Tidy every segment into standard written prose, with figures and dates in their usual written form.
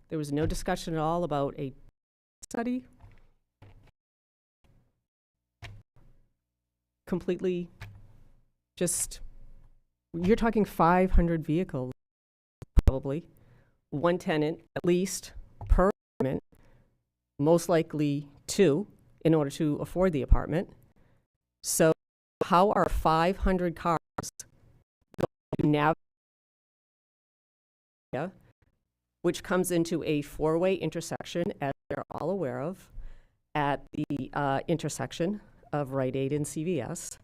There was no discussion at all about a study. Completely just, you're talking 500 vehicles, probably. One tenant, at least, per apartment, most likely two, in order to afford the apartment. So how are 500 cars going to navigate, which comes into a four-way intersection, as they're all aware of, at the intersection of Rite Aid and CVS?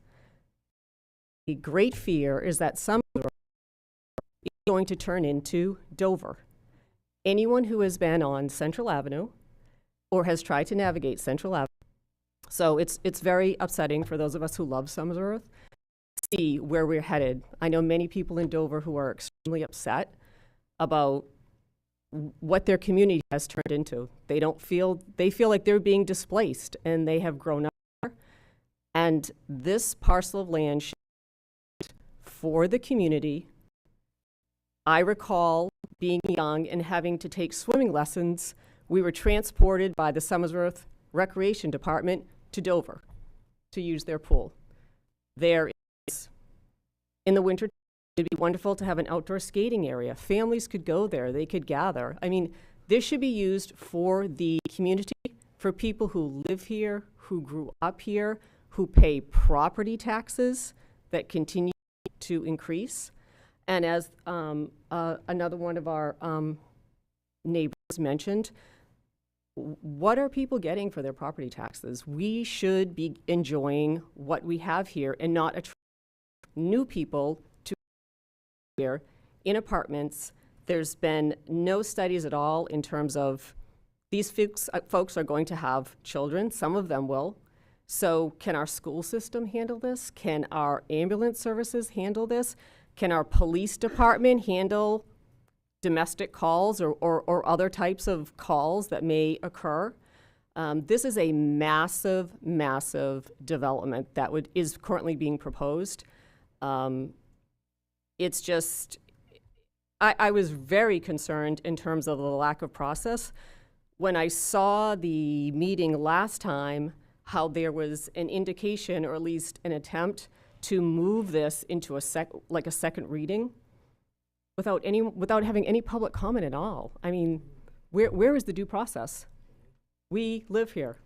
The great fear is that Somersworth is going to turn into Dover. Anyone who has been on Central Avenue or has tried to navigate Central Avenue, so it's very upsetting for those of us who love Somersworth to see where we're headed. I know many people in Dover who are extremely upset about what their community has turned into. They feel like they're being displaced, and they have grown up there. And this parcel of land for the community. I recall being young and having to take swimming lessons. We were transported by the Somersworth Recreation Department to Dover to use their pool. There is, in the winter, it'd be wonderful to have an outdoor skating area. Families could go there, they could gather. I mean, this should be used for the community, for people who live here, who grew up here, who pay property taxes that continue to increase. And as another one of our neighbors mentioned, what are people getting for their property taxes? We should be enjoying what we have here and not attract new people to here in apartments. There's been no studies at all in terms of these folks are going to have children. Some of them will. So can our school system handle this? Can our ambulance services handle this? Can our police department handle domestic calls or other types of calls that may occur? This is a massive, massive development that is currently being proposed. It's just, I was very concerned in terms of the lack of process. When I saw the meeting last time, how there was an indication, or at least an attempt, to move this into a second reading without having any public comment at all. I mean, where is the due process? We live here.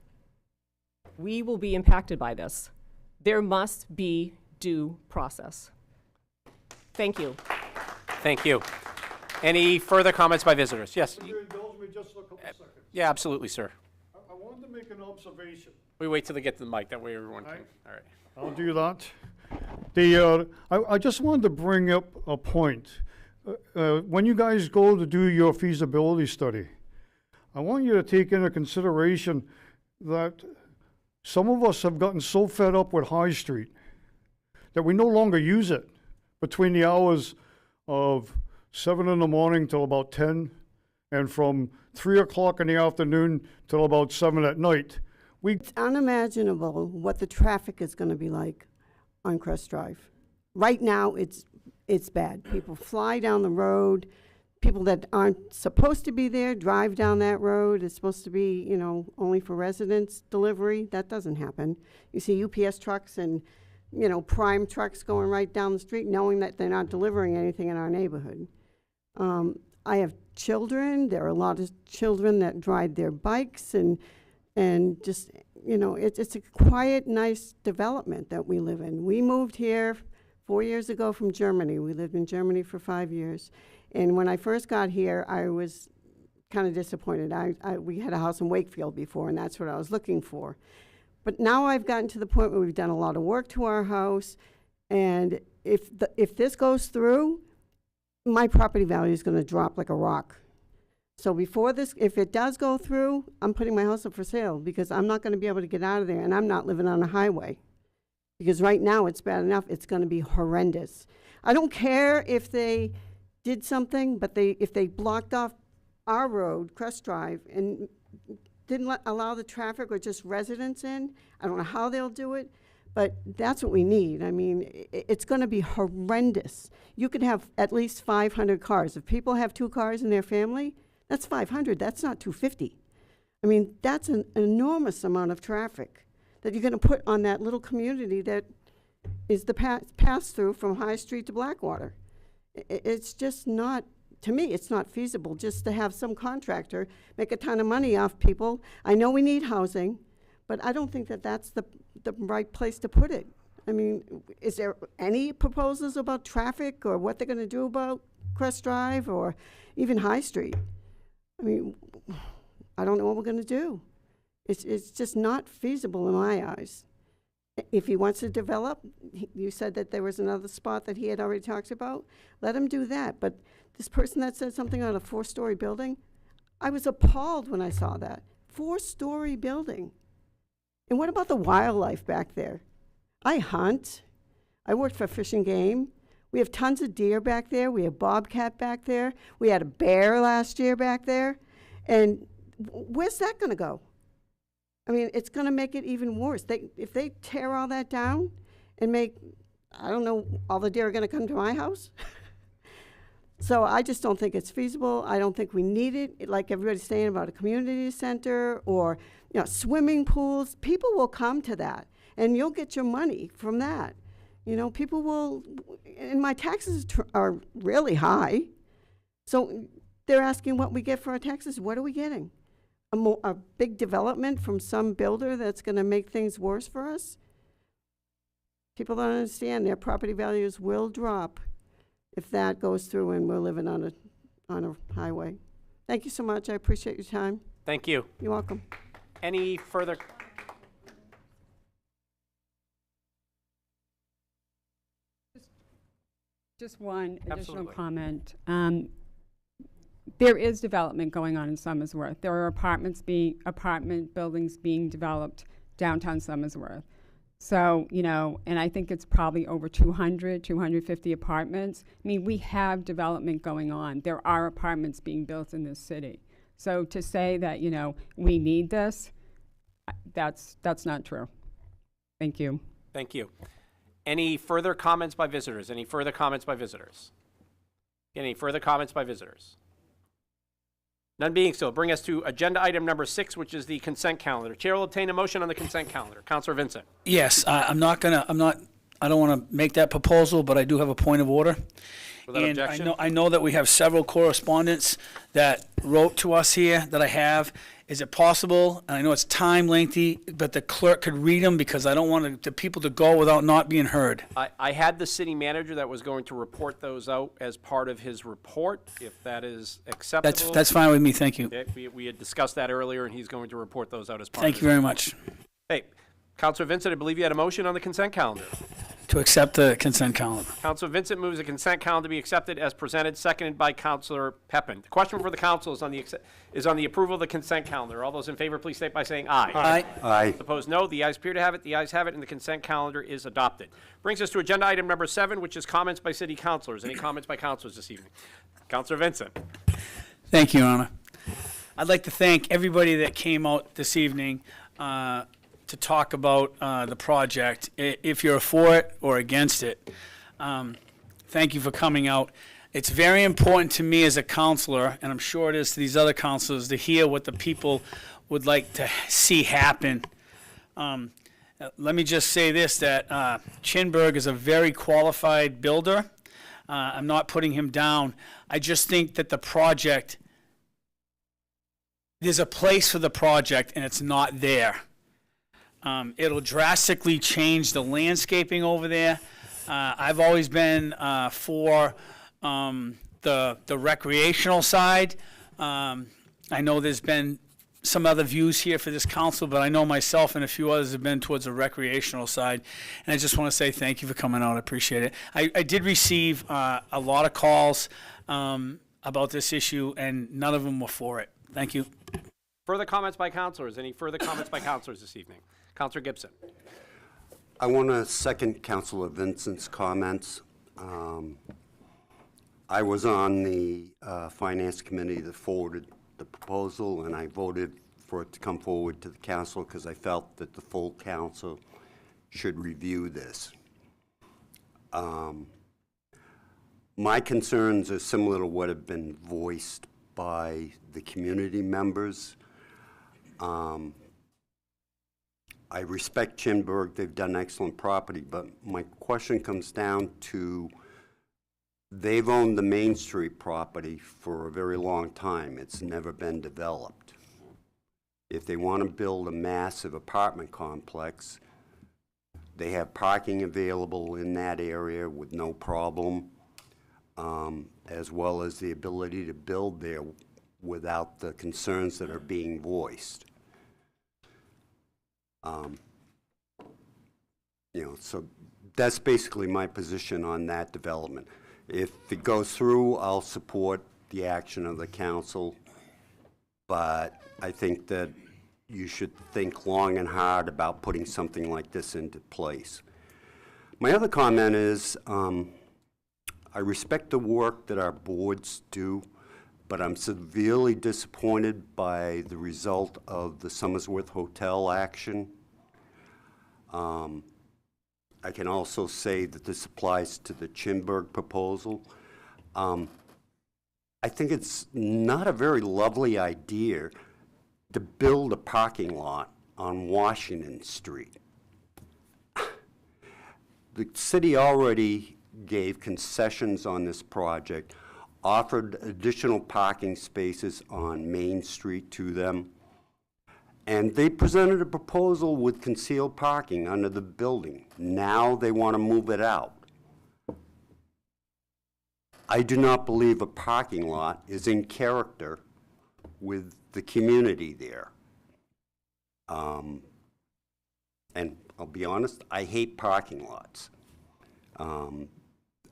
We will be impacted by this. There must be due process. Thank you. Thank you. Any further comments by visitors? Yes. Could you indulge me just for a couple seconds? Yeah, absolutely, sir. I wanted to make an observation. We wait till they get to the mic, that way everyone can. All right. I'll do that. I just wanted to bring up a point. When you guys go to do your feasibility study, I want you to take into consideration that some of us have gotten so fed up with High Street that we no longer use it between the hours of 7 in the morning till about 10, and from 3 o'clock in the afternoon till about 7 at night. It's unimaginable what the traffic is going to be like on Crest Drive. Right now, it's bad. People fly down the road. People that aren't supposed to be there drive down that road. It's supposed to be, only for residents delivery. That doesn't happen. You see UPS trucks and, Prime trucks going right down the street, knowing that they're not delivering anything in our neighborhood. I have children. There are a lot of children that ride their bikes and just, it's a quiet, nice development that we live in. We moved here 4 years ago from Germany. We lived in Germany for 5 years. And when I first got here, I was kind of disappointed. We had a house in Wakefield before, and that's what I was looking for. But now I've gotten to the point where we've done a lot of work to our house, and if this goes through, my property value is going to drop like a rock. So before this, if it does go through, I'm putting my house up for sale because I'm not going to be able to get out of there, and I'm not living on a highway. Because right now it's bad enough, it's going to be horrendous. I don't care if they did something, but if they blocked off our road, Crest Drive, and didn't allow the traffic or just residents in, I don't know how they'll do it, but that's what we need. I mean, it's going to be horrendous. You could have at least 500 cars. If people have 2 cars in their family, That's 500, that's not 250. I mean, that's an enormous amount of traffic that you're gonna put on that little community that is the pass-through from High Street to Blackwater. It's just not, to me, it's not feasible just to have some contractor make a ton of money off people. I know we need housing, but I don't think that that's the right place to put it. I mean, is there any proposals about traffic or what they're gonna do about Crest Drive or even High Street? I mean, I don't know what we're gonna do. It's just not feasible in my eyes. If he wants to develop, you said that there was another spot that he had already talked about, let him do that. But this person that said something on a 4-story building, I was appalled when I saw that. 4-story building. And what about the wildlife back there? I hunt. I worked for Fish and Game. We have tons of deer back there. We have bobcat back there. We had a bear last year back there. And where's that going to go? I mean, it's going to make it even worse. If they tear all that down and make, I don't know, all the deer are going to come to my house? So I just don't think it's feasible. I don't think we need it, like everybody's saying about a community center or, you know, swimming pools. People will come to that, and you'll get your money from that. You know, people will, and my taxes are really high. So they're asking what we get for our taxes. What are we getting? A big development from some builder that's going to make things worse for us? People don't understand their property values will drop if that goes through and we're living on a highway. Thank you so much. I appreciate your time. Thank you. You're welcome. Any further? Just one additional Absolutely. comment. There is development going on in Somersworth. There are apartment buildings being developed downtown Somersworth. So, you know, and I think it's probably over 250 apartments. I mean, we have development going on. There are apartments being built in this city. So to say that, you know, we need this, that's not true. Thank you. Thank you. Any further comments by visitors? Any further comments by visitors? Any further comments by visitors? None being so, bring us to agenda item number 6, which is the consent calendar. Chair will obtain a motion on the consent calendar. Councilor Vincent. Yes, I don't want to make that proposal, but I do have a point of order. Without And objection. I know that we have several correspondents that wrote to us here that I have. Is it possible, and I know it's time lengthy, but the clerk could read them because I don't want the people to go without not being heard. I had the city manager that was going to report those out as part of his report, if that is acceptable. That's fine with me, thank you. Okay, we had discussed that earlier, and he's going to report those out as part Thank of you his very much. Hey, Councilor Vincent, I believe you had a motion on the consent calendar. To accept the consent calendar. Councilor Vincent moves the consent calendar be accepted as presented, seconded by Councilor Pepin. The question for the council is on the approval of the consent calendar. All those in favor, please state by saying aye. Aye. Aye. Opposed, no. The ayes appear to have it. The ayes have it, and the consent calendar is adopted. Brings us to agenda item number 7, which is comments by city councilors. Any comments by councilors this evening? Councilor Vincent. Thank you, Your Honor. I'd like to thank everybody that came out this evening to talk about the project. If you're for it or against it, thank you for coming out. It's very important to me as a counselor, and I'm sure it is to these other counselors, to hear what the people would like to see happen. Let me just say this, that Chinberg is a very qualified builder. I'm not putting him down. I just think that the project, there's a place for the project, and it's not there. It'll drastically change the landscaping over there. I've always been for the recreational side. I know there's been some other views here for this council, but I know myself and a few others have been towards the recreational side. And I just want to say thank you for coming out. I appreciate it. I did receive a lot of calls about this issue, and none of them were for it. Thank you. Further comments by councilors? Any further comments by councilors this evening? Councilor Gibson. I want to second Councilor Vincent's comments. I was on the Finance Committee that forwarded the proposal, and I voted for it to come forward to the council because I felt that the full council should review this. My concerns are similar to what have been voiced by the community members. I respect Chinburg, they've done excellent property, but my question comes down to, they've owned the Main Street property for a very long time. It's never been developed. If they want to build a massive apartment complex, they have parking available in that area with no problem, as well as the ability to build there without the concerns that are being voiced. So that's basically my position on that development. If it goes through, I'll support the action of the council, but I think that you should think long and hard about putting something like this into place. My other comment is, I respect the work that our boards do, but I'm severely disappointed by the result of the Somersworth Hotel action. I can also say that this applies to the Chinburg proposal. I think it's not a very lovely idea to build a parking lot on Washington Street. The city already gave concessions on this project, offered additional parking spaces on Main Street to them, and they presented a proposal with concealed parking under the building. Now they want to move it out. I do not believe a parking lot is in character with the community there. And I'll be honest, I hate parking lots.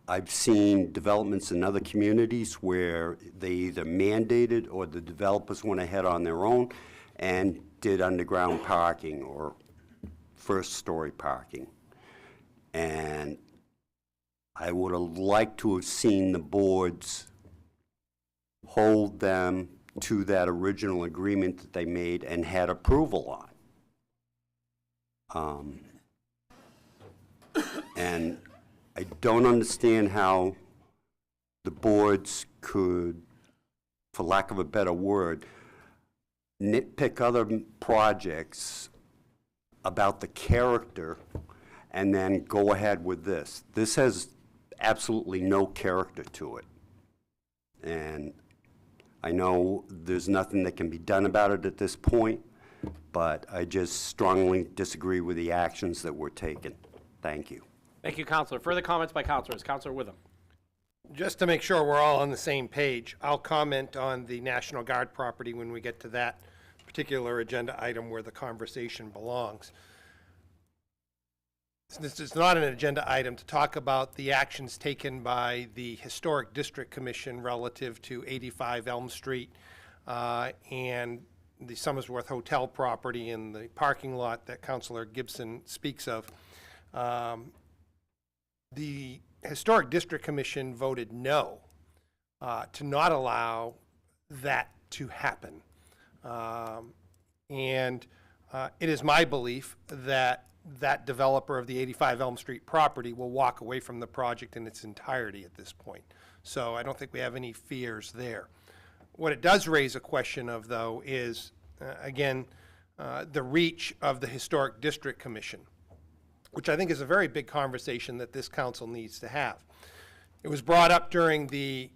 I've seen developments in other communities where they either mandated or the developers went ahead on their own and did underground parking or first-story parking. And I would have liked to have seen the boards hold them to that original agreement that they made and had approval on. And I don't understand how the boards could, for lack of a better word, nitpick other projects about the character and then go ahead with this. This has absolutely no character to it. And I know there's nothing that can be done about it at this point, but I just strongly disagree with the actions that were taken. Thank you. Thank you, Counselor. Further comments by counselors? Counselor Witham. Just to make sure we're all on the same page, I'll comment on the National Guard property when we get to that particular agenda item where the conversation belongs. This is not an agenda item to talk about the actions taken by the Historic District Commission relative to 85 Elm Street and the Somersworth Hotel property in the parking lot that Councilor Gibson speaks of. The Historic District Commission voted no to not allow that to happen. And it is my belief that that developer of the 85 Elm Street property will walk away from the project in its entirety at this point. So I don't think we have any fears there. What it does raise a question of, though, is, again, the reach of the Historic District Commission, which I think is a very big conversation that this council needs to have. It was brought up during the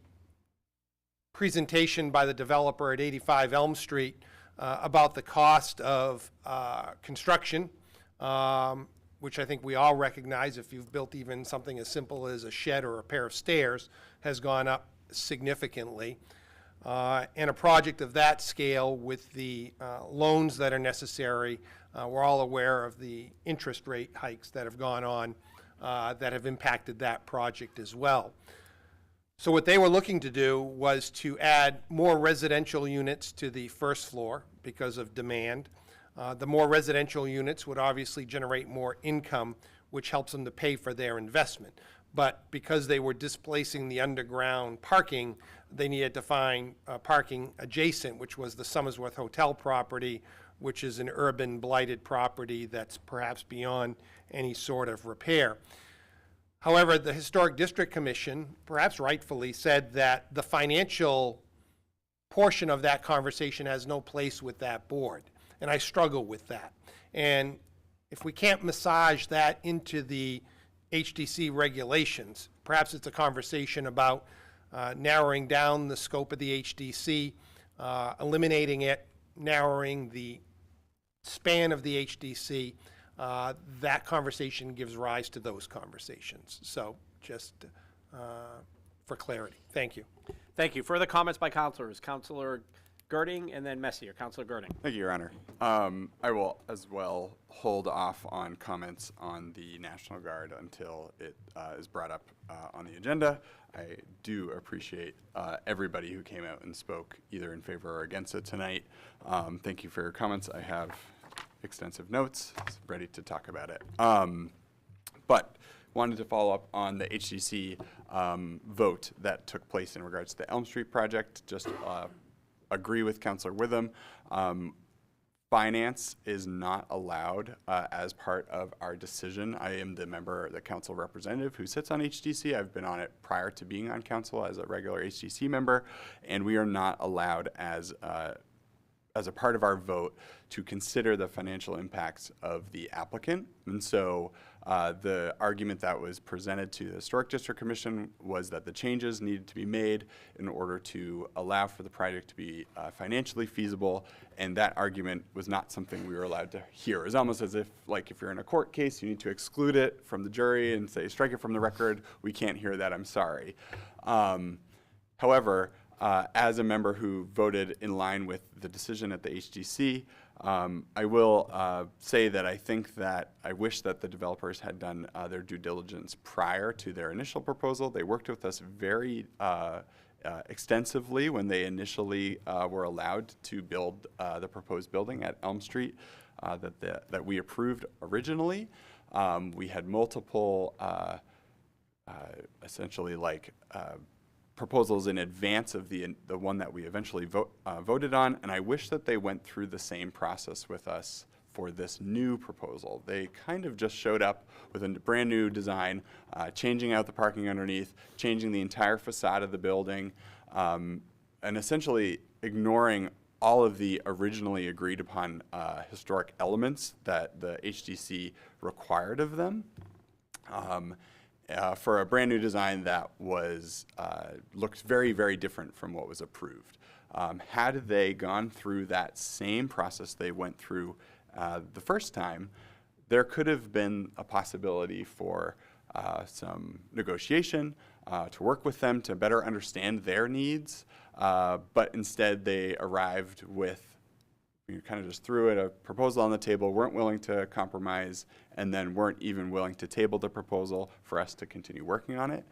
presentation by the developer at 85 Elm Street about the cost of construction, which I think we all recognize, if you've built even something as simple as a shed or a pair of stairs, has gone up significantly. And a project of that scale with the loans that are necessary, we're all aware of the interest rate hikes that have gone on that have impacted that project as well. So what they were looking to do was to add more residential units to the first floor because of demand. The more residential units would obviously generate more income, which helps them to pay for their investment. But because they were displacing the underground parking, they needed to find parking adjacent, which was the Somersworth Hotel property, which is an urban blighted property that's perhaps beyond any sort of repair. However, the Historic District Commission, perhaps rightfully, said that the financial portion of that conversation has no place with that board, and I struggle with that. And if we can't massage that into the HDC regulations, perhaps it's a conversation about narrowing down the scope of the HDC, eliminating it, narrowing the span of the HDC. That conversation gives rise to those conversations. So just for clarity, thank you. Thank you. Further comments by councilors? Councilor Girding and then Messier. Councilor Girding. Thank you, Your Honor. I will as well hold off on comments on the National Guard until it is brought up on the agenda. I do appreciate everybody who came out and spoke either in favor or against it tonight. Thank you for your comments. I have extensive notes ready to talk about it. But wanted to follow up on the HDC vote that took place in regards to the Elm Street project. Just agree with Councilor Witham. Finance is not allowed as part of our decision. I am the council representative who sits on HDC. I've been on it prior to being on council as a regular HDC member, and we are not allowed as a part of our vote to consider the financial impacts of the applicant. And so the argument that was presented to the Historic District Commission was that the changes needed to be made in order to allow for the project to be financially feasible, and that argument was not something we were allowed to hear. It was almost as if, like, if you're in a court case, you need to exclude it from the jury and say, strike it from the record. We can't hear that, I'm sorry. However, as a member who voted in line with the decision at the HDC, I will say that I think that I wish that the developers had done their due diligence prior to their initial proposal. They worked with us very extensively when they initially were allowed to build the proposed building at Elm Street that we approved originally. We had multiple essentially like proposals in advance of the one that we eventually voted on, and I wish that they went through the same process with us for this new proposal. They kind of just showed up with a brand new design, changing out the parking underneath, changing the entire facade of the building, and essentially ignoring all of the originally agreed upon historic elements that the HDC required of them. For a brand new design that was looked very, very different from what was approved. Had they gone through that same process they went through the first time, there could have been a possibility for some negotiation, to work with them to better understand their needs, but instead they arrived with, you kind of just threw a proposal on the table, weren't willing to compromise, and then weren't even willing to table the proposal for us to continue working on it,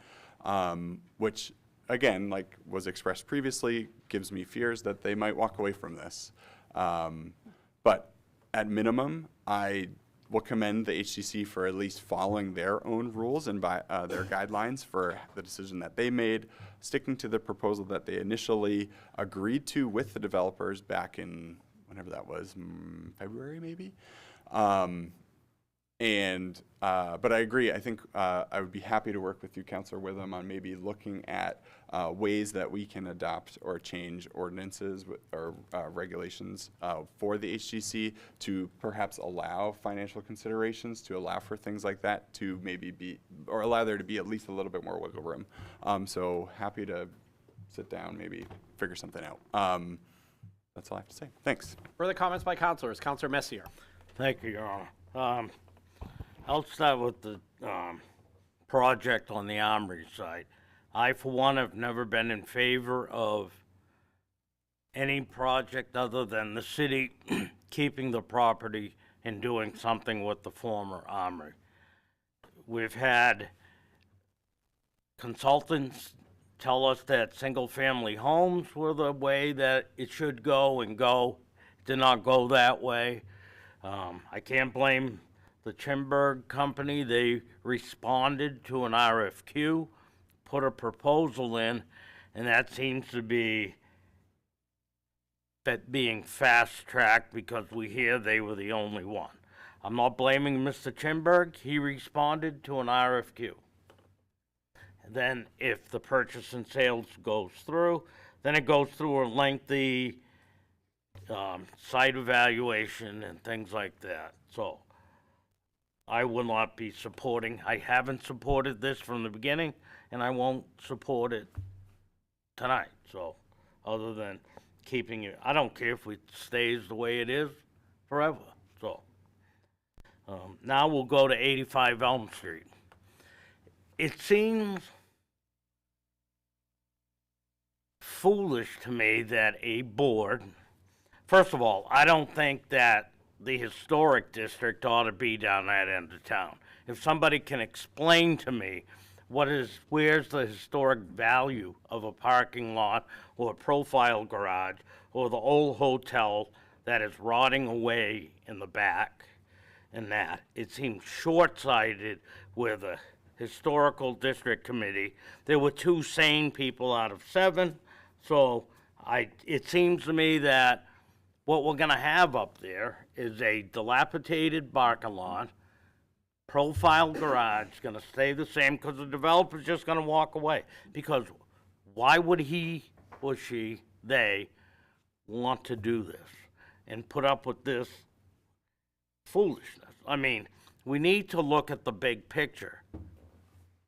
which, again, like was expressed previously, gives me fears that they might walk away from this. But at minimum, I will commend the HDC for at least following their own rules and by their guidelines for the decision that they made, sticking to the proposal that they initially agreed to with the developers back in whenever that was, February maybe. But I agree, I think I would be happy to work with you, Councilor Witham, on maybe looking at ways that we can adopt or change ordinances or regulations for the HGC to perhaps allow financial considerations, to allow for things like that, to maybe be, or allow there to be at least a little bit more wiggle room. So happy to sit down, maybe figure something out. That's all I have to say. Thanks. Further comments by councilors? Councilor Messier. Thank you, Your Honor. I'll start with the project on the Armory site. I, for one, have never been in favor of any project other than the city keeping the property and doing something with the former Armory. We've had consultants tell us that single-family homes were the way that it should go, and did not go that way. I can't blame the Chimberg Company. They responded to an RFQ, put a proposal in, and that seems to be being fast-tracked because we hear they were the only one. I'm not blaming Mr. Chimberg. He responded to an RFQ. Then if the purchase and sales goes through, Then it goes through a lengthy site evaluation and things like that. So I will not be supporting, I haven't supported this from the beginning, and I won't support it tonight. So, other than keeping it, I don't care if it stays the way it is forever. So, now we'll go to 85 Elm Street. It seems foolish to me that a board, first of all, I don't think that the historic district ought to be down that end of town. If somebody can explain to me where's the historic value of a parking lot or a profile garage or the old hotel that is rotting away in the back, and that, it seems short-sighted with a historical district committee. There were 2 sane people out of 7, so it seems to me that what we're gonna have up there is a dilapidated parking lot, profile garage, gonna stay the same because the developer's just gonna walk away. Because why would he or she, they, want to do this and put up with this foolishness? I mean, we need to look at the big picture.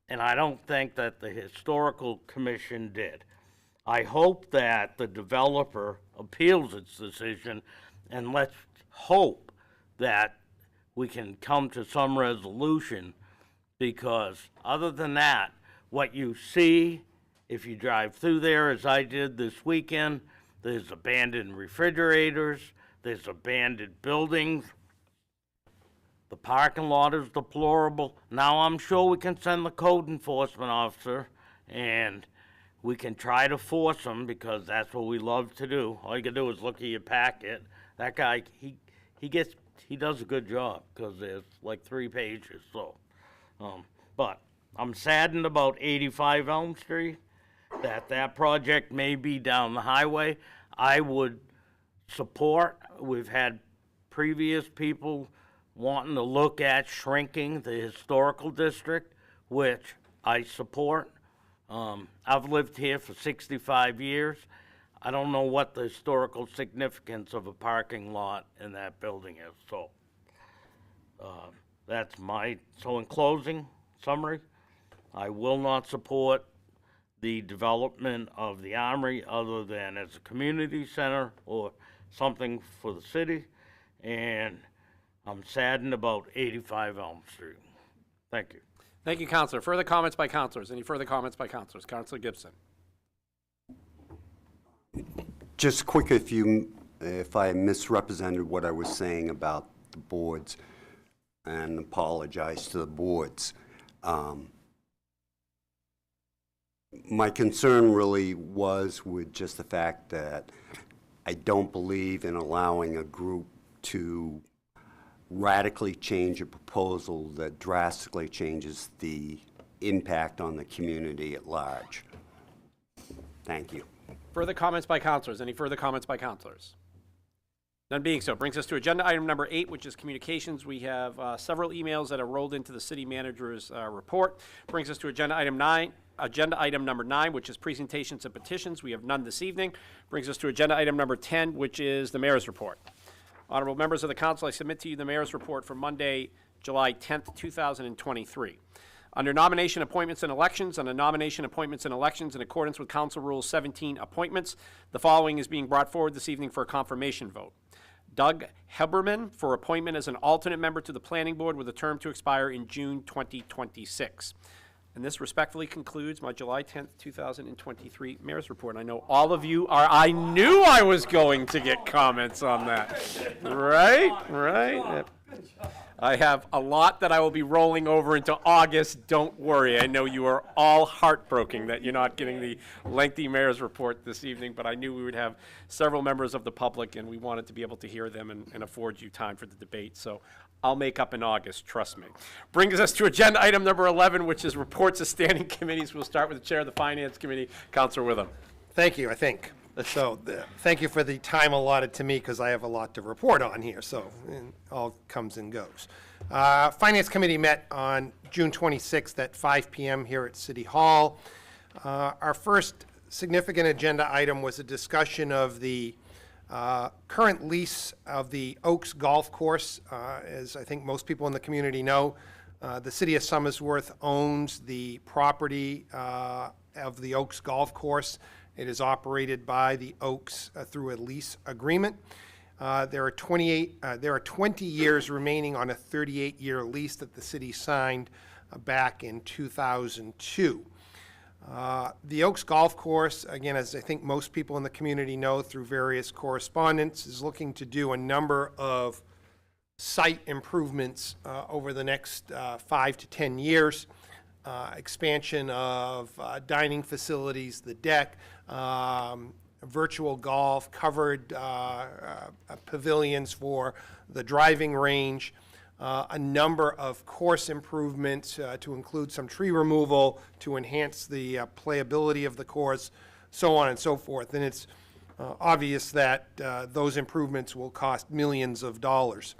And I don't think that the historical commission did. I hope that the developer appeals its decision, and let's hope that we can come to some resolution, because other than that, what you see if you drive through there, as I did this weekend, there's abandoned refrigerators, there's abandoned buildings. The parking lot is deplorable. Now I'm sure we can send the code enforcement officer and we can try to force them, because that's what we love to do. All you can do is look at your packet. That guy, he does a good job, because there's like 3 pages. So, but I'm saddened about 85 Elm Street, that project may be down the highway. I would support. We've had previous people wanting to look at shrinking the historical district, which I support. I've lived here for 65 years. I don't know what the historical significance of a parking lot in that building is. So so in closing, summary, I will not support the development of the Armory other than as a community center or something for the city. And I'm saddened about 85 Elm Street. Thank you. Thank you, Counselor. Further comments by counselors? Any further comments by counselors? Counselor Gibson. Just quick, if I misrepresented what I was saying about the boards, and apologize to the boards. My concern really was with just the fact that I don't believe in allowing a group to radically change a proposal that drastically changes the impact on the community at large. Thank you. Further comments by counselors? Any further comments by counselors? None being so, brings us to agenda item number 8, which is communications. We have several emails that are rolled into the city manager's report. Brings us to agenda item number 9, which is presentations and petitions. We have none this evening. Brings us to agenda item number 10, which is the mayor's report. Honorable members of the council, I submit to you the mayor's report for Monday, July 10th, 2023. Under nomination, appointments, and elections, in accordance with Council Rule 17, appointments, the following is being brought forward this evening for a confirmation vote. Doug Heberman for appointment as an alternate member to the Planning Board with a term to expire in June 2026. And this respectfully concludes my July 10th, 2023 mayor's report. I know all of you are, I knew I was going to get comments on that. Right. I have a lot that I will be rolling over into August. Don't worry. I know you are all heartbroken that you're not getting the lengthy mayor's report this evening, but I knew we would have several members of the public, and we wanted to be able to hear them and afford you time for the debate. So I'll make up in August, trust me. Brings us to agenda item number 11, which is reports of standing committees. We'll start with the chair of the Finance Committee, Councilor Witham. Thank you, I think. So thank you for the time allotted to me, because I have a lot to report on here, so it all comes and goes. Finance Committee met on June 26th at 5 p.m. here at City Hall. Our first significant agenda item was a discussion of the current lease of the Oaks Golf Course. As I think most people in the community know, the city of Somersworth owns the property of the Oaks Golf Course. It is operated by the Oaks through a lease agreement. There are 20 years remaining on a 38-year lease that the city signed back in 2002. The Oaks Golf Course, again, as I think most people in the community know through various correspondence, is looking to do a number of site improvements over the next 5 to 10 years. Expansion of dining facilities, the deck, virtual golf, covered pavilions for the driving range, a number of course improvements to include some tree removal to enhance the playability of the course, so on and so forth. And it's obvious that those improvements will cost millions of dollars.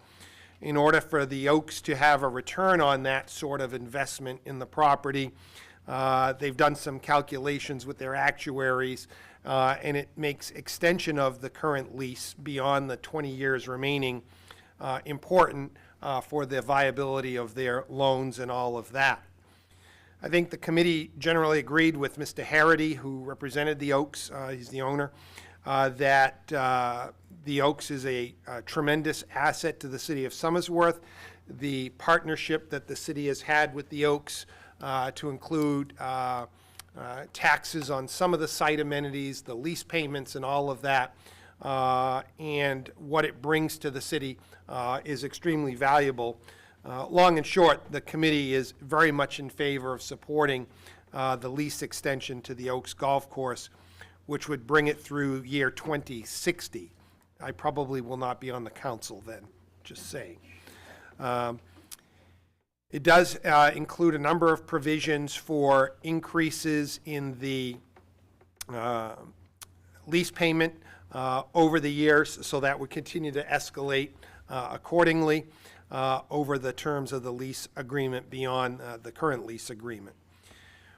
In order for the Oaks to have a return on that sort of investment in the property, they've done some calculations with their actuaries, and it makes extension of the current lease beyond the 20 years remaining important for the viability of their loans and all of that. I think the committee generally agreed with Mr. Harity, who represented the Oaks, he's the owner, that the Oaks is a tremendous asset to the city of Somersworth. The partnership that the city has had with the Oaks to include taxes on some of the site amenities, the lease payments and all of that, and what it brings to the city is extremely valuable. Long and short, the committee is very much in favor of supporting the lease extension to the Oaks Golf Course, which would bring it through year 2060. I probably will not be on the council then, just saying. It does include a number of provisions for increases in the lease payment over the years, so that would continue to escalate accordingly over the terms of the lease agreement beyond the current lease agreement.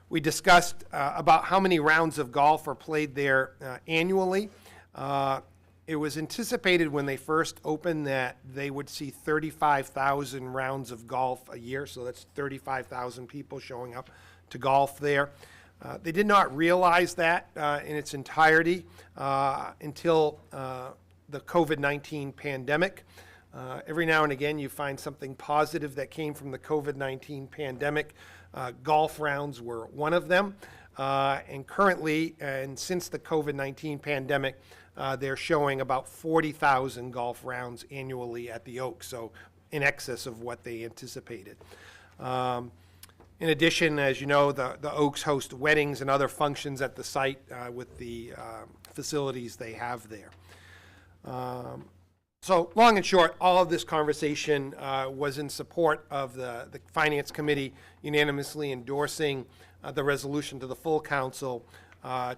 We discussed about how many rounds of golf are played there annually. It was anticipated when they first opened that they would see 35,000 rounds of golf a year, so that's 35,000 people showing up to golf there. They did not realize that in its entirety until the COVID-19 pandemic. Every now and again you find something positive that came from the COVID-19 pandemic. Golf rounds were one of them. And currently, and since the COVID-19 pandemic, they're showing about 40,000 golf rounds annually at the Oaks, so in excess of what they anticipated. In addition, as you know, the Oaks host weddings and other functions at the site with the facilities they have there. So long and short, all of this conversation was in support of the Finance Committee unanimously endorsing the resolution to the full council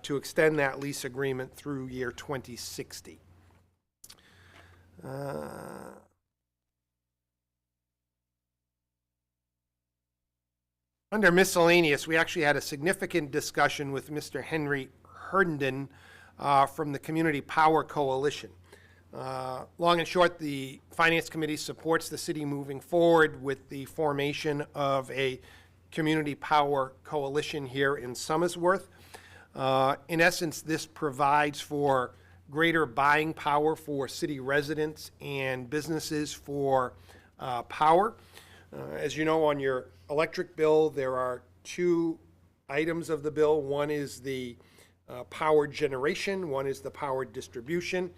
to extend that lease agreement through year 2060. Under miscellaneous, we actually had a significant discussion with Mr. Henry Herndon from the Community Power Coalition. Long and short, the Finance Committee supports the city moving forward with the formation of a Community Power Coalition here in Somersworth. In essence, this provides for greater buying power for city residents and businesses for power. As you know, on your electric bill, there are two items of the bill. One is the power generation, one is the power distribution.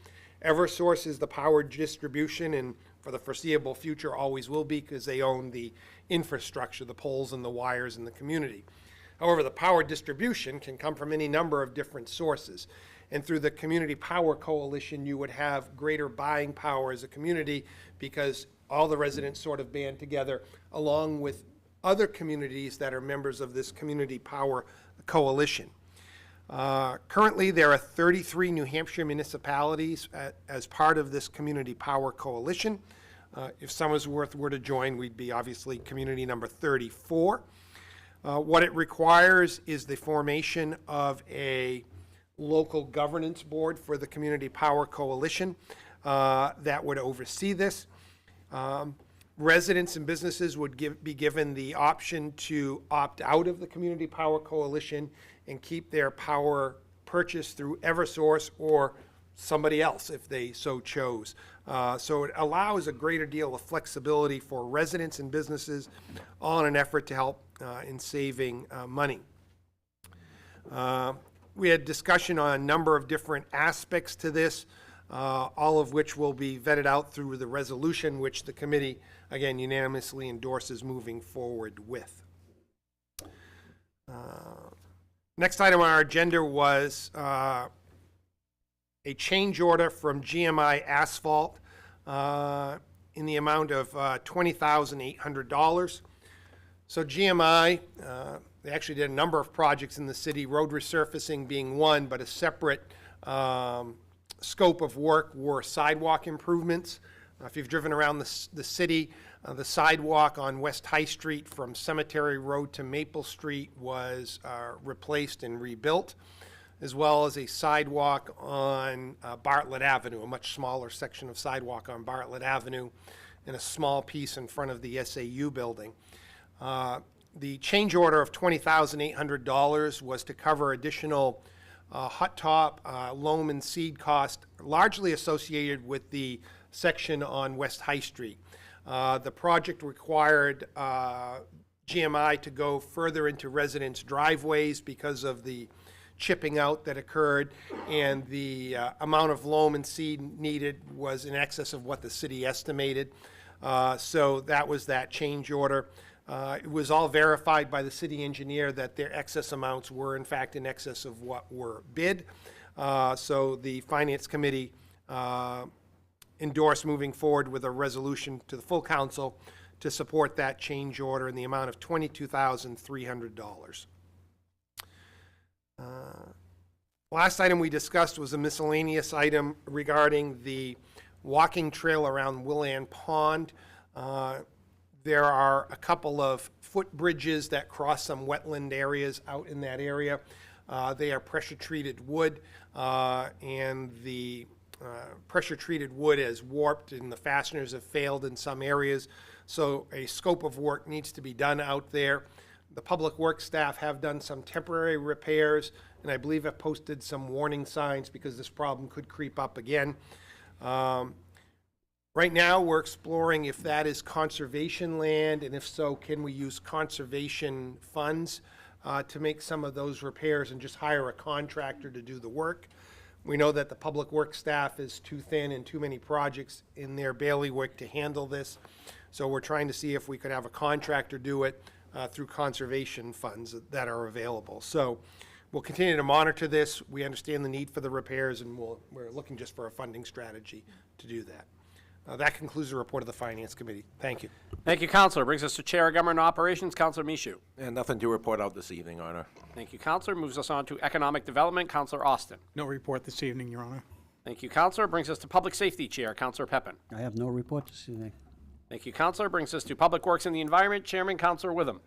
Eversource is the power distribution, and for the foreseeable future always will be, because they own the infrastructure, the poles and the wires in the community. However, the power distribution can come from any number of different sources. And through the Community Power Coalition, you would have greater buying power as a community, because all the residents sort of band together along with other communities that are members of this Community Power Coalition. Currently, there are 33 New Hampshire municipalities as part of this Community Power Coalition. If Somersworth were to join, we'd be obviously community number 34. What it requires is the formation of a local governance board for the Community Power Coalition that would oversee this. Residents and businesses would be given the option to opt out of the Community Power Coalition and keep their power purchased through Eversource or somebody else if they so chose. So it allows a greater deal of flexibility for residents and businesses, all in an effort to help in saving money. We had discussion on a number of different aspects to this, all of which will be vetted out through the resolution, which the committee, again, unanimously endorses moving forward with. Next item on our agenda was a change order from GMI Asphalt in the amount of $20,800. So GMI, they actually did a number of projects in the city, road resurfacing being one, but a separate scope of work were sidewalk improvements. If you've driven around the city, the sidewalk on West High Street from Cemetery Road to Maple Street was replaced and rebuilt, as well as a sidewalk on Bartlett Avenue, a much smaller section of sidewalk on Bartlett Avenue, and a small piece in front of the SAU building. The change order of $20,800 was to cover additional hot top, loam and seed cost, largely associated with the section on West High Street. The project required GMI to go further into residents' driveways because of the chipping out that occurred, and the amount of loam and seed needed was in excess of what the city estimated. So that was that change order. It was all verified by the city engineer that their excess amounts were in fact in excess of what were bid. So the Finance Committee endorsed moving forward with a resolution to the full council to support that change order in the amount of $22,300. Last item we discussed was a miscellaneous item regarding the walking trail around Willan Pond. There are a couple of footbridges that cross some wetland areas out in that area. They are pressure-treated wood, and the pressure-treated wood is warped and the fasteners have failed in some areas. So a scope of work needs to be done out there. The public works staff have done some temporary repairs, and I believe have posted some warning signs because this problem could creep up again. Right now, we're exploring if that is conservation land, and if so, can we use conservation funds to make some of those repairs and just hire a contractor to do the work. We know that the public works staff is too thin and too many projects in their bailiwick to handle this. So we're trying to see if we could have a contractor do it through conservation funds that are available. So we'll continue to monitor this. We understand the need for the repairs, and we're looking just for a funding strategy to do that. That concludes the report of the Finance Committee. Thank you. Thank you, Counselor. Brings us to Chair of Government Operations, Counselor Michoud. And nothing to report out this evening, Your Honor. Thank you, Counselor. Moves us on to Economic Development, Counselor Austin. No report this evening, Your Honor. Thank you, Counselor. Brings us to Public Safety Chair, Counselor Pepin. I have no report this evening. Thank you, Counselor. Brings us to Public Works and the Environment, Chairman, Counselor Witham.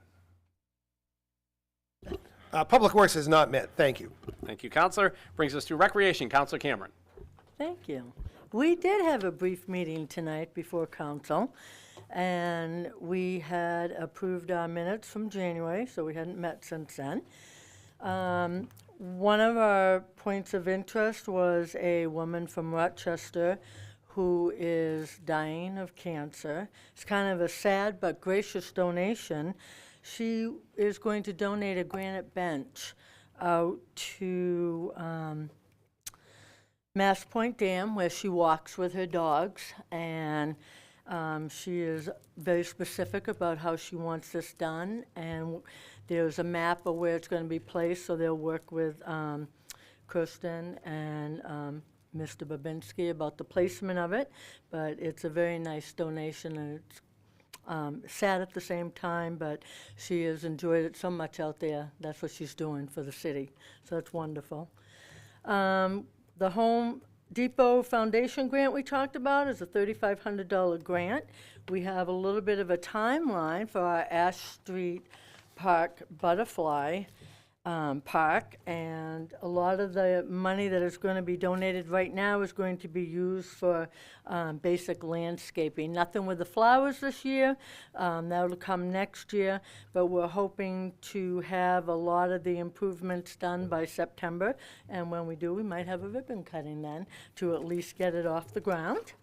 Public Works has not met. Thank you. Thank you, Counselor. Brings us to Recreation, Counselor Cameron. Thank you. We did have a brief meeting tonight before council, and we had approved our minutes from January, so we hadn't met since then. One of our points of interest was a woman from Rochester who is dying of cancer. It's kind of a sad but gracious donation. She is going to donate a granite bench out to Mass Point Dam, where she walks with her dogs, and she is very specific about how she wants this done, and there's a map of where it's going to be placed, so they'll work with Kirsten and Mr. Babinski about the placement of it, but it's a very nice donation, and it's sad at the same time, but she has enjoyed it so much out there. That's what she's doing for the city, so that's wonderful. The Home Depot Foundation grant we talked about is a $3,500 grant. We have a little bit of a timeline for our Ash Street Park butterfly. park, and a lot of the money that is going to be donated right now is going to be used for basic landscaping. Nothing with the flowers this year. That'll come next year, but we're hoping to have a lot of the improvements done by September, and when we do, we might have a ribbon cutting then to at least get it off the ground.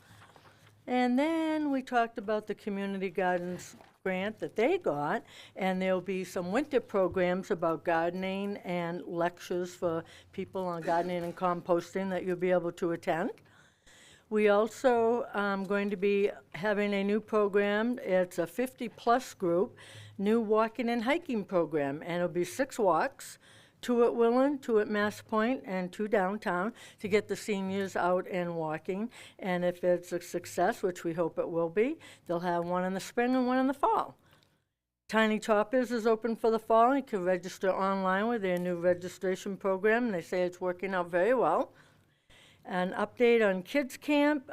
And then we talked about the community gardens grant that they got, and there'll be some winter programs about gardening and lectures for people on gardening and composting that you'll be able to attend. We also going to be having a new program. It's a 50-plus group, new walking and hiking program, and it'll be 6 walks, 2 at Willen, 2 at Mass Point, and 2 downtown to get the seniors out and walking. And if it's a success, which we hope it will be, they'll have one in the spring and one in the fall. Tiny Toppers is open for the fall. You can register online with their new registration program, and they say it's working out very well. An update on Kids Camp.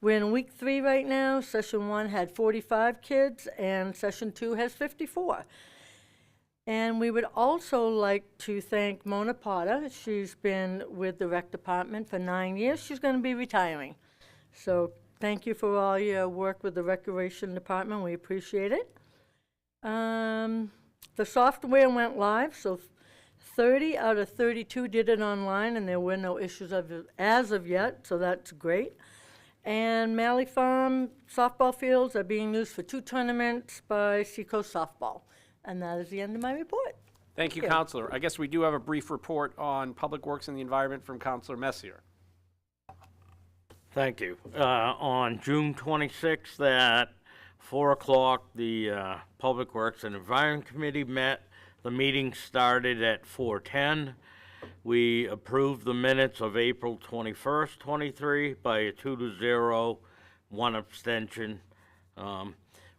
We're in week 3 right now. Session 1 had 45 kids, and session 2 has 54. And we would also like to thank Mona Potter. She's been with the rec department for 9 years. She's going to be retiring. So thank you for all your work with the recreation department. We appreciate it. The software went live, so 30 out of 32 did it online, and there were no issues as of yet, so that's great. And Malley Farm softball fields are being used for 2 tournaments by Seacoast Softball. And that is the end of my report. Thank you, Counselor. I guess we do have a brief report on Public Works and the Environment from Counselor Messier. Thank you. On June 26th at 4 o'clock, the Public Works and Environment Committee met. The meeting started at 4:10. We approved the minutes of April 21st, 23 by a 2-0, 1 abstention.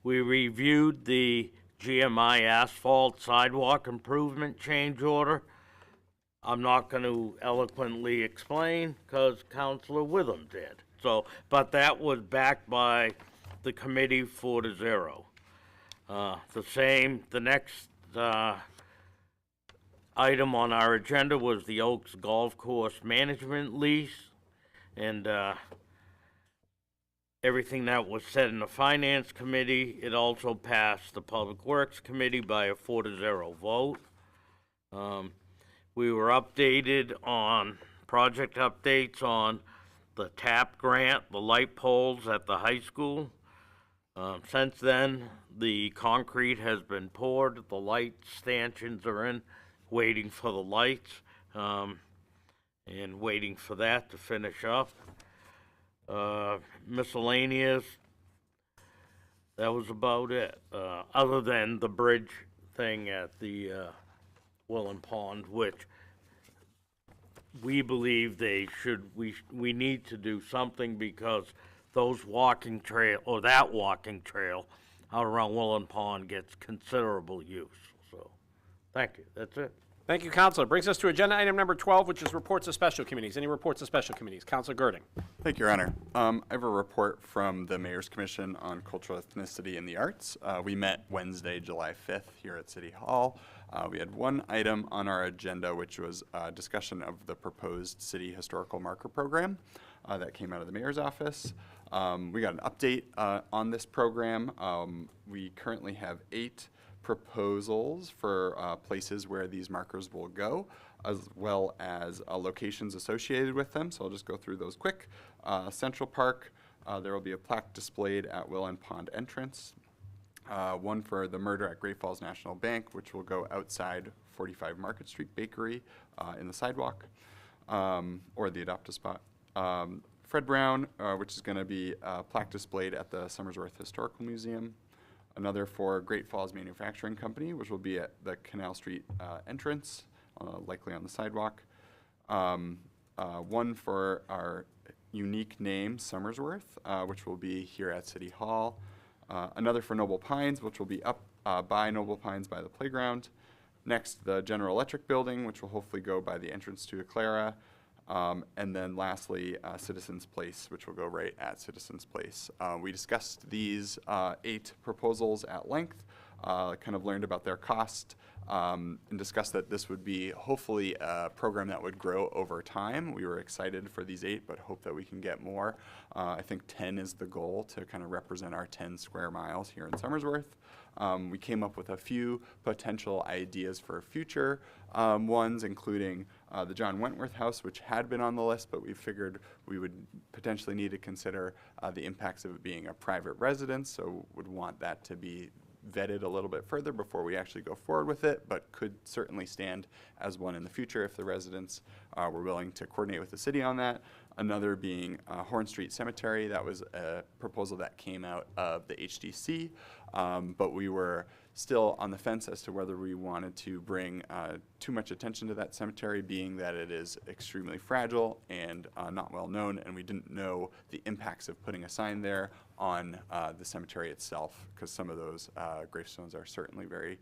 We reviewed the GMI asphalt sidewalk improvement change order. I'm not going to eloquently explain because Councilor Witham did. So, but that was backed by the committee 4-0. The next item on our agenda was the Oaks Golf Course management lease, and everything that was said in the Finance Committee, it also passed the Public Works Committee by a 4-0 vote. We were updated on project updates on the TAP grant, the light poles at the high school. Since then, the concrete has been poured, the light stanchions are in, waiting for the lights, and waiting for that to finish up. Miscellaneous, that was about it, other than the bridge thing at the Willen Pond, which we believe we need to do something because those walking trail, or that walking trail out around Willen Pond gets considerable use. So, thank you, that's it. Thank you, Counselor. Brings us to agenda item number 12, which is reports of special committees. Any reports of special committees? Counselor Girding. Thank you, Your Honor. I have a report from the Mayor's Commission on Cultural Ethnicity and the Arts. We met Wednesday, July 5th here at City Hall. We had one item on our agenda, which was a discussion of the proposed city historical marker program that came out of the Mayor's office. We got an update on this program. We currently have 8 proposals for places where these markers will go, as well as locations associated with them. So I'll just go through those quick. Central Park, there will be a plaque displayed at Willen Pond entrance. One for the murder at Great Falls National Bank, which will go outside 45 Market Street Bakery in the sidewalk, or the adopt-a spot. Fred Brown, which is going to be a plaque displayed at the Somersworth Historical Museum. Another for Great Falls Manufacturing Company, which will be at the Canal Street entrance, likely on the sidewalk. One for our unique name, Somersworth, which will be here at City Hall. Another for Noble Pines, which will be up by Noble Pines by the playground. Next, the General Electric Building, which will hopefully go by the entrance to Aclara. And then lastly, Citizens Place, which will go right at Citizens Place. We discussed these 8 proposals at length. kind of learned about their cost, and discussed that this would be hopefully a program that would grow over time. We were excited for these 8, but hope that we can get more. I think 10 is the goal to kind of represent our 10 square miles here in Somersworth. We came up with a few potential ideas for future ones, including the John Wentworth House, which had been on the list, but we figured we would potentially need to consider the impacts of it being a private residence, so would want that to be vetted a little bit further before we actually go forward with it, but could certainly stand as one in the future if the residents were willing to coordinate with the city on that. Another being Horn Street Cemetery. That was a proposal that came out of the HDC, but we were still on the fence as to whether we wanted to bring too much attention to that cemetery, being that it is extremely fragile and not well known, and we didn't know the impacts of putting a sign there on the cemetery itself, because some of those gravestones are certainly very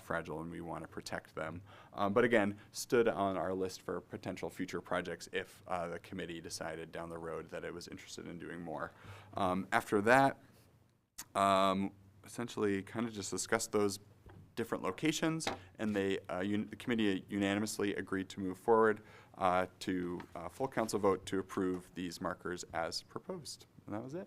fragile and we want to protect them. But again, stood on our list for potential future projects if the committee decided down the road that it was interested in doing more. After that, essentially kind of just discussed those different locations, and the committee unanimously agreed to move forward to full council vote to approve these markers as proposed. And that was it.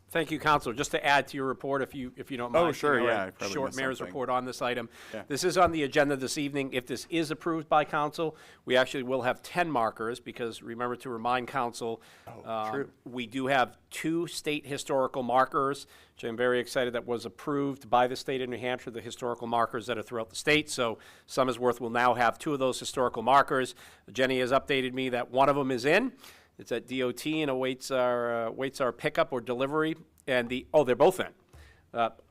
Thank you, Counselor. Just to add to your report, if you don't mind. Oh, sure, you know, yeah, I a probably short missed mayor's something. report on this item. Yeah. This is on the agenda this evening. If this is approved by council, we actually will have 10 markers, because remember to remind council, true. we do have 2 state historical markers, which I'm very excited that was approved by the state of New Hampshire, the historical markers that are throughout the state. So Somersworth will now have 2 of those historical markers. Jenny has updated me that one of them is in. It's at DOT and awaits our pickup or delivery. And they're both in.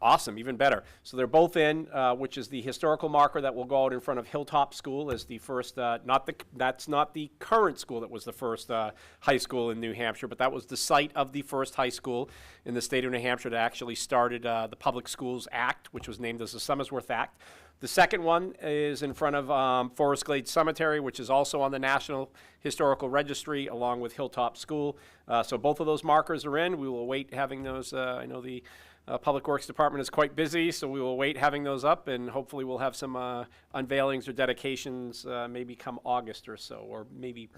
Awesome, even better. So they're both in, which is the historical marker that will go out in front of Hilltop School as the first, that's not the current school that was the first high school in New Hampshire, but that was the site of the first high school in the state of New Hampshire that actually started the Public Schools Act, which was named as the Somersworth Act. The second one is in front of Forest Glade Cemetery, which is also on the National Historical Registry, along with Hilltop School. So both of those markers are in. We will await having those. I know the Public Works Department is quite busy, so we will wait having those up, and hopefully we'll have some unveilings or dedications maybe come August or so, or maybe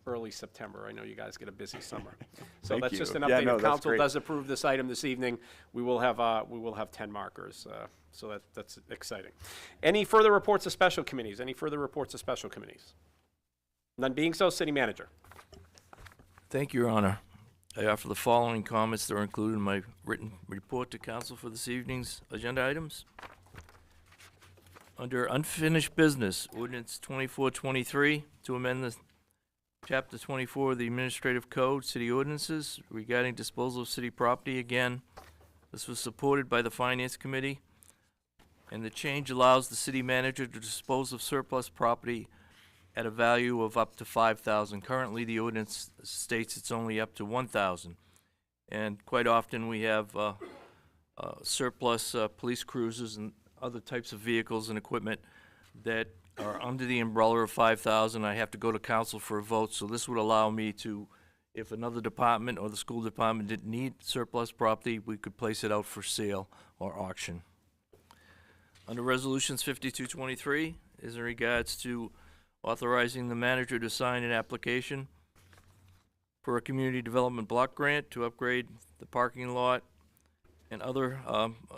early September. I know you guys get a busy summer. So Thank that's you. just an Yeah, update. no, If that's council great. does approve this item this evening, we will have 10 markers. So that's exciting. Any further reports of special committees? Any further reports of special committees? None being so, City Manager. Thank you, Your Honor. I offer the following comments that are included in my written report to council for this evening's agenda items. Under unfinished business, ordinance 2423 to amend the chapter 24 of the Administrative Code, City Ordinances regarding disposal of city property. Again, this was supported by the Finance Committee, and the change allows the city manager to dispose of surplus property at a value of up to $5,000. Currently, the ordinance states it's only up to $1,000. And quite often we have surplus police cruisers and other types of vehicles and equipment that are under the umbrella of $5,000. I have to go to council for a vote, so this would allow me to, if another department or the school department didn't need surplus property, we could place it out for sale or auction. Under Resolutions 5223 is in regards to authorizing the manager to sign an application for a community development block grant to upgrade the parking lot and other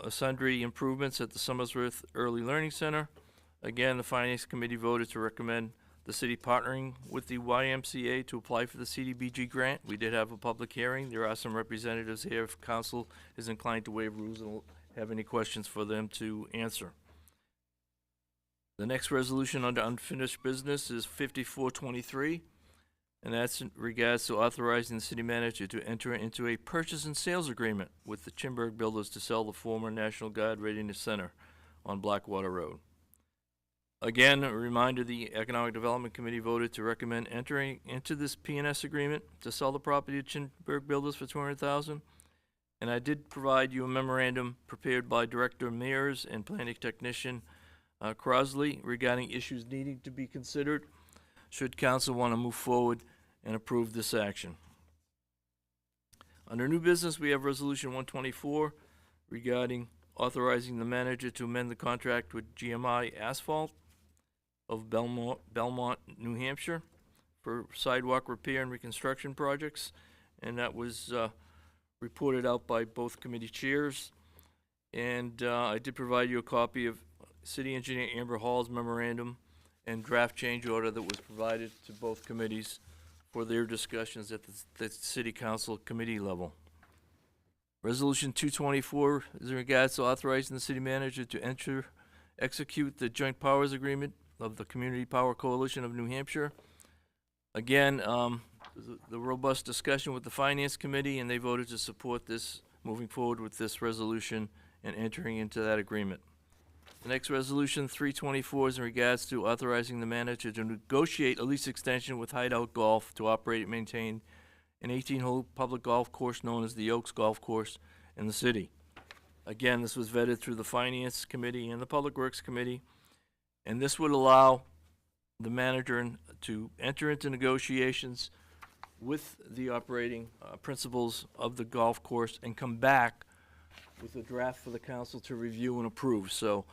sundry improvements at the Somersworth Early Learning Center. Again, the Finance Committee voted to recommend the city partnering with the YMCA to apply for the CDBG grant. We did have a public hearing. There are some representatives here if council is inclined to waive rules and have any questions for them to answer. The next resolution under unfinished business is 5423, and that's in regards to authorizing the city manager to enter into a purchase and sales agreement with the Chimberg Builders to sell the former National Guard Readiness Center on Blackwater Road. Again, a reminder, the Economic Development Committee voted to recommend entering into this P&S agreement to sell the property to Chimberg Builders for $200,000. And I did provide you a memorandum prepared by Director Mears and Planning Technician Crosley regarding issues needing to be considered should council want to move forward and approve this action. Under new business, we have Resolution 124 regarding authorizing the manager to amend the contract with GMI Asphalt of Belmont, New Hampshire for sidewalk repair and reconstruction projects. And that was reported out by both committee chairs. And I did provide you a copy of City Engineer Amber Hall's memorandum and draft change order that was provided to both committees for their discussions at the City Council committee level. Resolution 224 is in regards to authorizing the city manager to execute the joint powers agreement of the Community Power Coalition of New Hampshire. Again, the robust discussion with the Finance Committee, and they voted to support this, moving forward with this resolution and entering into that agreement. The next resolution, 324, is in regards to authorizing the manager to negotiate a lease extension with Hideout Golf to operate and maintain an 18-hole public golf course known as the Oaks Golf Course in the city. Again, this was vetted through the Finance Committee and the Public Works Committee, and this would allow the manager to enter into negotiations with the operating principals of the golf course and come back with a draft for the council to review and approve. So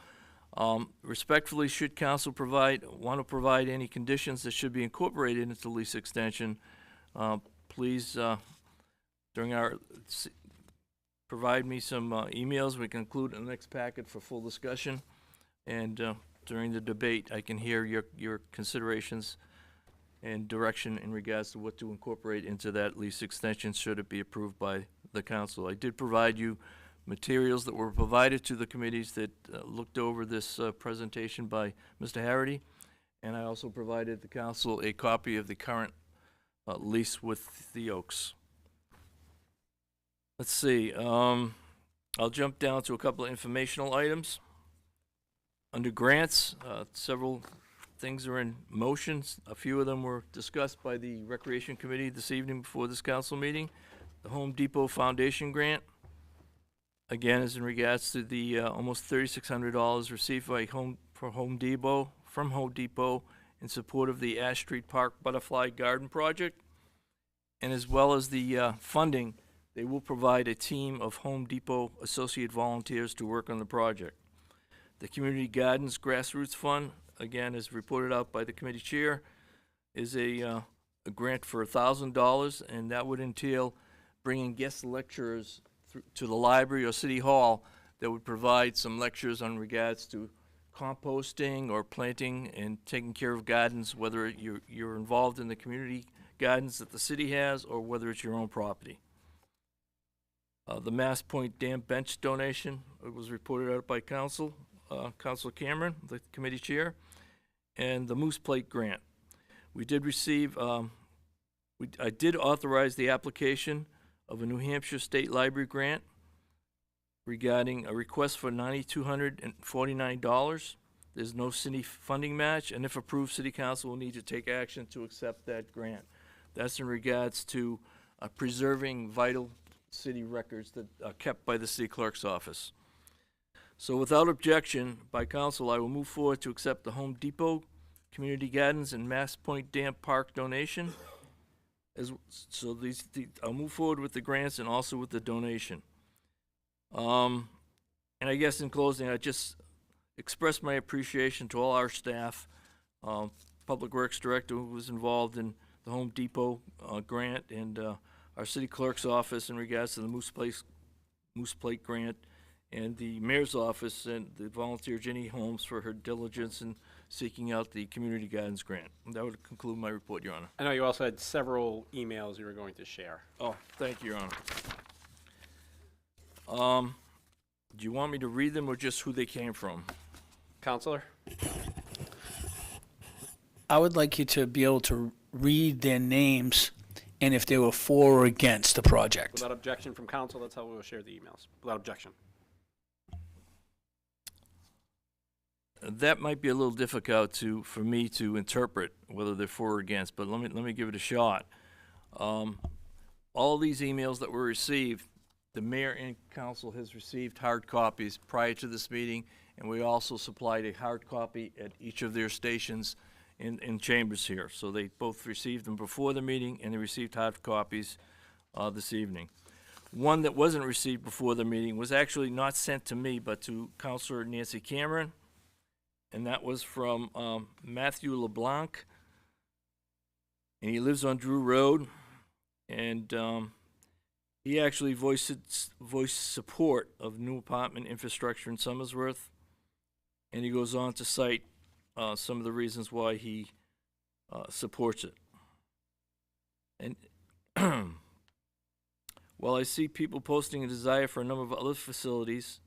respectfully, should council want to provide any conditions that should be incorporated into the lease extension, please, provide me some emails. We can include in the next packet for full discussion. And during the debate, I can hear your considerations and direction in regards to what to incorporate into that lease extension should it be approved by the council. I did provide you materials that were provided to the committees that looked over this presentation by Mr. Harity, and I also provided the council a copy of the current lease with the Oaks. Let's see, I'll jump down to a couple of informational items. Under grants, several things are in motion. A few of them were discussed by the Recreation Committee this evening before this council meeting. The Home Depot Foundation grant, again, is in regards to the almost $3,600 received from Home Depot in support of the Ash Street Park Butterfly Garden Project, and as well as the funding, they will provide a team of Home Depot associate volunteers to work on the project. The Community Gardens Grassroots Fund, again, as reported out by the committee chair, is a grant for $1,000, and that would entail bringing guest lecturers to the library or city hall that would provide some lectures on regards to composting or planting and taking care of gardens, whether you're involved in the community gardens that the city has or whether it's your own property. The Mass Point Dam bench donation, it was reported out by Councilor Cameron, the committee chair, and the Moose Plate grant. We did receive, I did authorize the application of a New Hampshire State Library grant regarding a request for $9,249. There's no city funding match, and if approved, City Council will need to take action to accept that grant. That's in regards to preserving vital city records that are kept by the city clerk's office. So without objection by council, I will move forward to accept the Home Depot, Community Gardens, and Mass Point Dam Park donation. I'll move forward with the grants and also with the donation. And I guess in closing, I just express my appreciation to all our staff, Public Works Director who was involved in the Home Depot grant, and our city clerk's office in regards to the Moose Plate grant, and the mayor's office and the volunteer Jenny Holmes for her diligence in seeking out the Community Gardens grant. And that would conclude my report, Your Honor. I know you also had several emails you were going to share. Oh, thank you, Your Honor. Do you want me to read them or just who they came from? Counselor? I would like you to be able to read their names and if they were for or against the project. Without objection from council, that's how we will share the emails. Without objection. That might be a little difficult for me to interpret whether they're for or against, but let me give it a shot. All these emails that were received, the mayor and council has received hard copies prior to this meeting, and we also supplied a hard copy at each of their stations in chambers here. So they both received them before the meeting, and they received hard copies this evening. One that wasn't received before the meeting was actually not sent to me, but to Counselor Nancy Cameron, and that was from Matthew LeBlanc, and he lives on Drew Road, and he actually voiced support of new apartment infrastructure in Somersworth, and he goes on to cite some of the reasons why he supports it. And while I see people posting a desire for a number of other facilities,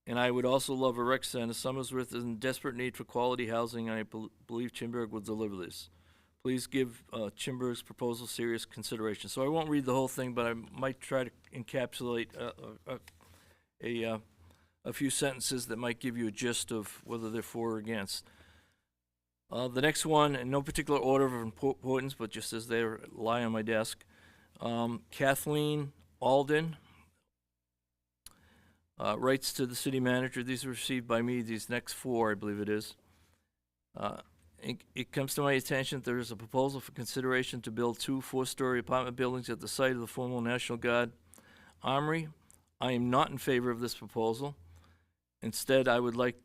and I would also love a rec center, Somersworth is in desperate need for quality housing, and I believe Chimberg will deliver this. Please give Chimberg's proposal serious consideration. So I won't read the whole thing, but I might try to encapsulate a few sentences that might give you a gist of whether they're for or against. The next one, in no particular order of importance, but just as they lie on my desk, Kathleen Alden writes to the city manager. These are received by me, these next four, I believe it is. It comes to my attention that there is a proposal for consideration to build 2 4-story apartment buildings at the site of the former National Guard Armory. I am not in favor of this proposal. Instead, I would like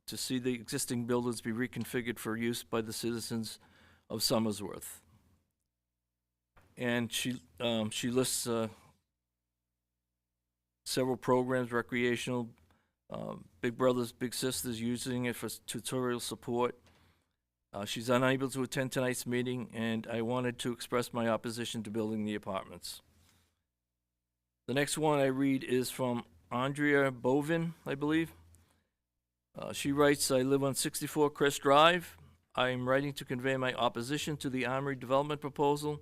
to see the existing buildings be reconfigured for use by the citizens of Somersworth. And she lists several programs, recreational, Big Brothers, Big Sisters, using it for tutorial support. She's unable to attend tonight's meeting, and I wanted to express my opposition to building the apartments. The next one I read is from Andrea Bovin, I believe. She writes, I live on 64 Crest Drive. I am writing to convey my opposition to the Armory development proposal,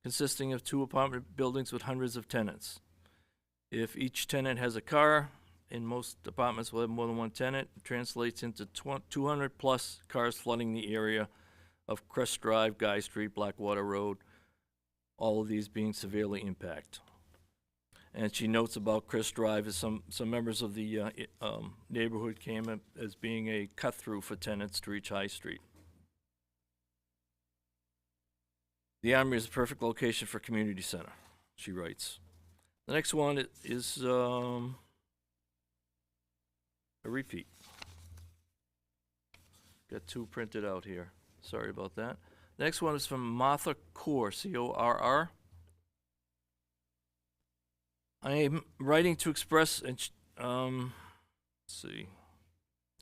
consisting of 2 apartment buildings with hundreds of tenants. If each tenant has a car, and most apartments will have more than one tenant, it translates into 200 plus cars flooding the area of Crest Drive, Guy Street, Blackwater Road, all of these being severely impacted. And she notes about Crest Drive as some members of the neighborhood came up as being a cut-through for tenants to reach High Street. The Armory is a perfect location for a community center, she writes. The next one is a repeat. Got 2 printed out here. Sorry about that. The next one is from Martha Corr, C-O-R-R. I am writing to express, let's see,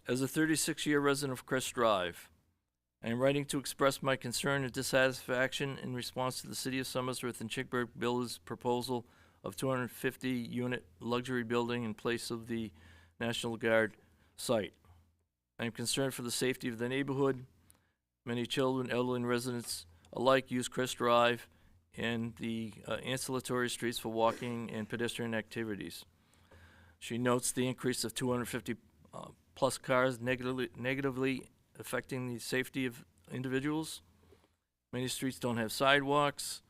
as a 36-year resident of Crest Drive, I am writing to express my concern and dissatisfaction in response to the City of Somersworth and Chickburg Builders' proposal of 250-unit luxury building in place of the National Guard site. I am concerned for the safety of the neighborhood. Many children, elderly, and residents alike use Crest Drive and the ancillary streets for walking and pedestrian activities. She notes the increase of 250 plus cars negatively affecting the safety of individuals. Many streets don't have sidewalks.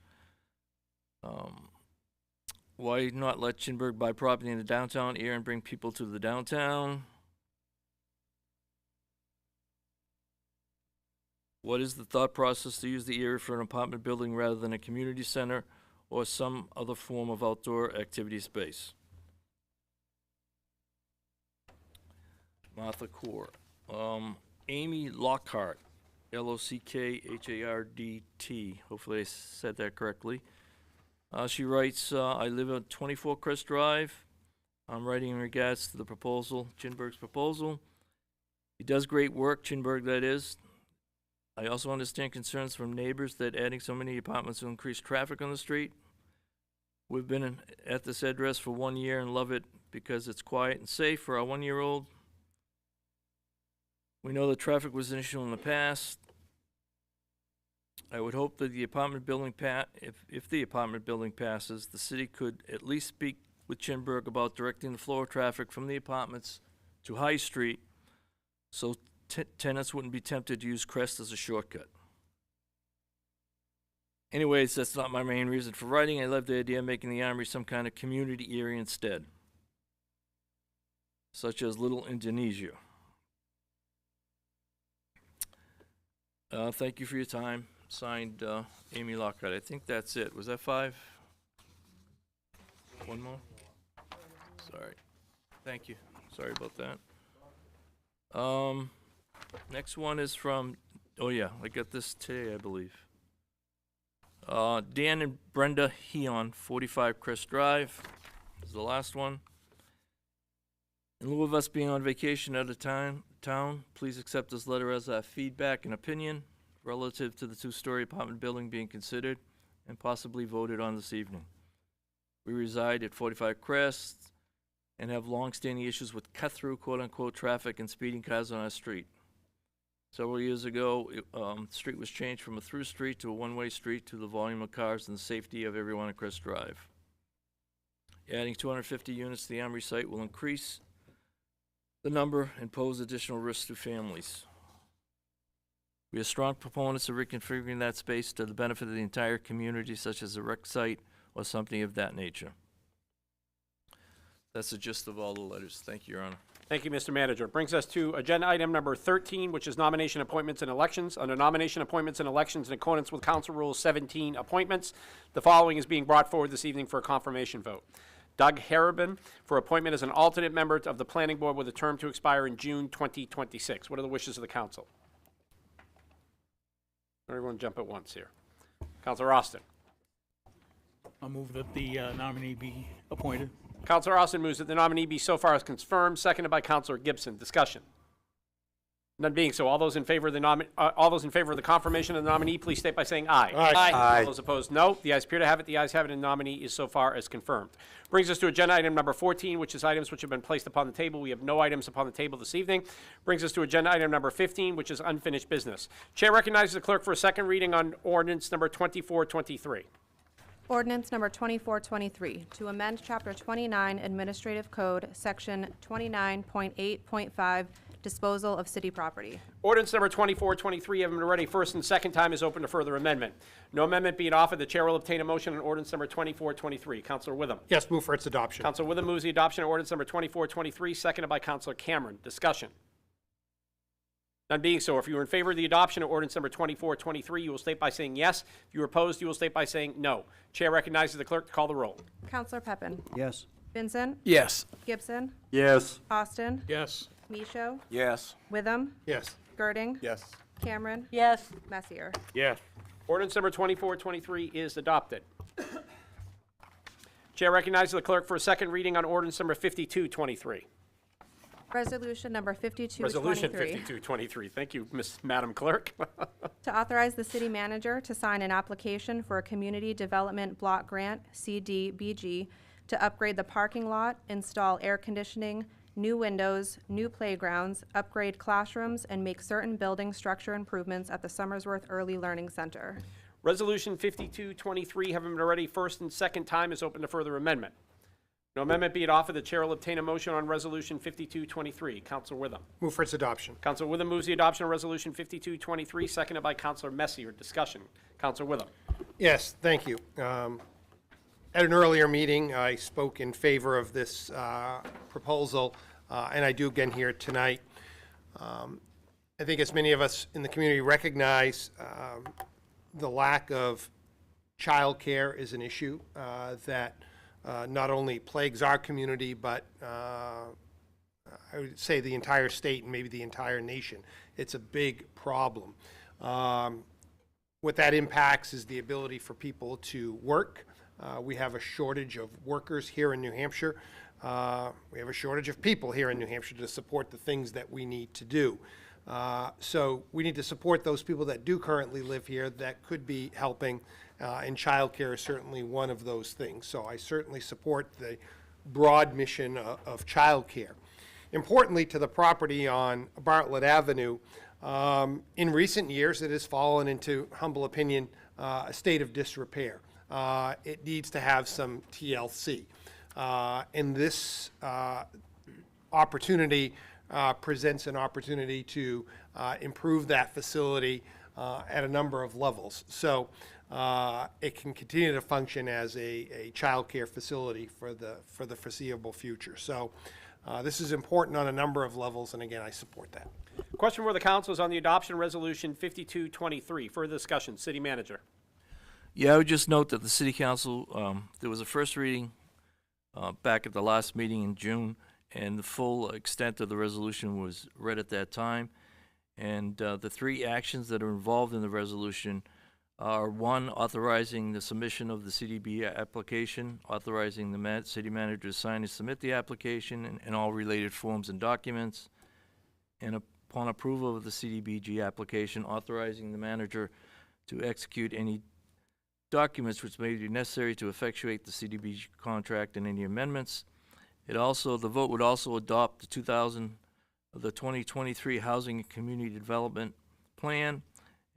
Why not let Chimberg buy property in the downtown area and bring people to the downtown? What is the thought process to use the area for an apartment building rather than a community center or some other form of outdoor activity space? Martha Corr. Amy Lockhart, L-O-C-K-H-A-R-D-T. Hopefully I said that correctly. She writes, I live at 24 Crest Drive. I'm writing in regards to the proposal, Chinberg's proposal. He does great work, Chinberg that is. I also understand concerns from neighbors that adding so many apartments will increase traffic on the street. We've been at this address for 1 year and love it because it's quiet and safe for our 1-year-old. We know that traffic was an issue in the past. I would hope that the apartment building if the apartment building passes, the city could at least speak with Chinberg about directing the flow of traffic from the apartments to High Street so tenants wouldn't be tempted to use Crest as a shortcut. Anyways, that's not my main reason for writing. I love the idea of making the Armory some kind of community area instead, such as Little Indonesia. Thank you for your time. Signed, Amy Lockhart. I think that's it. Was that 5? One more? Sorry. Thank you. Sorry about that. Next one is from, oh yeah, I got this today, I believe. Dan and Brenda Heon, 45 Crest Drive. This is the last one. In lieu of us being on vacation out of town, please accept this letter as our feedback and opinion relative to the two-story apartment building being considered and possibly voted on this evening. We reside at 45 Crest and have long-standing issues with cut-through, quote-unquote, traffic and speeding cars on our street. Several years ago, the street was changed from a through street to a one-way street to the volume of cars and the safety of everyone on Crest Drive. Adding 250 units to the Armory site will increase the number and pose additional risks to families. We are strong proponents of reconfiguring that space to the benefit of the entire community, such as a rec site or something of that nature. That's the gist of all the letters. Thank you, Your Honor. Thank you, Mr. Manager. It brings us to agenda item number 13, which is nomination appointments and elections. Under nomination appointments and elections in accordance with Council Rule 17 appointments, the following is being brought forward this evening for a confirmation vote. Doug Harabin for appointment as an alternate member of the Planning Board with a term to expire in June 2026. What are the wishes of the council? Everyone jump at once here. Councilor Austin. I'll move that the nominee be appointed. Councilor Austin moves that the nominee be so far as confirmed, seconded by Councilor Gibson. Discussion. None being so, all those in favor of the confirmation of the nominee, please state by saying aye. Aye. All those opposed, no. The ayes appear to have it. The ayes have it, and the nominee is so far as confirmed. Brings us to agenda item number 14, which is items which have been placed upon the table. We have no items upon the table this evening. Brings us to agenda item number 15, which is unfinished business. Chair recognizes the clerk for a second reading on ordinance number 2423. Ordinance number 2423, to amend Chapter 29 Administrative Code, Section 29.8.5, disposal of city property. Ordinance number 2423, having been read a first and second time, is open to further amendment. No amendment being offered, the chair will obtain a motion on ordinance number 2423. Councilor Witham. Yes, move for its adoption. Councilor Witham moves the adoption of ordinance number 2423, seconded by Councilor Cameron. Discussion. None being so, if you are in favor of the adoption of ordinance number 2423, you will state by saying yes. If you are opposed, you will state by saying no. Chair recognizes the clerk to call the roll. Councilor Pepin. Yes. Vincent. Yes. Gibson. Yes. Austin. Yes. Micho. Yes. Witham. Yes. Girding. Yes. Cameron. Yes. Messier. Yes. Ordinance number 2423 is adopted. Chair recognizes the clerk for a second reading on ordinance number 5223. Resolution number 5223. Resolution 5223. Thank you, Madam Clerk. To authorize the city manager to sign an application for a Community Development Block Grant, CDBG, to upgrade the parking lot, install air conditioning, new windows, new playgrounds, upgrade classrooms, and make certain building structure improvements at the Somersworth Early Learning Center. Resolution 5223, having been read a first and second time, is open to further amendment. No amendment be it offered, the chair will obtain a motion on resolution 5223. Councilor Witham. Move for its adoption. Councilor Witham moves the adoption of resolution 5223, seconded by Councilor Messier. Discussion. Councilor Witham. Yes, thank you. At an earlier meeting, I spoke in favor of this proposal, and I do again here tonight. I think as many of us in the community recognize, the lack of childcare is an issue that not only plagues our community, but I would say the entire state and maybe the entire nation. It's a big problem. What that impacts is the ability for people to work. We have a shortage of workers here in New Hampshire. We have a shortage of people here in New Hampshire to support the things that we need to do. So we need to support those people that do currently live here that could be helping, and childcare is certainly one of those things. So I certainly support the broad mission of childcare. Importantly, to the property on Bartlett Avenue, in recent years it has fallen into, humble opinion, a state of disrepair. It needs to have some TLC. And this opportunity presents an opportunity to improve that facility at a number of levels. So it can continue to function as a child care facility for the foreseeable future. So this is important on a number of levels, and again, I support that. Question for the council is on the adoption of resolution 5223. Further discussion. City Manager. Yeah, I would just note that the city council, there was a first reading back at the last meeting in June, and the full extent of the resolution was read at that time. And the three actions that are involved in the resolution are: one, authorizing the submission of the CDB application, authorizing the city manager to sign and submit the application and all related forms and documents, and upon approval of the CDBG application, authorizing the manager to execute any documents which may be necessary to effectuate the CDBG contract and any amendments. The vote would also adopt the 2023 Housing and Community Development Plan.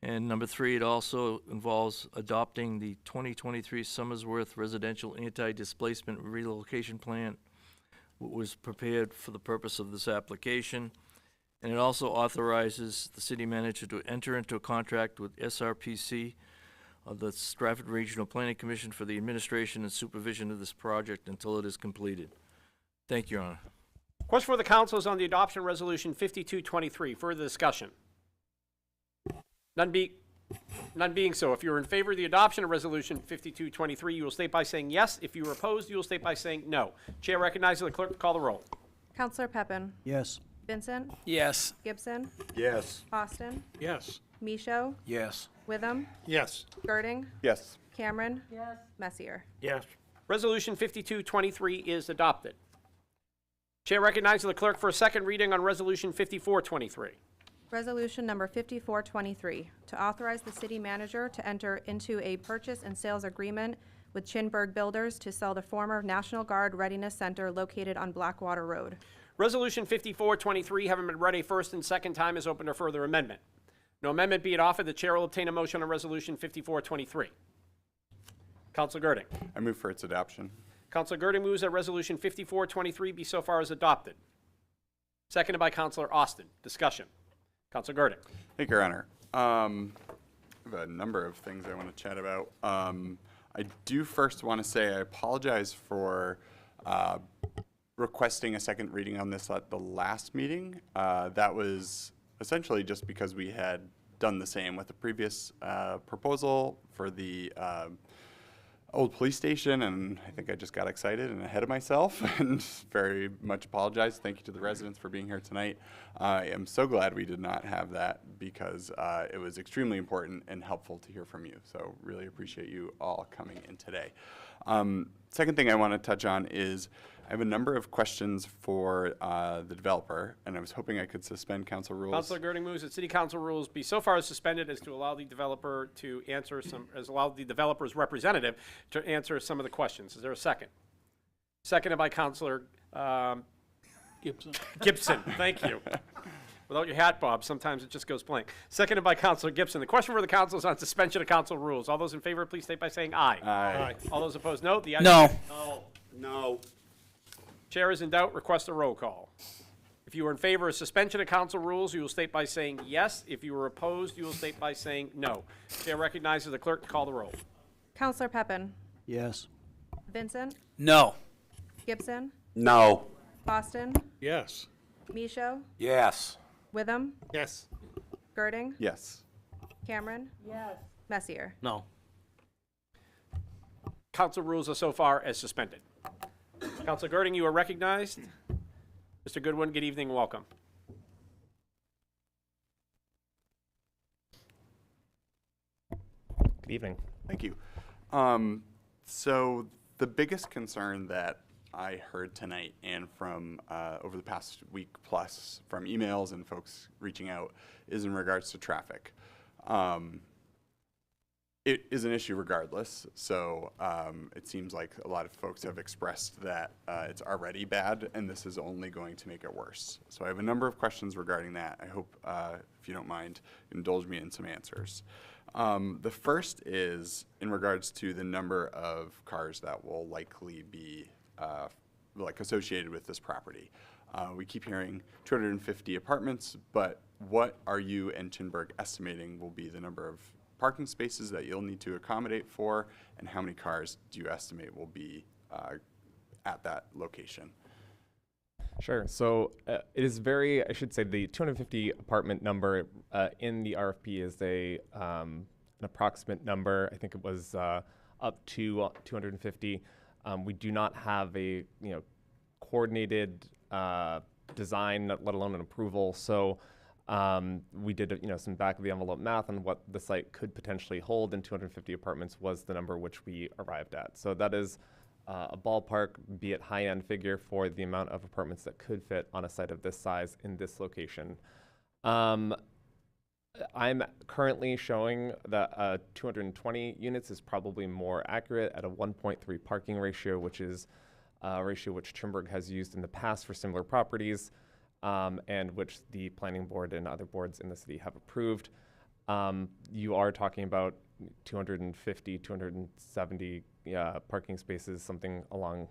And number three, it also involves adopting the 2023 Somersworth Residential Anti-Displacement Relocation Plan, which was prepared for the purpose of this application. And it also authorizes the city manager to enter into a contract with SRPC, the Stratford Regional Planning Commission, for the administration and supervision of this project until it is completed. Thank you, Your Honor. Question for the council is on the adoption of Resolution 5223. Further discussion? None being so, if you're in favor of the adoption of Resolution 5223, you will state by saying yes. If you are opposed, you will state by saying no. Chair recognizes the clerk to call the roll. Counselor Pepin. Yes. Vincent. Yes. Gibson. Yes. Austin. Yes. Michaud. Yes. Witham. Yes. Girding. Yes. Cameron. Yes. Messier. Yes. Resolution 5223 is adopted. Chair recognizes the clerk for a second reading on Resolution 5423. Resolution number 5423, to authorize the city manager to enter into a purchase and sales agreement with Chinburg Builders to sell the former National Guard Readiness Center located on Blackwater Road. Resolution 5423, having been read a first and second time, is open to further amendment. No amendment being offered, the chair will obtain a motion on Resolution 5423. Councilor Girding. I move for its adoption. Councilor Girding moves that Resolution 5423 be so far as adopted. Seconded by Councilor Austin. Discussion. Councilor Girding. Thank you, Your Honor. I have a number of things I want to chat about. I do first want to say I apologize for requesting a second reading on this at the last meeting. That was essentially just because we had done the same with the previous proposal for the old police station, and I think I just got excited and ahead of myself and very much apologize. Thank you to the residents for being here tonight. I am so glad we did not have that because it was extremely important and helpful to hear from you. So really appreciate you all coming in today. Second thing I want to touch on is I have a number of questions for the developer, and I was hoping I could suspend council rules. Councilor Girding moves that city council rules be so far as suspended as to allow the developer to answer allow the developer's representative to answer some of the questions. Is there a second? Seconded by Councilor Gibson. Gibson. Thank you. Without your hat, Bob, sometimes it just goes blank. Seconded by Councilor Gibson. The question for the council is on suspension of council rules. All those in favor, please state by saying aye. Aye. All those opposed, no. The ayes No. No. Chair is in doubt. Request a roll call. If you are in favor of suspension of council rules, you will state by saying yes. If you are opposed, you will state by saying no. Chair recognizes the clerk to call the roll. Counselor Pepin. Yes. Vincent. No. Gibson. No. Austin. Yes. Michaud. Yes. Witham. Yes. Girding. Yes. Cameron. Yes. Messier. No. Council rules are so far as suspended. Councilor Girding, you are recognized. Mr. Goodwin, good evening and welcome. Good evening. Thank you. So the biggest concern that I heard tonight and from over the past week plus from emails and folks reaching out is in regards to traffic. It is an issue regardless, so it seems like a lot of folks have expressed that it's already bad and this is only going to make it worse. So I have a number of questions regarding that. I hope, if you don't mind, indulge me in some answers. The first is in regards to the number of cars that will likely be associated with this property. We keep hearing 250 apartments, but what are you and Chinburg estimating will be the number of parking spaces that you'll need to accommodate for, and how many cars do you estimate will be at that location? Sure. So it is very, I should say, the 250 apartment number in the RFP is an approximate number. I think it was up to 250. We do not have a coordinated design, let alone an approval. So we did some back of the envelope math on what the site could potentially hold, and 250 apartments was the number which we arrived at. So that is a ballpark, be it high-end figure for the amount of apartments that could fit on a site of this size in this location. I'm currently showing that 220 units is probably more accurate at a 1.3 parking ratio, which is a ratio which Trimberg has used in the past for similar properties, and which the planning board and other boards in the city have approved. You are talking about 250, 270 parking spaces, something along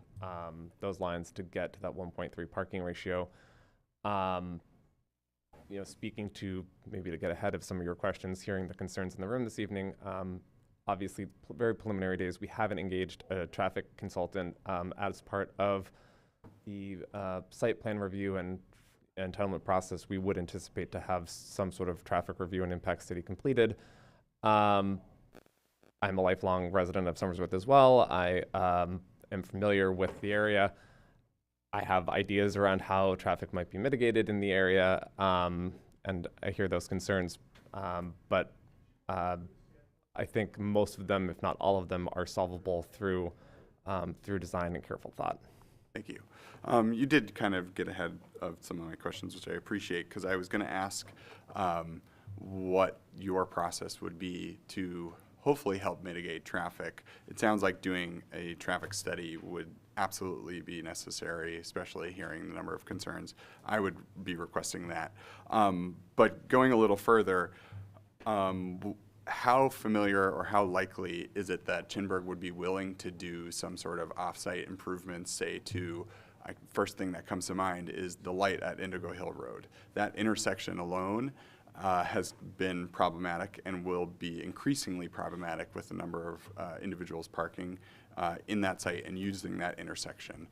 those lines to get to that 1.3 parking ratio. Speaking to, maybe to get ahead of some of your questions, hearing the concerns in the room this evening, obviously very preliminary days, we haven't engaged a traffic consultant as part of the site plan review and entitlement process. We would anticipate to have some sort of traffic review and impact study completed. I'm a lifelong resident of Somersworth as well. I am familiar with the area. I have ideas around how traffic might be mitigated in the area, and I hear those concerns, but I think most of them, if not all of them, are solvable through design and careful thought. Thank you. You did kind of get ahead of some of my questions, which I appreciate, because I was going to ask what your process would be to hopefully help mitigate traffic. It sounds like doing a traffic study would absolutely be necessary, especially hearing the number of concerns. I would be requesting that. But going a little further, how familiar or how likely is it that Trimberg would be willing to do some sort of off-site improvements, say to, first thing that comes to mind is the light at Indigo Hill Road. That intersection alone has been problematic and will be increasingly problematic with the number of individuals parking in that site and using that intersection.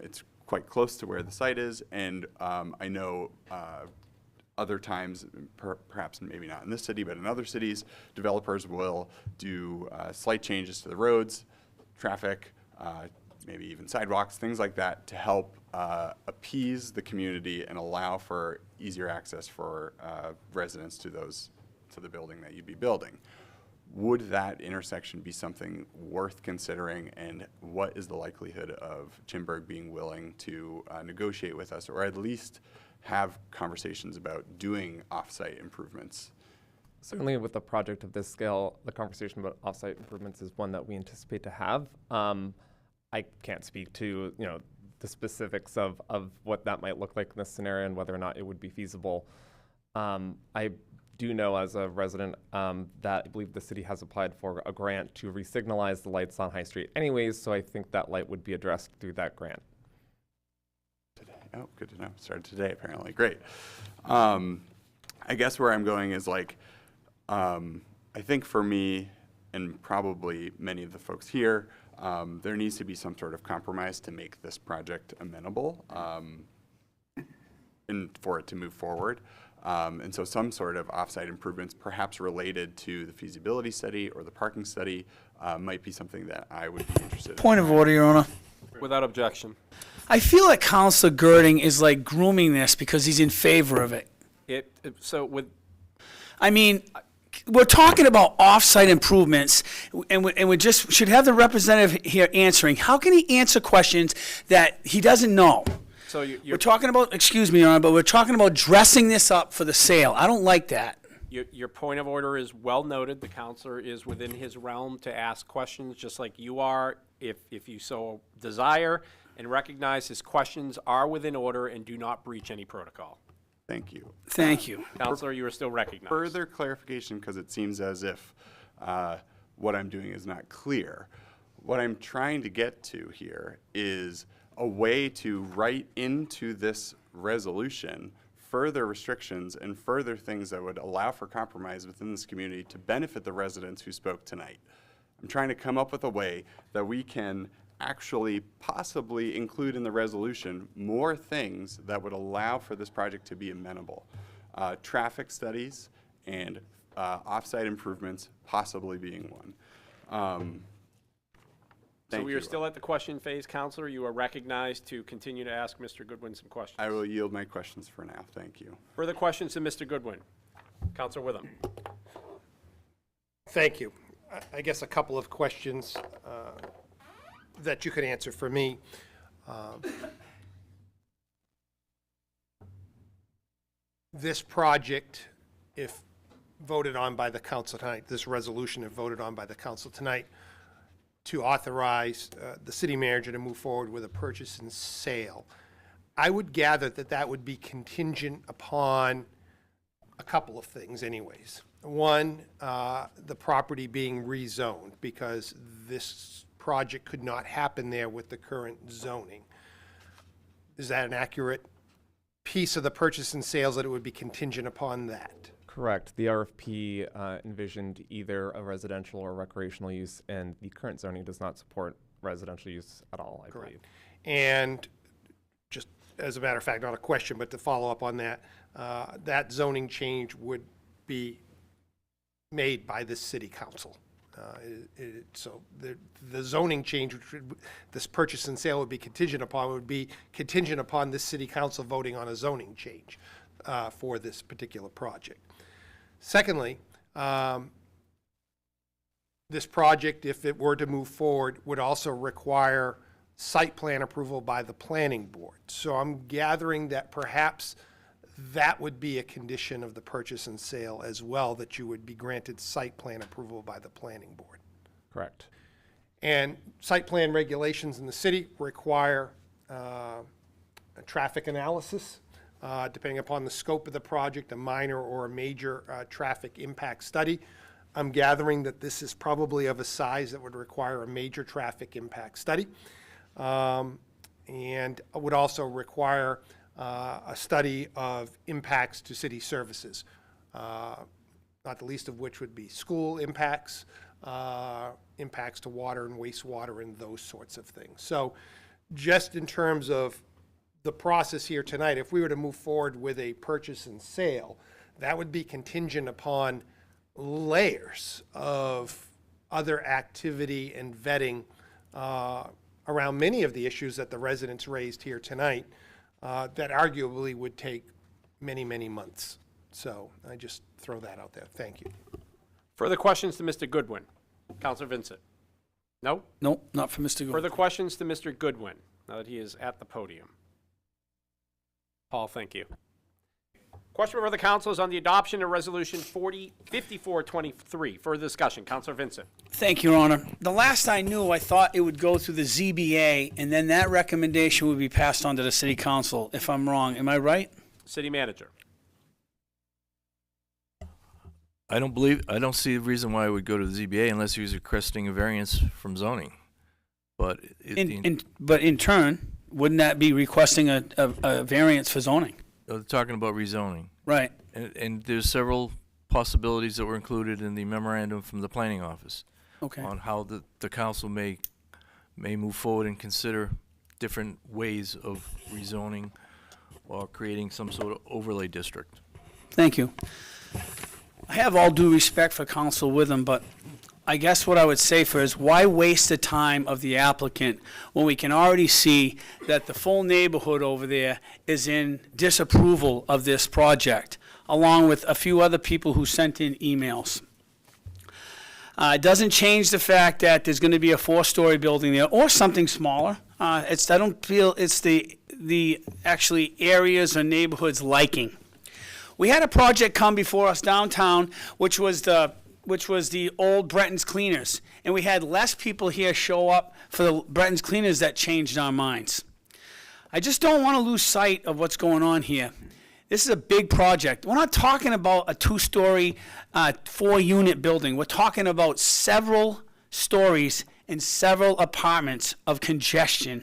It's quite close to where the site is, and I know other times, perhaps maybe not in this city, but in other cities, developers will do slight changes to the roads, traffic, maybe even sidewalks, things like that, to help appease the community and allow for easier access for residents to the building that you'd be building. Would that intersection be something worth considering, and what is the likelihood of Trimberg being willing to negotiate with us, or at least have conversations about doing off-site improvements? Certainly with a project of this scale, the conversation about off-site improvements is one that we anticipate to have. I can't speak to the specifics of what that might look like in this scenario and whether or not it would be feasible. I do know as a resident that I believe the city has applied for a grant to re-signalize the lights on High Street anyways, so I think that light would be addressed through that grant. Today. Oh, good to know. Started today, apparently. Great. I guess where I'm going is I think for me, and probably many of the folks here, there needs to be some sort of compromise to make this project amenable and for it to move forward. And so some sort of off-site improvements, perhaps related to the feasibility study or the parking study, might be something that I would be interested in. Point of order, Your Honor. Without objection. I feel like Councilor Girding is grooming this because he's in favor of it. I mean, we're talking about off-site improvements, and we just should have the representative here answering. How can he answer questions that he doesn't know? So we're talking about, excuse me, Your Honor, but we're talking about dressing this up for the sale. I don't like that. Your point of order is well noted. The counselor is within his realm to ask questions, just like you are, if you so desire, and recognize his questions are within order and do not breach any protocol. Thank you. Thank you. Counselor, you are still recognized. Further clarification, because it seems as if what I'm doing is not clear. What I'm trying to get to here is a way to write into this resolution further restrictions and further things that would allow for compromise within this community to benefit the residents who spoke tonight. I'm trying to come up with a way that we can actually possibly include in the resolution more things that would allow for this project to be amenable. Traffic studies and off-site improvements possibly being one. So Thank we you. are still at the question phase, Counselor. You are recognized to continue to ask Mr. Goodwin some questions. I will yield my questions for now. Thank you. Further questions to Mr. Goodwin? Counselor Witham. Thank you. I guess a couple of questions that you could answer for me. This project, if voted on by the council tonight, this resolution if voted on by the council tonight, to authorize the city manager to move forward with a purchase and sale, I would gather that that would be contingent upon a couple of things anyways. One, the property being rezoned, because this project could not happen there with the current zoning. Is that an accurate piece of the purchase and sales, that it would be contingent upon that? Correct. The RFP envisioned either a residential or recreational use, and the current zoning does not support residential use at all, I believe. And just as a matter of fact, not a question, but to follow up on that, that zoning change would be made by the city council. So the zoning change, which this purchase and sale would be contingent upon, would be contingent upon this city council voting on a zoning change for this particular project. Secondly, this project, if it were to move forward, would also require site plan approval by the planning board. So I'm gathering that perhaps that would be a condition of the purchase and sale as well, that you would be granted site plan approval by the planning board. Correct. And site plan regulations in the city require a traffic analysis, depending upon the scope of the project, a minor or a major traffic impact study. I'm gathering that this is probably of a size that would require a major traffic impact study, and would also require a study of impacts to city services, not the least of which would be school impacts, impacts to water and wastewater and those sorts of things. So just in terms of the process here tonight, if we were to move forward with a purchase and sale, that would be contingent upon layers of other activity and vetting around many of the issues that the residents raised here tonight, that arguably would take many, many months. So I just throw that out there. Thank you. Further questions to Mr. Goodwin? Counselor Vincent? No? Nope, not for Mr. Goodwin. Further questions to Mr. Goodwin, now that he is at the podium? Paul, thank you. Question before the council is on the adoption of Resolution 5423. Further discussion. Counselor Vincent. Thank you, Your Honor. The last I knew, I thought it would go through the ZBA, and then that recommendation would be passed on to the city council, if I'm wrong. Am I right? City manager. I don't see a reason why it would go to the ZBA unless he was requesting a variance from zoning. But but in turn, wouldn't that be requesting a variance for zoning? they're talking about rezoning. Right. And there's several possibilities that were included in the memorandum from the planning office. Okay. On how the council may move forward and consider different ways of rezoning or creating some sort of overlay district. Thank you. I have all due respect for Council Witham, but I guess what I would say for is why waste the time of the applicant when we can already see that the full neighborhood over there is in disapproval of this project, along with a few other people who sent in emails. It doesn't change the fact that there's going to be a 4-story building there or something smaller. I don't feel it's the actually areas or neighborhoods liking. We had a project come before us downtown, which was the old Breton's Cleaners, and we had less people here show up for the Breton's Cleaners that changed our minds. I just don't want to lose sight of what's going on here. This is a big project. We're not talking about a 2-story, 4-unit building. We're talking about several stories and several apartments of congestion.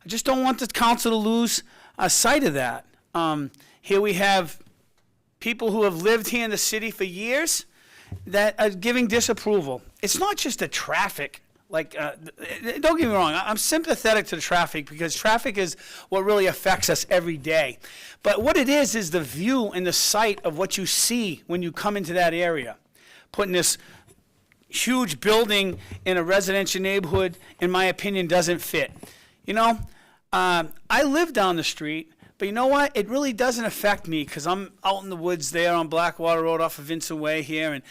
I just don't want the council to lose sight of that. Here we have people who have lived here in the city for years that are giving disapproval. It's not just the traffic. Don't get me wrong, I'm sympathetic to the traffic because traffic is what really affects us every day. But what it is the view and the sight of what you see when you come into that area. Putting this huge building in a residential neighborhood, in my opinion, doesn't fit. You know, I live down the street, but you know what? It really doesn't affect me because I'm out in the woods there on Blackwater Road off of Vincent Way here, and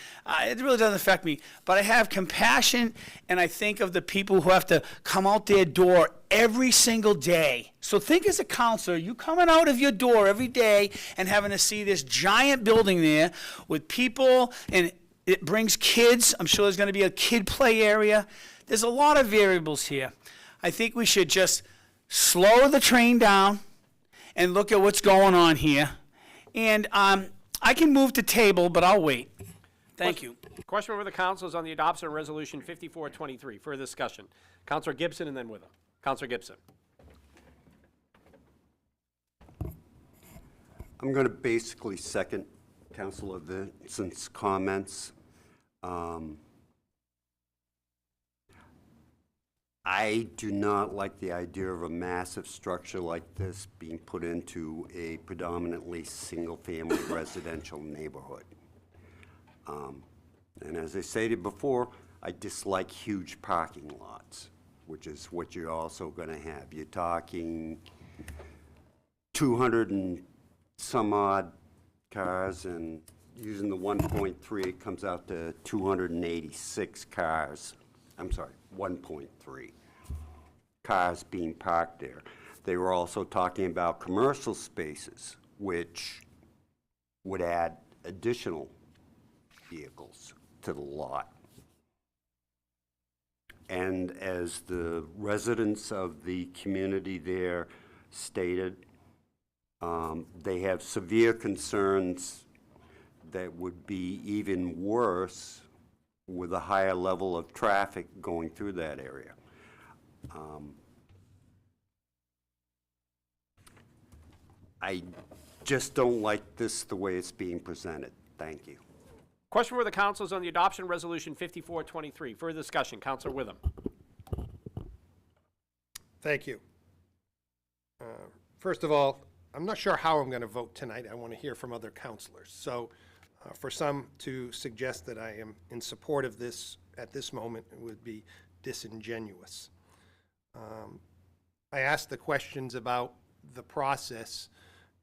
it really doesn't affect me. But I have compassion, and I think of the people who have to come out their door every single day. So think as a counselor, you coming out of your door every day and having to see this giant building there with people, and it brings kids. I'm sure there's going to be a kid play area. There's a lot of variables here. I think we should just slow the train down and look at what's going on here. And I can move to table, but I'll wait. Thank you. Question before the council is on the adoption of Resolution 5423. Further discussion. Councilor Gibson and then Witham. Councilor Gibson. I'm going to basically second Councilor Vincent's comments. I do not like the idea of a massive structure like this being put into a predominantly single-family residential neighborhood. And as I stated before, I dislike huge parking lots, which is what you're also going to have. You're talking 200 and some odd cars, and using the 1.3, it comes out to 286 cars. I'm sorry, 1.3 cars being parked there. They were also talking about commercial spaces, which would add additional vehicles to the lot. And as the residents of the community there stated, they have severe concerns that would be even worse with a higher level of traffic going through that area. I just don't like this the way it's being presented. Thank you. Question for the council is on the adoption of Resolution 5423. Further discussion. Councilor Witham. Thank you. First of all, I'm not sure how I'm going to vote tonight. I want to hear from other councilors. So for some to suggest that I am in support of this at this moment would be disingenuous. I asked the questions about the process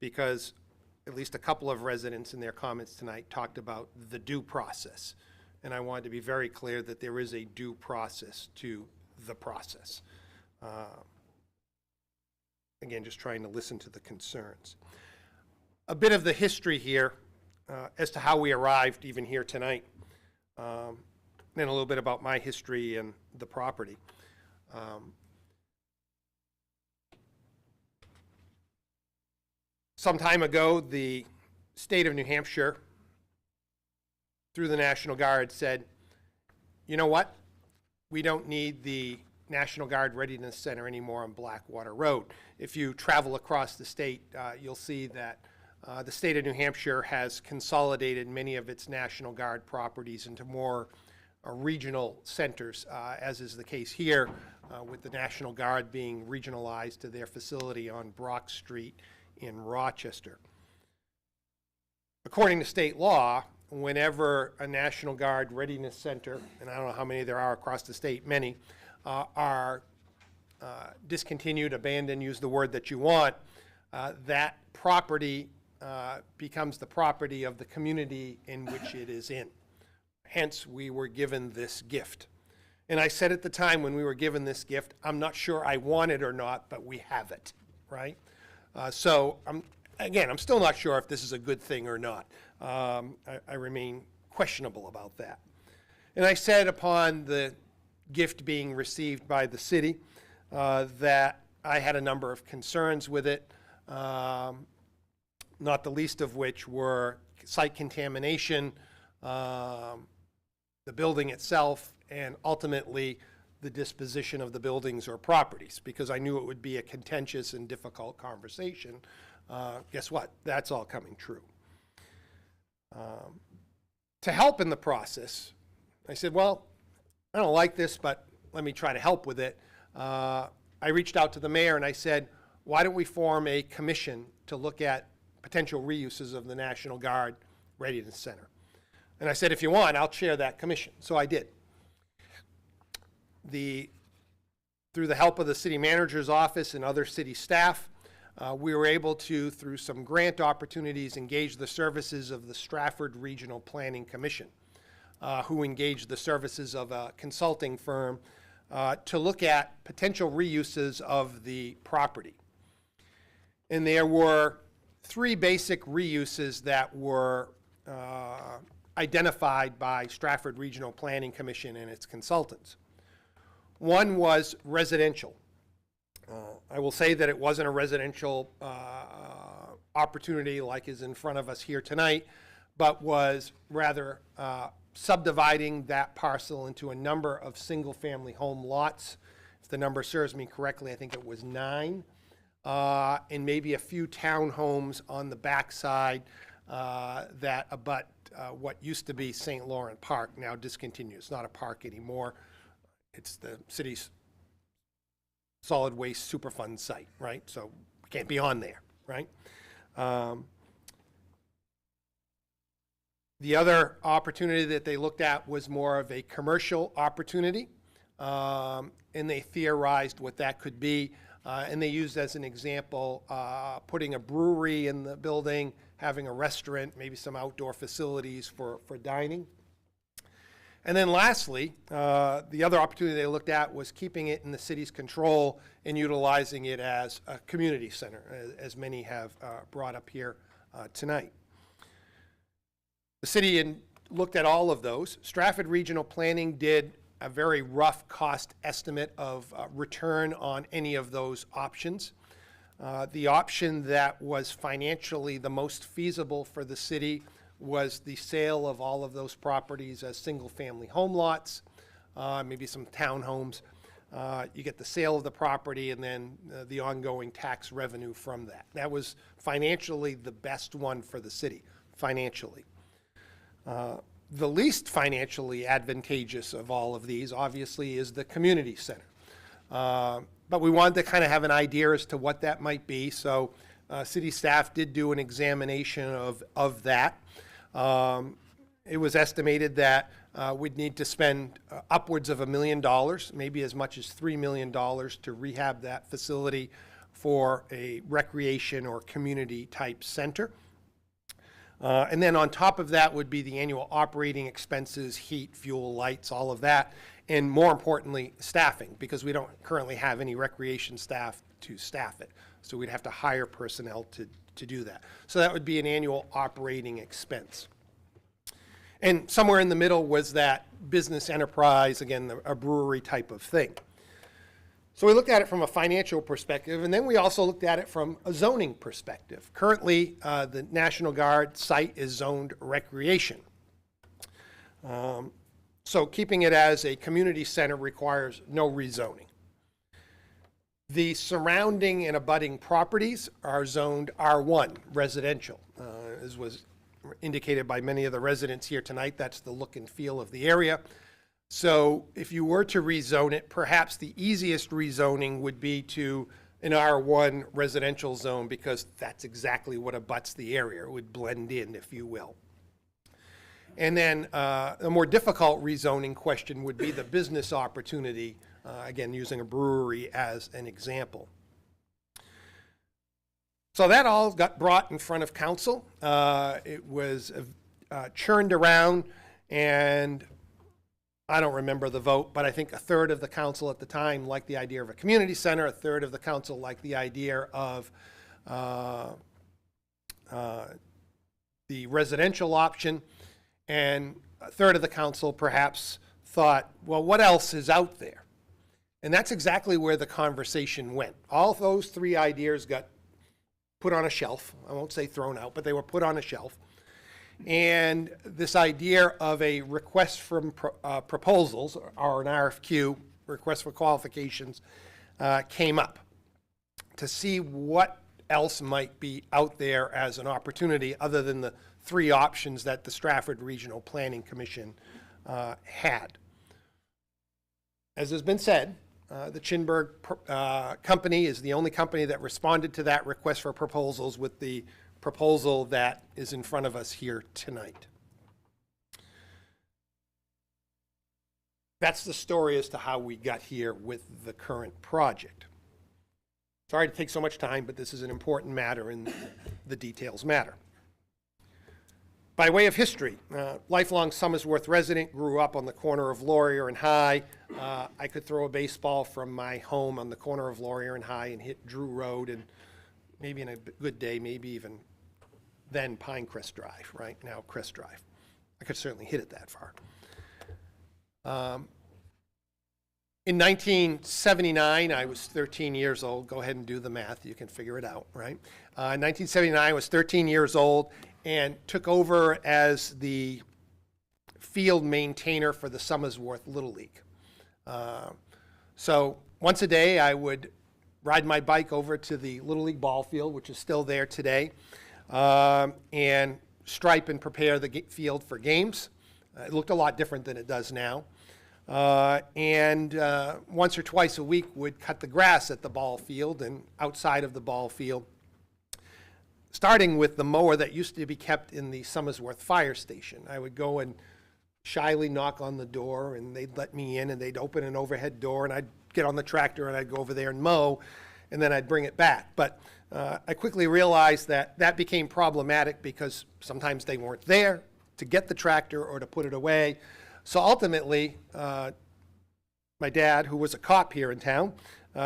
because at least a couple of residents in their comments tonight talked about the due process. And I wanted to be very clear that there is a due process to the process. Again, just trying to listen to the concerns. A bit of the history here as to how we arrived even here tonight, and a little bit about my history and the property. Some time ago, the state of New Hampshire, through the National Guard, said, you know what? We don't need the National Guard Readiness Center anymore on Blackwater Road. If you travel across the state, you'll see that the state of New Hampshire has consolidated many of its National Guard properties into more regional centers, as is the case here, with the National Guard being regionalized to their facility on Brock Street in Rochester. According to state law, whenever a National Guard Readiness Center, and I don't know how many there are across the state, many, are discontinued, abandoned, use the word that you want, that property becomes the property of the community in which it is in. Hence, we were given this gift. And I said at the time when we were given this gift, I'm not sure I want it or not, but we have it, right? So, again, I'm still not sure if this is a good thing or not. I remain questionable about that. And I said upon the gift being received by the city that I had a number of concerns with it, not the least of which were site contamination, the building itself, and ultimately the disposition of the buildings or properties, because I knew it would be a contentious and difficult conversation. Guess what? That's all coming true. To help in the process, I said, well, I don't like this, but let me try to help with it. I reached out to the mayor and I said, why don't we form a commission to look at potential reuses of the National Guard Readiness Center? And I said, if you want, I'll chair that commission. So I did. through the help of the city manager's office and other city staff, we were able to, through some grant opportunities, engage the services of the Stratford Regional Planning Commission, who engaged the services of a consulting firm to look at potential reuses of the property. And there were 3 basic reuses that were identified by Stratford Regional Planning Commission and its consultants. One was residential. I will say that it wasn't a residential opportunity like is in front of us here tonight, but was rather subdividing that parcel into a number of single-family home lots. If the number serves me correctly, I think it was 9, and maybe a few townhomes on the backside that abut what used to be St. Laurent Park, now discontinued. It's not a park anymore. It's the city's solid waste Superfund site, right? So we can't be on there, right? The other opportunity that they looked at was more of a commercial opportunity, and they theorized what that could be, and they used as an example putting a brewery in the building, having a restaurant, maybe some outdoor facilities for dining. And then lastly, the other opportunity they looked at was keeping it in the city's control and utilizing it as a community center, as many have brought up here tonight. The city looked at all of those. Stratford Regional Planning did a very rough cost estimate of return on any of those options. The option that was financially the most feasible for the city was the sale of all of those properties as single-family home lots, maybe some townhomes. You get the sale of the property and then the ongoing tax revenue from that. That was financially the best one for the city, financially. The least financially advantageous of all of these, obviously, is the community center. But we wanted to kind of have an idea as to what that might be, so city staff did do an examination of that. It was estimated that we'd need to spend upwards of $1 million, maybe as much as $3 million to rehab that facility for a recreation or community type center. And then on top of that would be the annual operating expenses, heat, fuel, lights, all of that, and more importantly, staffing, because we don't currently have any recreation staff to staff it. So we'd have to hire personnel to do that. So that would be an annual operating expense. And somewhere in the middle was that business enterprise, again, a brewery type of thing. So we looked at it from a financial perspective, and then we also looked at it from a zoning perspective. Currently, the National Guard site is zoned recreation. So keeping it as a community center requires no rezoning. The surrounding and abutting properties are zoned R1, residential. As was indicated by many of the residents here tonight, that's the look and feel of the area. So if you were to rezone it, perhaps the easiest rezoning would be to an R1 residential zone, because that's exactly what abuts the area. It would blend in, if you will. And then a more difficult rezoning question would be the business opportunity, again, using a brewery as an example. So that all got brought in front of council. It was churned around, and I don't remember the vote, but I think 1/3 of the council at the time liked the idea of a community center, 1/3 of the council liked the idea of the residential option, and 1/3 of the council perhaps thought, well, what else is out there? And that's exactly where the conversation went. All those 3 ideas got put on a shelf. I won't say thrown out, but they were put on a shelf. And this idea of a request for proposals, or an RFQ, request for qualifications, came up to see what else might be out there as an opportunity other than the 3 options that the Stratford Regional Planning Commission had. As has been said, the Chinburg company is the only company that responded to that request for proposals with the proposal that is in front of us here tonight. that's the story as to how we got here with the current project. Sorry to take so much time, but this is an important matter and the details matter. By way of history, lifelong Somersworth resident, grew up on the corner of Laurier and High. I could throw a baseball from my home on the corner of Laurier and High and hit Drew Road, and maybe in a good day, maybe even then Pinecrest Drive, right? Now Crest Drive. I could certainly hit it that far. In 1979, I was 13 years old. Go ahead and do the math. You can figure it out, right? In 1979, I was 13 years old and took over as the field maintainer for the Somersworth Little League. So once a day, I would ride my bike over to the Little League ball field, which is still there today, and stripe and prepare the field for games. It looked a lot different than it does now. And once or twice a week would cut the grass at the ball field and outside of the ball field, starting with the mower that used to be kept in the Somersworth fire station. I would go and shyly knock on the door, and they'd let me in, and they'd open an overhead door, and I'd get on the tractor and I'd go over there and mow, and then I'd bring it back. But I quickly realized that that became problematic because sometimes they weren't there to get the tractor or to put it away. So ultimately, my dad, who was a cop here in town,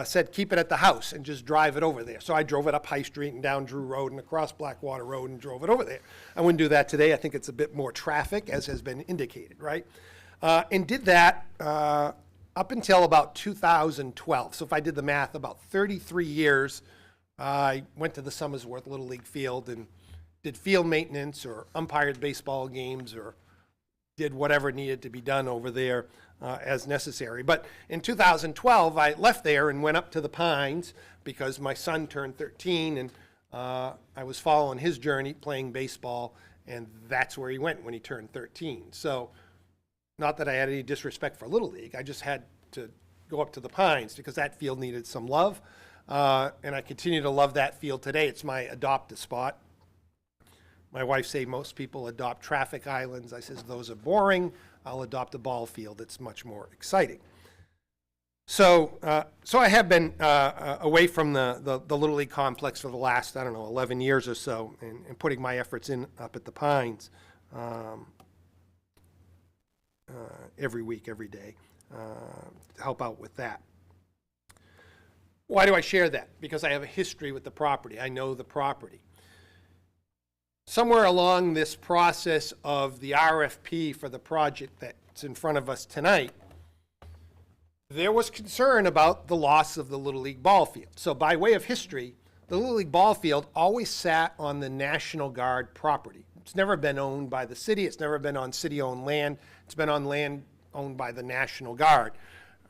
said, keep it at the house and just drive it over there. So I drove it up High Street and down Drew Road and across Blackwater Road and drove it over there. I wouldn't do that today. I think it's a bit more traffic, as has been indicated, right? And did that up until about 2012. So if I did the math, about 33 years, I went to the Somersworth Little League field and did field maintenance or umpired baseball games or did whatever needed to be done over there as necessary. But in 2012, I left there and went up to the Pines because my son turned 13, and I was following his journey playing baseball, and that's where he went when he turned 13. So not that I had any disrespect for Little League, I just had to go up to the Pines because that field needed some love, and I continue to love that field today. It's my adopted spot. My wife say most people adopt traffic islands. I says those are boring. I'll adopt a ball field. It's much more exciting. So I have been away from the Little League complex for the last, I don't know, 11 years or so, and putting my efforts in up at the Pines every week, every day, to help out with that. Why do I share that? Because I have a history with the property. I know the property. Somewhere along this process of the RFP for the project that's in front of us tonight, there was concern about the loss of the Little League ball field. So by way of history, the Little League ball field always sat on the National Guard property. It's never been owned by the city. It's never been on city-owned land. It's been on land owned by the National Guard.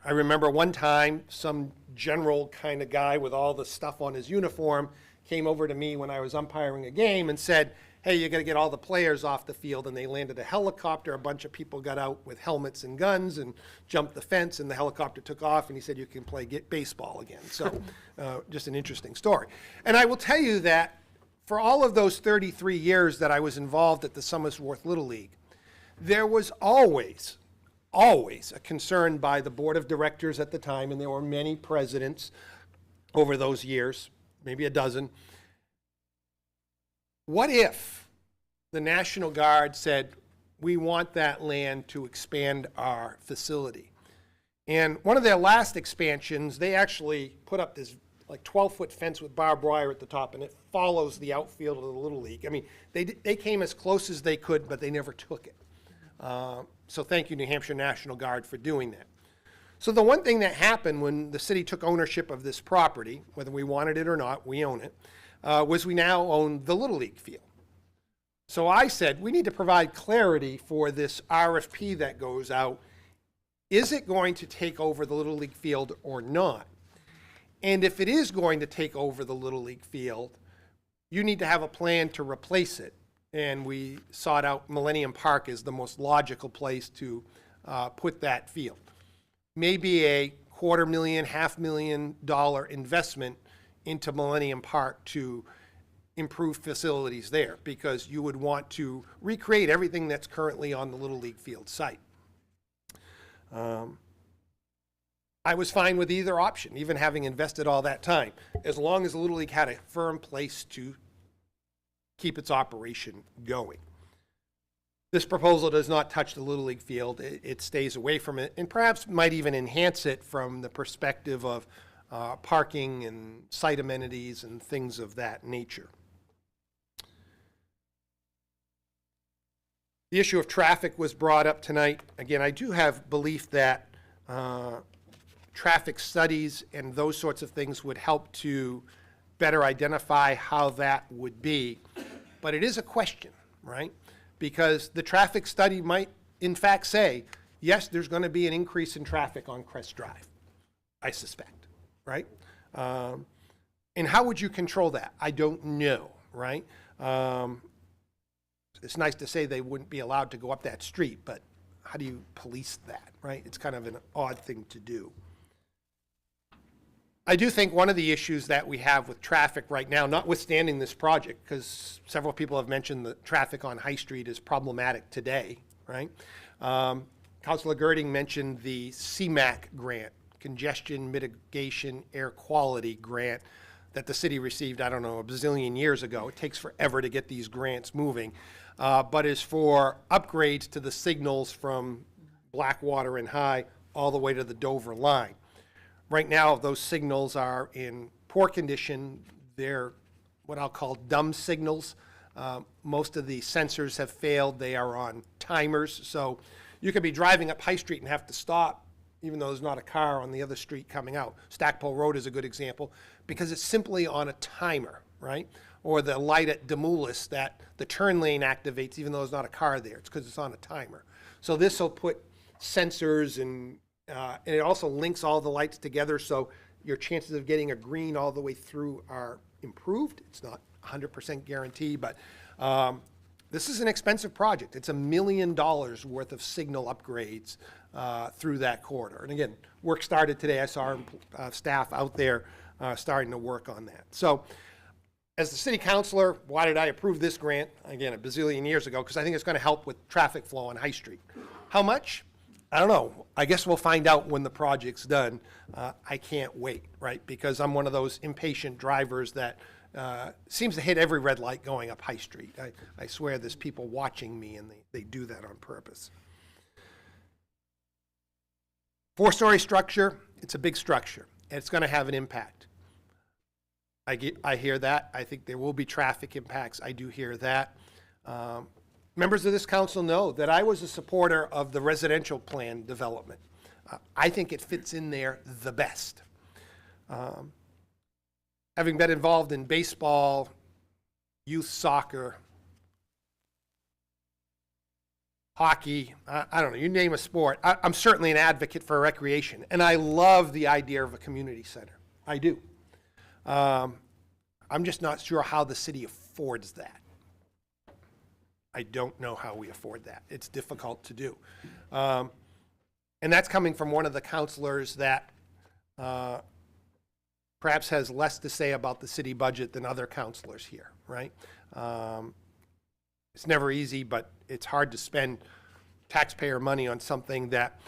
I remember one time some general kind of guy with all the stuff on his uniform came over to me when I was umpiring a game and said, hey, you got to get all the players off the field, and they landed a helicopter. A bunch of people got out with helmets and guns and jumped the fence, and the helicopter took off, and he said you can play baseball again. So just an interesting story. And I will tell you that for all of those 33 years that I was involved at the Somersworth Little League, there was always a concern by the board of directors at the time, and there were many presidents over those years, maybe a dozen. What if the National Guard said, we want that land to expand our facility? And one of their last expansions, they actually put up this like 12-foot fence with barbed wire at the top, and it follows the outfield of the Little League. I mean, they came as close as they could, but they never took it. So thank you, New Hampshire National Guard, for doing that. So the one thing that happened when the city took ownership of this property, whether we wanted it or not, we own it, was we now own the Little League field. So I said, we need to provide clarity for this RFP that goes out. Is it going to take over the Little League field or not? And if it is going to take over the Little League field, you need to have a plan to replace it. And we sought out Millennium Park as the most logical place to put that field. Maybe a $250,000, $500,000 investment into Millennium Park to improve facilities there, because you would want to recreate everything that's currently on the Little League field site. I was fine with either option, even having invested all that time, as long as the Little League had a firm place to keep its operation going. This proposal does not touch the Little League field. It stays away from it, and perhaps might even enhance it from the perspective of parking and site amenities and things of that nature. The issue of traffic was brought up tonight. Again, I do have belief that traffic studies and those sorts of things would help to better identify how that would be. But it is a question, right? Because the traffic study might, in fact, say, yes, there's going to be an increase in traffic on Crest Drive, I suspect, right? And how would you control that? I don't know, right? It's nice to say they wouldn't be allowed to go up that street, but how do you police that, right? It's kind of an odd thing to do. I do think one of the issues that we have with traffic right now, notwithstanding this project, because several people have mentioned the traffic on High Street is problematic today, right? Councilor Girding mentioned the CMAQ grant, Congestion Mitigation Air Quality Grant, that the city received, I don't know, a bazillion years ago. It takes forever to get these grants moving, but is for upgrades to the signals from Blackwater and High all the way to the Dover line. Right now, those signals are in poor condition. They're what I'll call dumb signals. Most of the sensors have failed. They are on timers. So you could be driving up High Street and have to stop, even though there's not a car on the other street coming out. Stackpole Road is a good example, because it's simply on a timer, right? Or the light at Demoulas that the turn lane activates, even though there's not a car there. It's because it's on a timer. So this will put sensors and it also links all the lights together, so your chances of getting a green all the way through are improved. It's not 100% guarantee, but this is an expensive project. It's $1 million worth of signal upgrades through that corridor. And again, work started today. I saw staff out there starting to work on that. So as the city councilor, why did I approve this grant? Again, a bazillion years ago, because I think it's going to help with traffic flow on High Street. How much? I don't know. I guess we'll find out when the project's done. I can't wait, right? Because I'm one of those impatient drivers that seems to hit every red light going up High Street. I swear there's people watching me, and they do that on purpose. 4-story structure, it's a big structure, and it's going to have an impact. I hear that. I think there will be traffic impacts. I do hear that. Members of this council know that I was a supporter of the residential plan development. I think it fits in there the best. Having been involved in baseball, youth soccer, hockey, I don't know, you name a sport, I'm certainly an advocate for recreation, and I love the idea of a community center. I do. I'm just not sure how the city affords that. I don't know how we afford that. It's difficult to do. And that's coming from one of the councilors that perhaps has less to say about the city budget than other councilors here, right? It's never easy, but it's hard to spend taxpayer money on something that,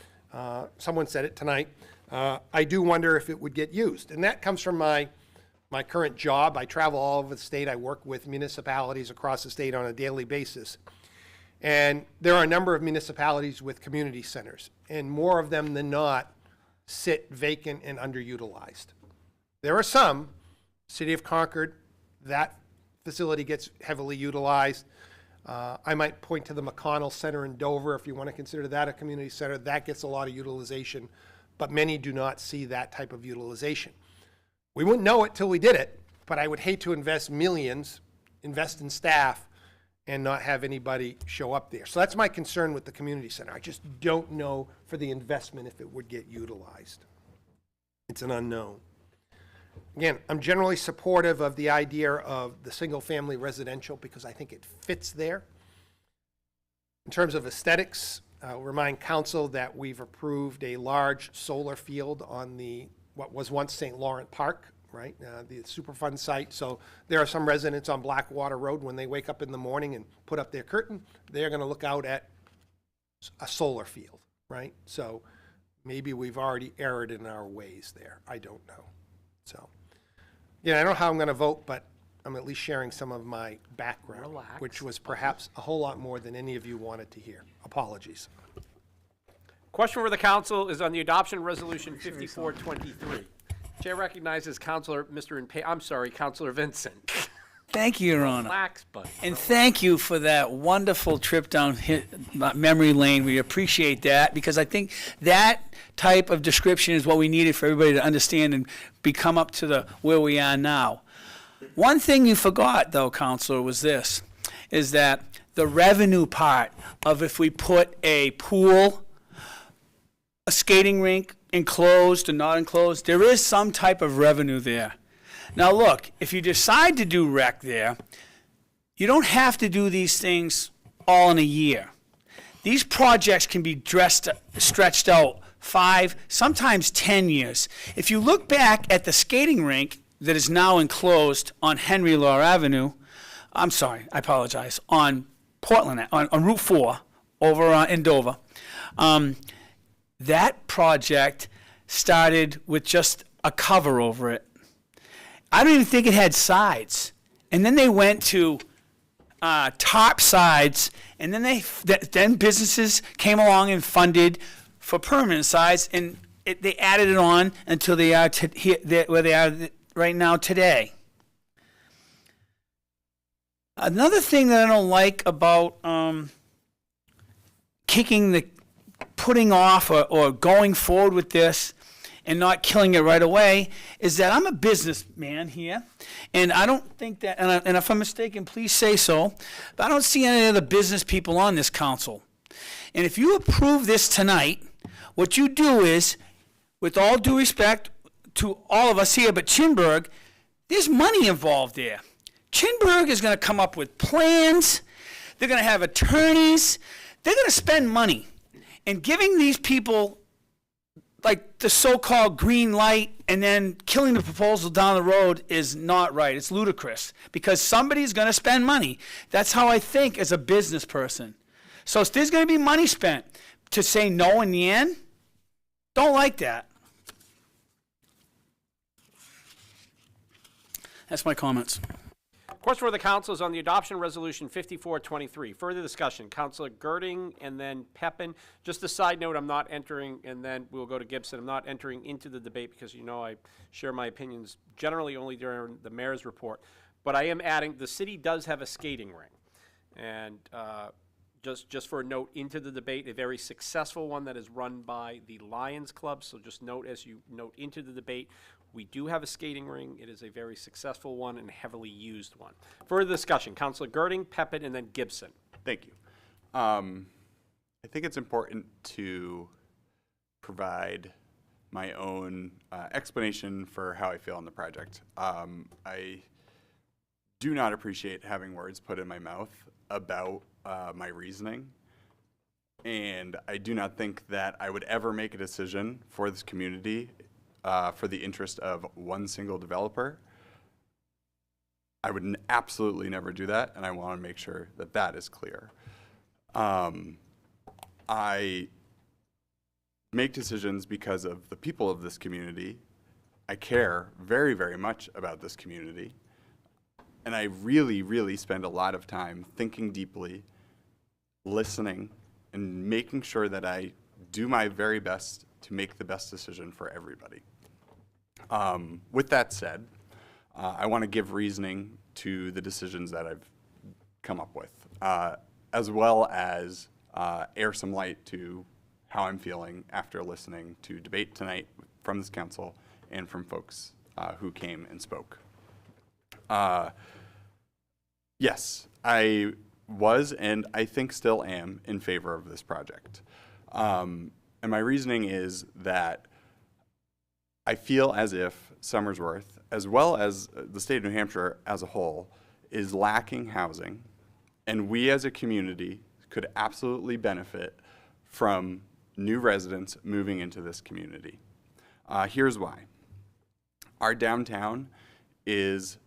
someone said it tonight, I do wonder if it would get used. And that comes from my current job. I travel all over the state. I work with municipalities across the state on a daily basis. And there are a number of municipalities with community centers, and more of them than not sit vacant and underutilized. There are some, City of Concord, that facility gets heavily utilized. I might point to the McConnell Center in Dover, if you want to consider that a community center. That gets a lot of utilization, but many do not see that type of utilization. We wouldn't know it till we did it, but I would hate to invest millions, invest in staff, and not have anybody show up there. So that's my concern with the community center. I just don't know for the investment if it would get utilized. It's an unknown. Again, I'm generally supportive of the idea of the single-family residential because I think it fits there. In terms of aesthetics, I'll remind council that we've approved a large solar field on what was once St. Laurent Park, right, the Superfund site. So there are some residents on Blackwater Road, when they wake up in the morning and put up their curtain, they're going to look out at a solar field, right? So maybe we've already erred in our ways there. I don't know. So, yeah, I don't know how I'm going to vote, but I'm at least sharing some of my background, which was perhaps a whole lot more than any of you wanted to hear. Apologies. Question for the council is on the adoption resolution 5423. Chair recognizes Councilor Councilor Vincent. Thank you, Your Honor. Relax, buddy. And thank you for that wonderful trip down memory lane. We appreciate that, because I think that type of description is what we needed for everybody to understand and become up to where we are now. One thing you forgot, though, Counselor, was this, is that the revenue part of if we put a pool, a skating rink, enclosed and not enclosed, there is some type of revenue there. Now look, if you decide to do rec there, you don't have to do these things all in a year. These projects can be stretched out 5, sometimes 10 years. If you look back at the skating rink that is now enclosed on Henry Law Avenue, on Portland, on Route 4 over in Dover, that project started with just a cover over it. I don't even think it had sides. And then they went to top sides, and then then businesses came along and funded for permanent sides, and they added it on until they are where they are right now today. Another thing that I don't like about putting off or going forward with this and not killing it right away is that I'm a businessman here, and I don't think that, and if I'm mistaken, please say so, but I don't see any other business people on this council. And if you approve this tonight, what you do is, with all due respect to all of us here, but Chinburg, there's money involved there. Chinburg is going to come up with plans. They're going to have attorneys. They're going to spend money. And giving these people like the so-called green light and then killing the proposal down the road is not right. It's ludicrous, because somebody's going to spend money. That's how I think as a business person. So if there's going to be money spent, to say no in the end, don't like that. That's my comments. Question for the council is on the adoption resolution 5423. Further discussion. Councilor Girding and then Pepin. Just a side note, I'm not entering, and then we'll go to Gibson. I'm not entering into the debate because you know I share my opinions generally only during the mayor's report. But I am adding, the city does have a skating rink. And just for a note into the debate, a very successful one that is run by the Lions Club. So just note as you note into the debate, we do have a skating ring. It is a very successful one and heavily used one. Further discussion, Councilor Girding, Pepin, and then Gibson. Thank you. I think it's important to provide my own explanation for how I feel on the project. I do not appreciate having words put in my mouth about my reasoning, and I do not think that I would ever make a decision for this community for the interest of one single developer. I would absolutely never do that, and I want to make sure that that is clear. I make decisions because of the people of this community. I care very, very much about this community, and I really, really spend a lot of time thinking deeply, listening, and making sure that I do my very best to make the best decision for everybody. With that said, I want to give reasoning to the decisions that I've come up with, as well as air some light to how I'm feeling after listening to debate tonight from this council and from folks who came and spoke. Yes, I was and I think still am in favor of this project. And my reasoning is that I feel as if Somersworth, as well as the state of New Hampshire as a whole, is lacking housing, and we as a community could absolutely benefit from new residents moving into this community. Here's why. Our downtown is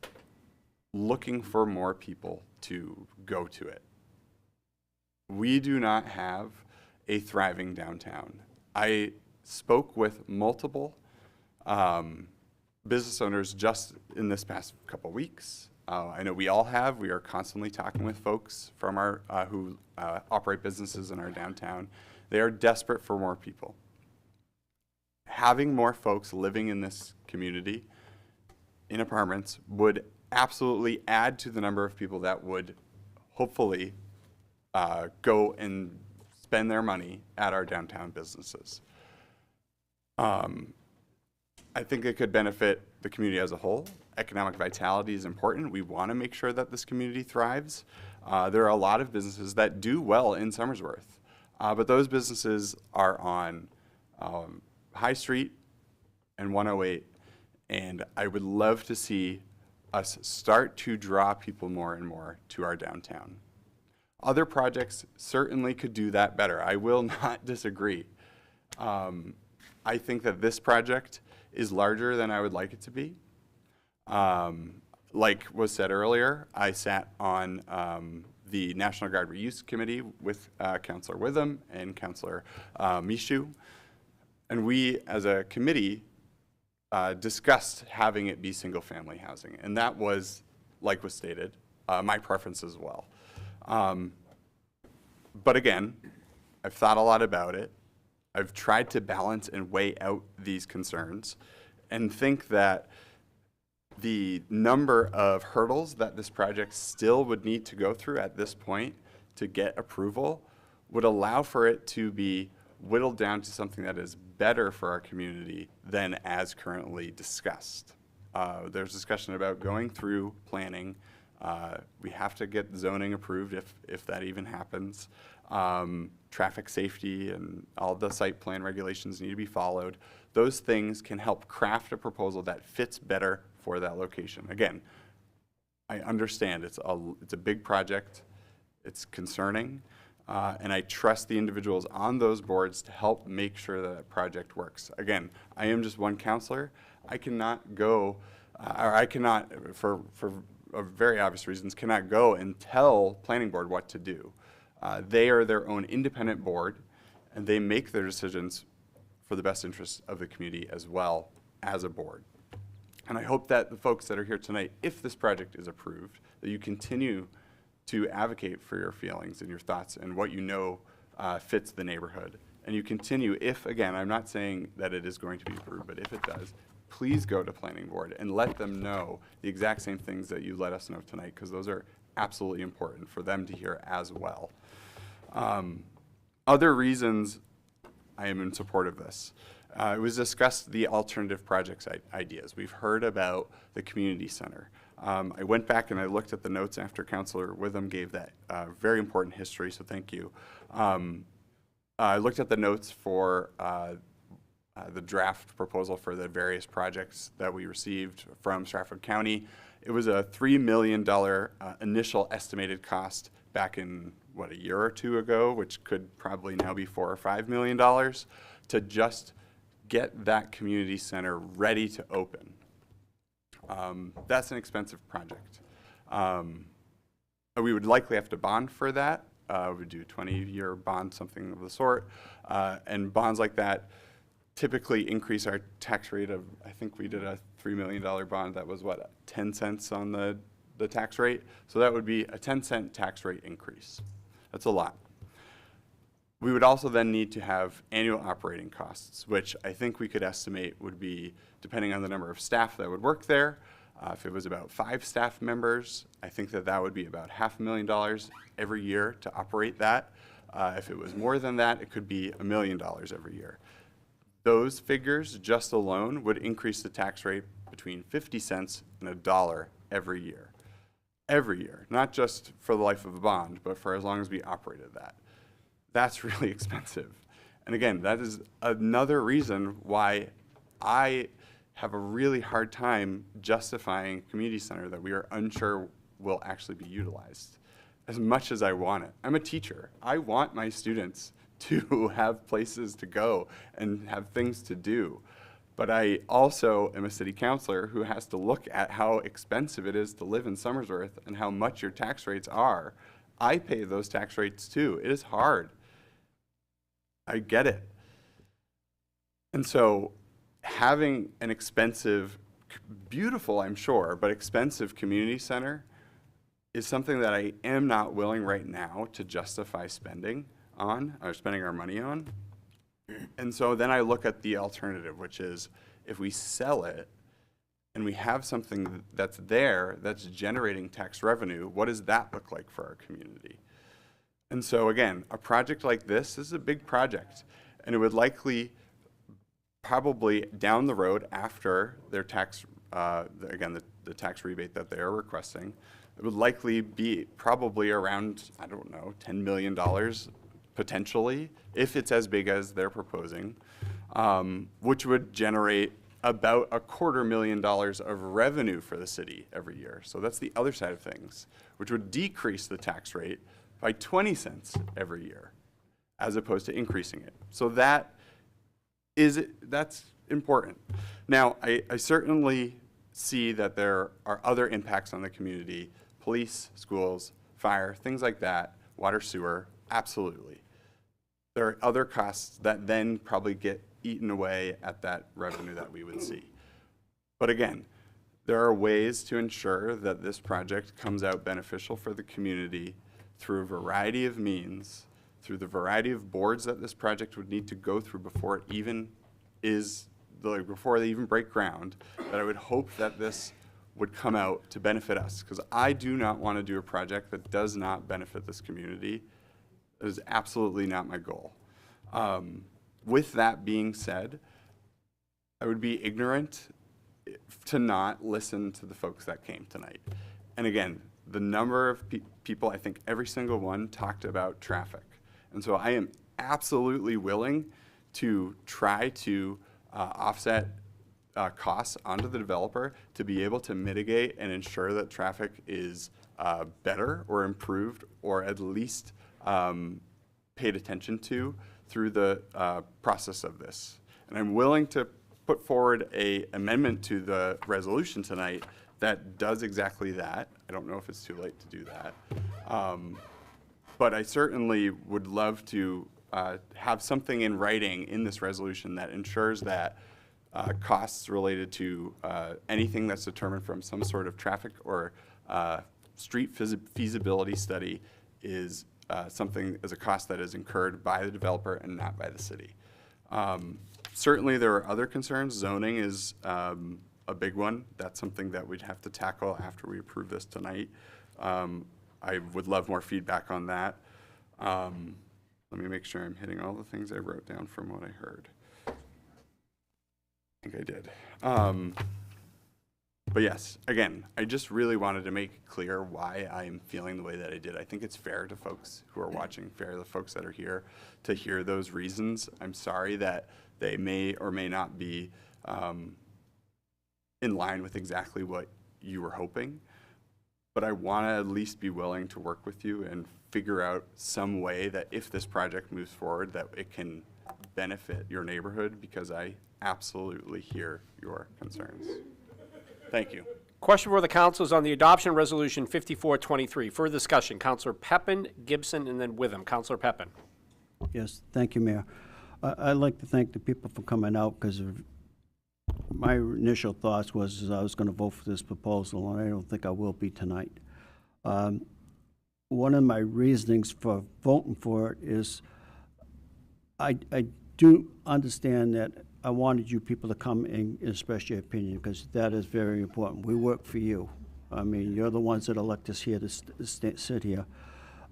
looking for more people to go to it. We do not have a thriving downtown. I spoke with multiple business owners just in this past couple weeks. I know we all have. We are constantly talking with folks from our who operate businesses in our downtown. They are desperate for more people. Having more folks living in this community in apartments would absolutely add to the number of people that would hopefully go and spend their money at our downtown businesses. I think it could benefit the community as a whole. Economic vitality is important. We want to make sure that this community thrives. There are a lot of businesses that do well in Somersworth, but those businesses are on High Street and 108, and I would love to see us start to draw people more and more to our downtown. Other projects certainly could do that better. I will not disagree. I think that this project is larger than I would like it to be. Like was said earlier, I sat on the National Guard Reuse Committee with Councillor Witham and Councillor Mishu, and we as a committee discussed having it be single-family housing, and that was, like was stated, my preference as well. But again, I've thought a lot about it. I've tried to balance and weigh out these concerns and think that the number of hurdles that this project still would need to go through at this point to get approval would allow for it to be whittled down to something that is better for our community than as currently discussed. There's discussion about going through planning. We have to get zoning approved if that even happens. Traffic safety and all the site plan regulations need to be followed. Those things can help craft a proposal that fits better for that location. Again, I understand it's a big project, it's concerning, and I trust the individuals on those boards to help make sure that project works. Again, I am just one counselor. I cannot go, or I cannot, for very obvious reasons, cannot go and tell planning board what to do. They are their own independent board, and they make their decisions for the best interests of the community as well as a board. And I hope that the folks that are here tonight, if this project is approved, that you continue to advocate for your feelings and your thoughts and what you know fits the neighborhood. And you continue, if, again, I'm not saying that it is going to be approved, but if it does, please go to planning board and let them know the exact same things that you let us know tonight, because those are absolutely important for them to hear as well. Other reasons I am in support of this. It was discussed the alternative projects ideas. We've heard about the community center. I went back and I looked at the notes after Councillor Witham gave that very important history, so thank you. I looked at the notes for the draft proposal for the various projects that we received from Stratford County. It was a $3 million initial estimated cost back in, what, a year or two ago, which could probably now be $4 or $5 million to just get that community center ready to open. That's an expensive project. We would likely have to bond for that. We'd do a 20-year bond, something of the sort. And bonds like that typically increase our tax rate of, I think we did a $3 million bond that was, what, 10 cents on the tax rate? So that would be a 10-cent tax rate increase. That's a lot. We would also then need to have annual operating costs, which I think we could estimate would be, depending on the number of staff that would work there, if it was about 5 staff members, I think that would be about $500,000 every year to operate that. If it was more than that, it could be $1 million every year. Those figures just alone would increase the tax rate between 50 cents and $1 every year. Every year, not just for the life of a bond, but for as long as we operated that. That's really expensive. And again, that is another reason why I have a really hard time justifying a community center that we are unsure will actually be utilized as much as I want it. I'm a teacher. I want my students to have places to go and have things to do. But I also am a city councilor who has to look at how expensive it is to live in Somersworth and how much your tax rates are. I pay those tax rates too. It is hard. I get it. And so having an expensive, beautiful, I'm sure, but expensive community center is something that I am not willing right now to justify spending on, or spending our money on. And so then I look at the alternative, which is if we sell it and we have something that's there that's generating tax revenue, what does that look like for our community? And so again, a project like this is a big project, and it would likely, probably down the road after their tax, again, the tax rebate that they are requesting, it would likely be probably around, I don't know, $10 million potentially, if it's as big as they're proposing, which would generate about $250,000 of revenue for the city every year. So that's the other side of things, which would decrease the tax rate by 20 cents every year, as opposed to increasing it. So that's important. Now, I certainly see that there are other impacts on the community: police, schools, fire, things like that, water, sewer, absolutely. There are other costs that then probably get eaten away at that revenue that we would see. But again, there are ways to ensure that this project comes out beneficial for the community through a variety of means, through the variety of boards that this project would need to go through before it even is, before they even break ground, that I would hope that this would come out to benefit us, because I do not want to do a project that does not benefit this community. That is absolutely not my goal. With that being said, I would be ignorant to not listen to the folks that came tonight. And again, the number of people, I think every single one talked about traffic. And so I am absolutely willing to try to offset costs onto the developer to be able to mitigate and ensure that traffic is better or improved, or at least paid attention to through the process of this. And I'm willing to put forward an amendment to the resolution tonight that does exactly that. I don't know if it's too late to do that. But I certainly would love to have something in writing in this resolution that ensures that costs related to anything that's determined from some sort of traffic or street feasibility study is something as a cost that is incurred by the developer and not by the city. Certainly there are other concerns. Zoning is a big one. That's something that we'd have to tackle after we approve this tonight. I would love more feedback on that. Let me make sure I'm hitting all the things I wrote down from what I heard. I think I did. But yes, again, I just really wanted to make clear why I'm feeling the way that I did. I think it's fair to folks who are watching, fair to the folks that are here, to hear those reasons. I'm sorry that they may or may not be in line with exactly what you were hoping. But I want to at least be willing to work with you and figure out some way that if this project moves forward, that it can benefit your neighborhood, because I absolutely hear your concerns. Thank you. Question for the council is on the adoption resolution 5423. Further discussion. Councilor Pepin, Gibson, and then Witham. Councilor Pepin. Yes, thank you, Mayor. I'd like to thank the people for coming out, because my initial thoughts was I was going to vote for this proposal, and I don't think I will be tonight. One of my reasonings for voting for it is I do understand that I wanted you people to come and express your opinion, because that is very important. We work for you. I mean, you're the ones that elect us here to sit here.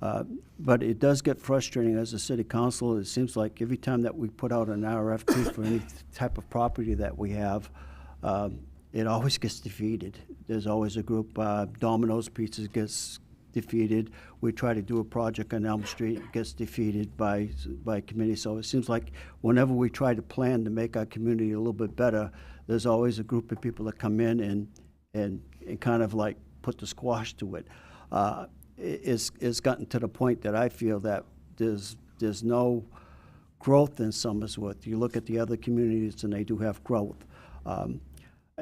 But it does get frustrating as a city council. It seems like every time that we put out an RFP for any type of property that we have, it always gets defeated. There's always a group, Domino's Pizzas gets defeated. We try to do a project on Elm Street, it gets defeated by committee. So it seems like whenever we try to plan to make our community a little bit better, there's always a group of people that come in and kind of like put the squash to it. It's gotten to the point that I feel that there's no growth in Somersworth. You look at the other communities and they do have growth.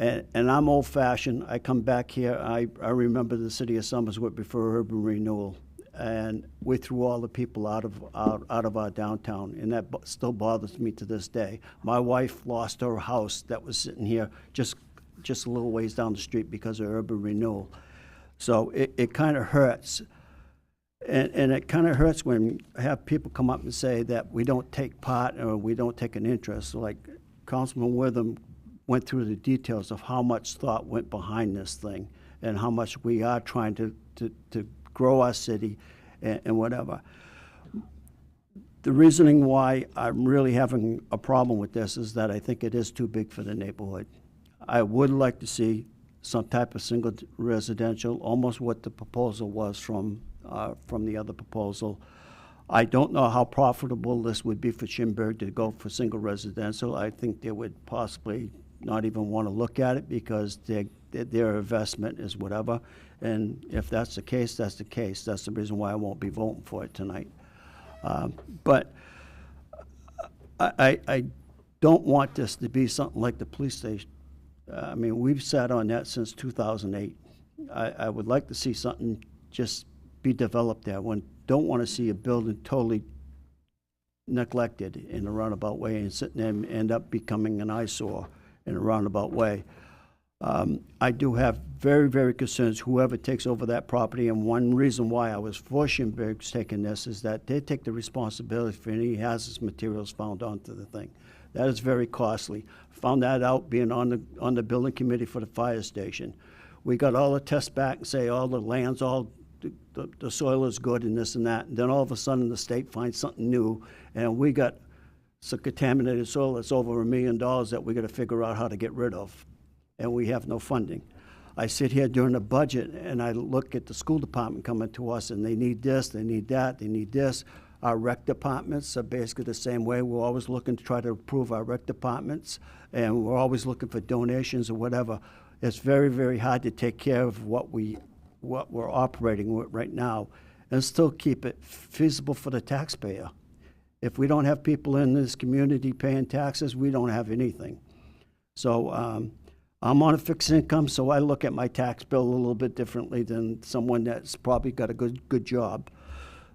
And I'm old-fashioned. I come back here. I remember the city of Somersworth before urban renewal. and we threw all the people out of our downtown, and that still bothers me to this day. My wife lost her house that was sitting here just a little ways down the street because of urban renewal. So it kind of hurts. And it kind of hurts when I have people come up and say that we don't take part or we don't take an interest. Like Councilman Witham went through the details of how much thought went behind this thing and how much we are trying to grow our city and whatever. The reasoning why I'm really having a problem with this is that I think it is too big for the neighborhood. I would like to see some type of single residential, almost what the proposal was from the other proposal. I don't know how profitable this would be for Schimberg to go for single residential. I think they would possibly not even want to look at it because their investment is whatever. And if that's the case, that's the case. That's the reason why I won't be voting for it tonight. But I don't want this to be something like the police station. I mean, we've sat on that since 2008. I would like to see something just be developed there. Don't want to see a building totally neglected in a roundabout way and sitting there and end up becoming an eyesore in a roundabout way. I do have very, very concerns whoever takes over that property, and one reason why I was for Schimberg's taking this is that they take the responsibility for any hazardous materials found onto the thing. That is very costly. Found that out being on the building committee for the fire station. We got all the tests back and say all the land's the soil is good and this and that, and then all of a sudden the state finds something new, and we got some contaminated soil that's over $1 million that we got to figure out how to get rid of, and we have no funding. I sit here during the budget and I look at the school department coming to us, and they need this, they need that, they need this. Our rec departments are basically the same way. We're always looking to try to improve our rec departments, and we're always looking for donations or whatever. It's very, very hard to take care of what we're operating with right now and still keep it feasible for the taxpayer. If we don't have people in this community paying taxes, we don't have anything. So I'm on a fixed income, so I look at my tax bill a little bit differently than someone that's probably got a good job.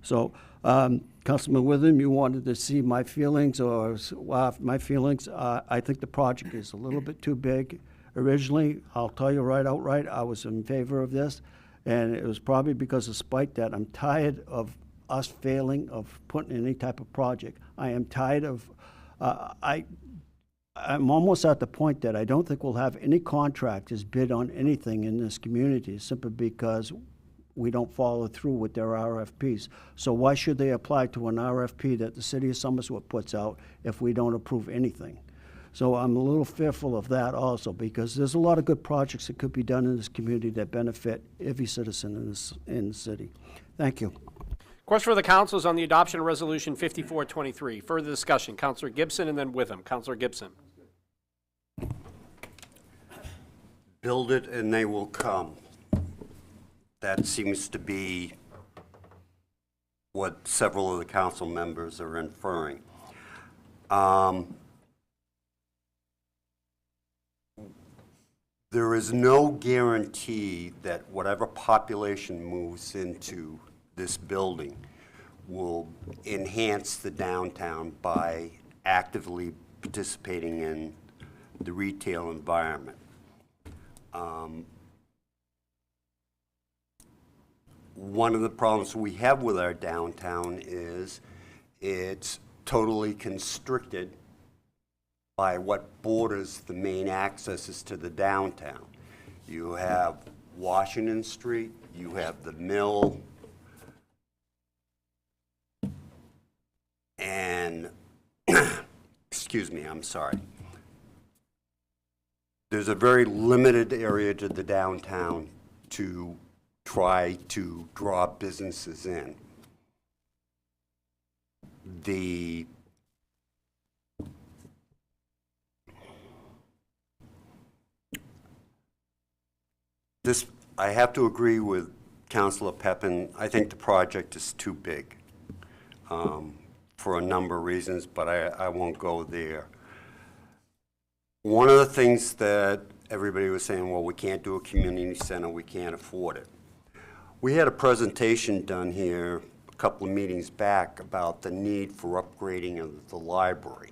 So, Councilman Witham, you wanted to see my feelings my feelings. I think the project is a little bit too big. Originally, I'll tell you right outright, I was in favor of this, and it was probably because of spite that I'm tired of us failing of putting any type of project. I am tired of, I'm almost at the point that I don't think we'll have any contractors bid on anything in this community simply because we don't follow through with their RFPs. So why should they apply to an RFP that the city of Somersworth puts out if we don't approve anything? So I'm a little fearful of that also, because there's a lot of good projects that could be done in this community that benefit every citizen in the city. Thank you. Question for the council is on the adoption of Resolution 5423. Further discussion. Councilor Gibson and then Witham. Councilor Gibson. Build it and they will come. That seems to be what several of the council members are inferring. There is no guarantee that whatever population moves into this building will enhance the downtown by actively participating in the retail environment. One of the problems we have with our downtown is it's totally constricted by what borders the main accesses to the downtown. You have Washington Street, you have the Mill, and, excuse me, I'm sorry. There's a very limited area to the downtown to try to draw businesses in. I have to agree with Councilor Pepin. I think the project is too big for a number of reasons, but I won't go there. One of the things that everybody was saying, well, we can't do a community center, we can't afford it. We had a presentation done here a couple of meetings back about the need for upgrading of the library.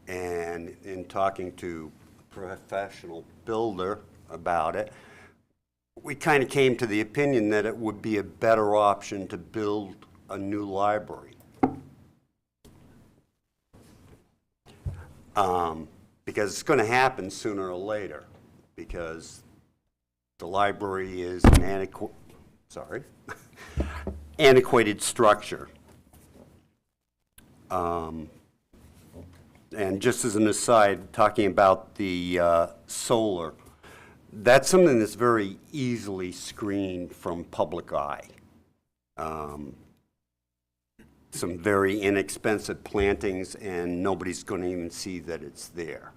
And in talking to a professional builder about it, we kind of came to the opinion that it would be a better option to build a new library. Because it's going to happen sooner or later, because the library is an antiquated structure. And just as an aside, talking about the solar, that's something that's very easily screened from public eye. Some very inexpensive plantings, and nobody's going to even see that it's there.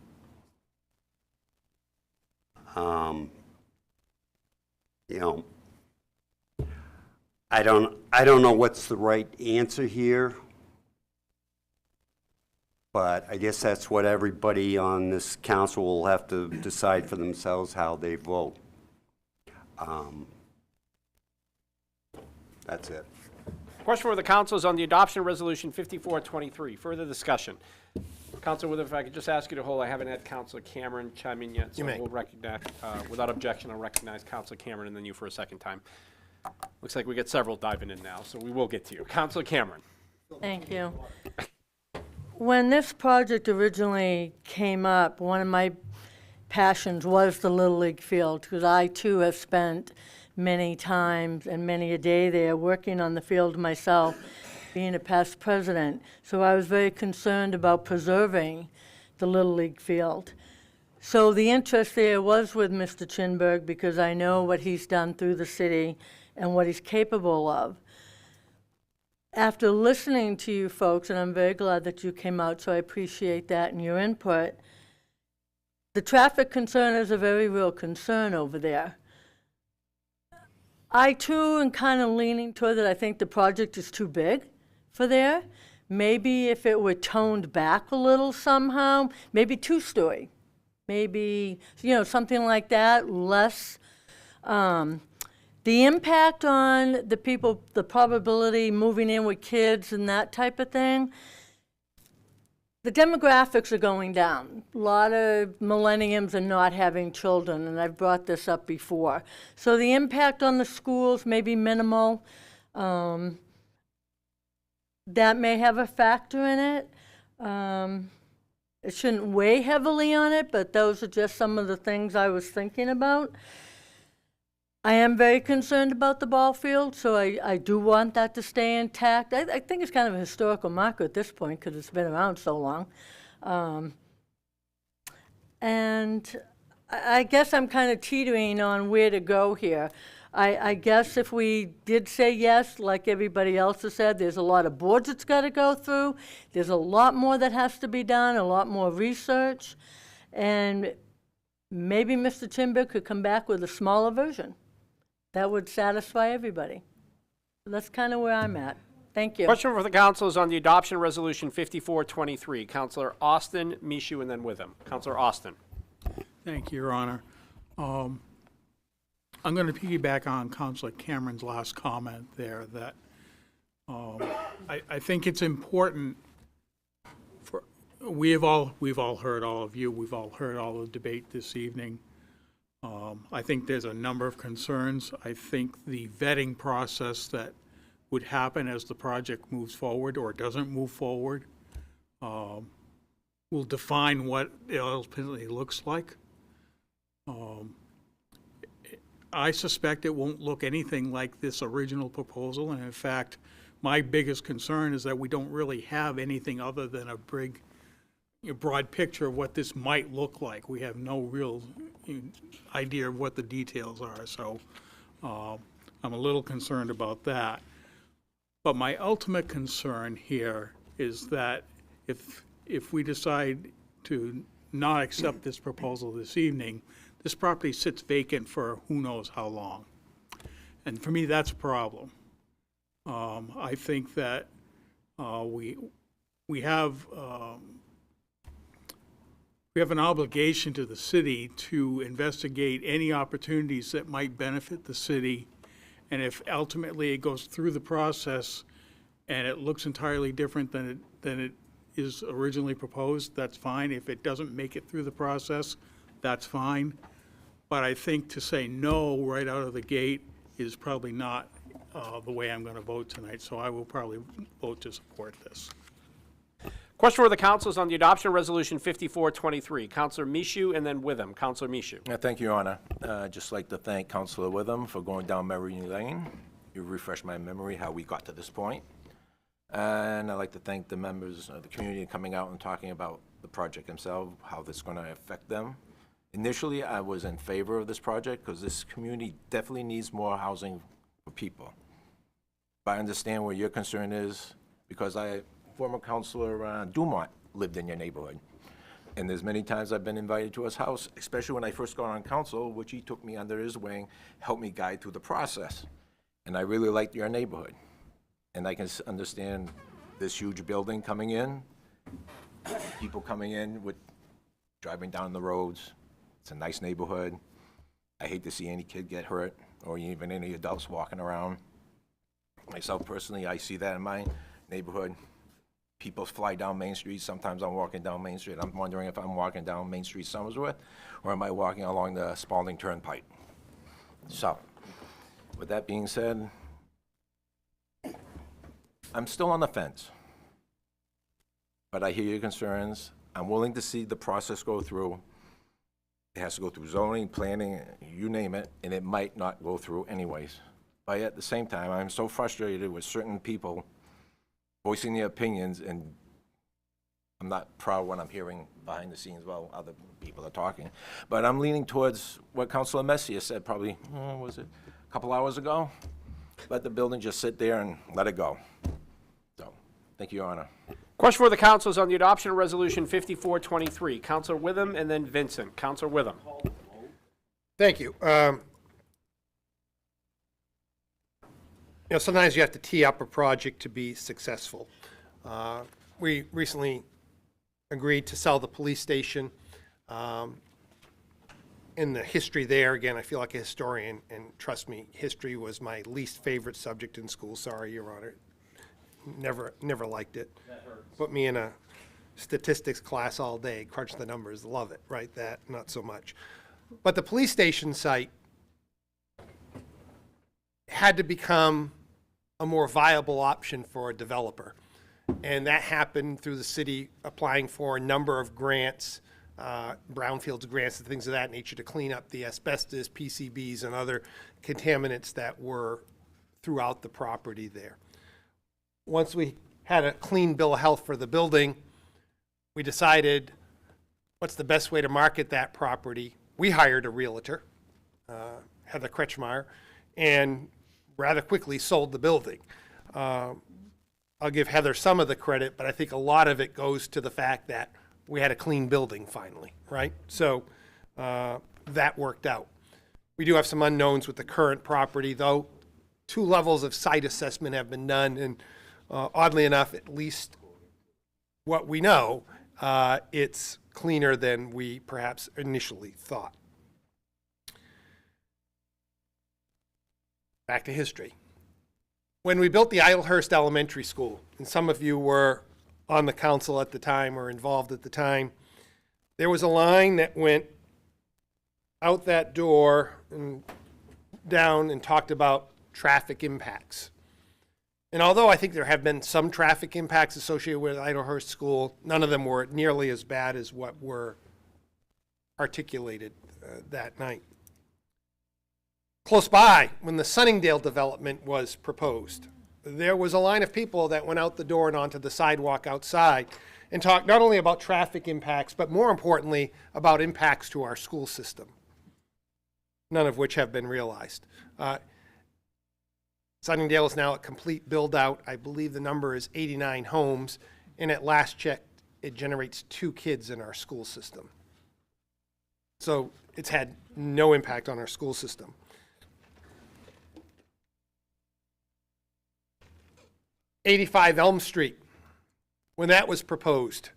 You know, I don't know what's the right answer here, but I guess that's what everybody on this council will have to decide for themselves, how they vote. That's it. Question for the council is on the adoption of Resolution 5423. Further discussion. Councilor Witham, if I could just ask you to hold, I haven't had Councilor Cameron chime in yet, so we'll recognize, without objection, I'll recognize Councilor Cameron and then you for a second time. Looks like we get several diving in now, so we will get to you. Councilor Cameron. Thank you. When this project originally came up, one of my passions was the Little League field, because I too have spent many times and many a day there working on the field myself, being a past president. So I was very concerned about preserving the Little League field. So the interest there was with Mr. Chinberg, because I know what he's done through the city and what he's capable of. After listening to you folks, and I'm very glad that you came out, so I appreciate that and your input, the traffic concern is a very real concern over there. I too am kind of leaning toward that. I think the project is too big for there. Maybe if it were toned back a little somehow, maybe two-story, maybe, you know, something like that, less. The impact on the people, the probability moving in with kids and that type of thing, the demographics are going down. A lot of millenniums are not having children, and I've brought this up before. So the impact on the schools may be minimal. That may have a factor in it. It shouldn't weigh heavily on it, but those are just some of the things I was thinking about. I am very concerned about the ball field, so I do want that to stay intact. I think it's kind of a historical marker at this point because it's been around so long. And I guess I'm kind of teetering on where to go here. I guess if we did say yes, like everybody else has said, there's a lot of boards it's got to go through. There's a lot more that has to be done, a lot more research. And maybe Mr. Timber could come back with a smaller version. That would satisfy everybody. So that's kind of where I'm at. Thank you. Question for the council is on the adoption of Resolution 5423. Councilor Austin, Mishu, and then Witham. Councilor Austin. Thank you, Your Honor. I'm going to piggyback on Councilor Cameron's last comment there that I think it's important for, we've all heard, all of you, we've all heard all the debate this evening. I think there's a number of concerns. I think the vetting process that would happen as the project moves forward or doesn't move forward will define what it ultimately looks like. I suspect it won't look anything like this original proposal, and in fact, my biggest concern is that we don't really have anything other than a big, broad picture of what this might look like. We have no real idea of what the details are, so I'm a little concerned about that. But my ultimate concern here is that if we decide to not accept this proposal this evening, this property sits vacant for who knows how long. And for me, that's a problem. I think that we have an obligation to the city to investigate any opportunities that might benefit the city And if ultimately it goes through the process and it looks entirely different than it is originally proposed, that's fine. If it doesn't make it through the process, that's fine. But I think to say no right out of the gate is probably not the way I'm going to vote tonight. So I will probably vote to support this. Question for the council is on the adoption of Resolution 5423. Councilor Michoud and then Witham. Councilor Michoud. Thank you, Your Honor. Just like to thank Councilor Witham for going down memory lane. You refreshed my memory how we got to this point. And I'd like to thank the members of the community coming out and talking about the project themselves, how this is going to affect them. Initially, I was in favor of this project because this community definitely needs more housing for people. But I understand where your concern is because former Councilor Dumont lived in your neighborhood. And there's many times I've been invited to his house, especially when I first got on council, which he took me under his wing, helped me guide through the process. And I really liked your neighborhood. And I can understand this huge building coming in, people coming in with driving down the roads. It's a nice neighborhood. I hate to see any kid get hurt or even any adults walking around. Myself personally, I see that in my neighborhood. People fly down Main Street. Sometimes I'm walking down Main Street. I'm wondering if I'm walking down Main Street, Somersworth, or am I walking along the Spalding Turnpike? So, with that being said, I'm still on the fence. But I hear your concerns. I'm willing to see the process go through. It has to go through zoning, planning, you name it, and it might not go through anyways. But at the same time, I'm so frustrated with certain people voicing their opinions, and I'm not proud when I'm hearing behind the scenes while other people are talking. But I'm leaning towards what Councilor Messier said probably, was it a couple hours ago? Let the building just sit there and let it go. So, thank you, Your Honor. Question for the council is on the adoption of Resolution 5423. Councilor Witham and then Vincent. Councilor Witham. Thank you. Sometimes you have to tee up a project to be successful. We recently agreed to sell the police station. In the history there, again, I feel like a historian, and trust me, history was my least favorite subject in school. Sorry, Your Honor. Never liked it. Put me in a statistics class all day, crunch the numbers, love it, right? That, not so much. But the police station site had to become a more viable option for a developer. And that happened through the city applying for a number of grants, brownfields grants and things of that nature to clean up the asbestos, PCBs, and other contaminants that were throughout the property there. Once we had a clean bill of health for the building, we decided what's the best way to market that property. We hired a realtor, Heather Kretschmeyer, and rather quickly sold the building. I'll give Heather some of the credit, but I think a lot of it goes to the fact that we had a clean building finally, right? So that worked out. We do have some unknowns with the current property, though. 2 levels of site assessment have been done, and oddly enough, at least what we know, it's cleaner than we perhaps initially thought. Back to history. When we built the Idlehurst Elementary School, and some of you were on the council at the time or involved at the time, there was a line that went out that door and down and talked about traffic impacts. And although I think there have been some traffic impacts associated with Idlehurst School, none of them were nearly as bad as what were articulated that night. Close by, when the Sunningdale development was proposed, there was a line of people that went out the door and onto the sidewalk outside and talked not only about traffic impacts, but more importantly, about impacts to our school system, none of which have been realized. Sunningdale is now a complete build-out. I believe the number is 89 homes, and at last check, it generates 2 kids in our school system. So it's had no impact on our school system. '85 Elm Street, when that was proposed,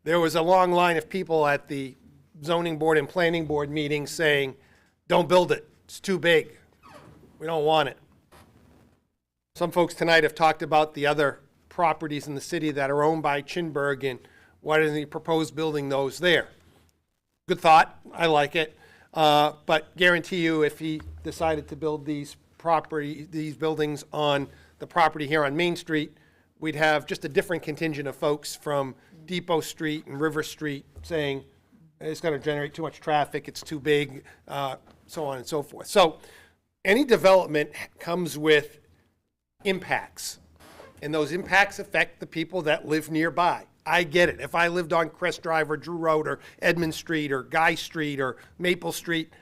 there was a long line of people at the zoning board and planning board meetings saying, don't build it, it's too big, we don't want it. Some folks tonight have talked about the other properties in the city that are owned by Chinburg, and why doesn't he propose building those there? Good thought, I like it. But guarantee you, if he decided to build these buildings on the property here on Main Street, we'd have just a different contingent of folks from Depot Street and River Street saying, it's gonna generate too much traffic, it's too big, so on and so forth. So any development comes with impacts, and those impacts affect the people that live nearby. I get it. If I lived on Crest Drive or Drew Road or Edmund Street or Guy Street or Maple Street,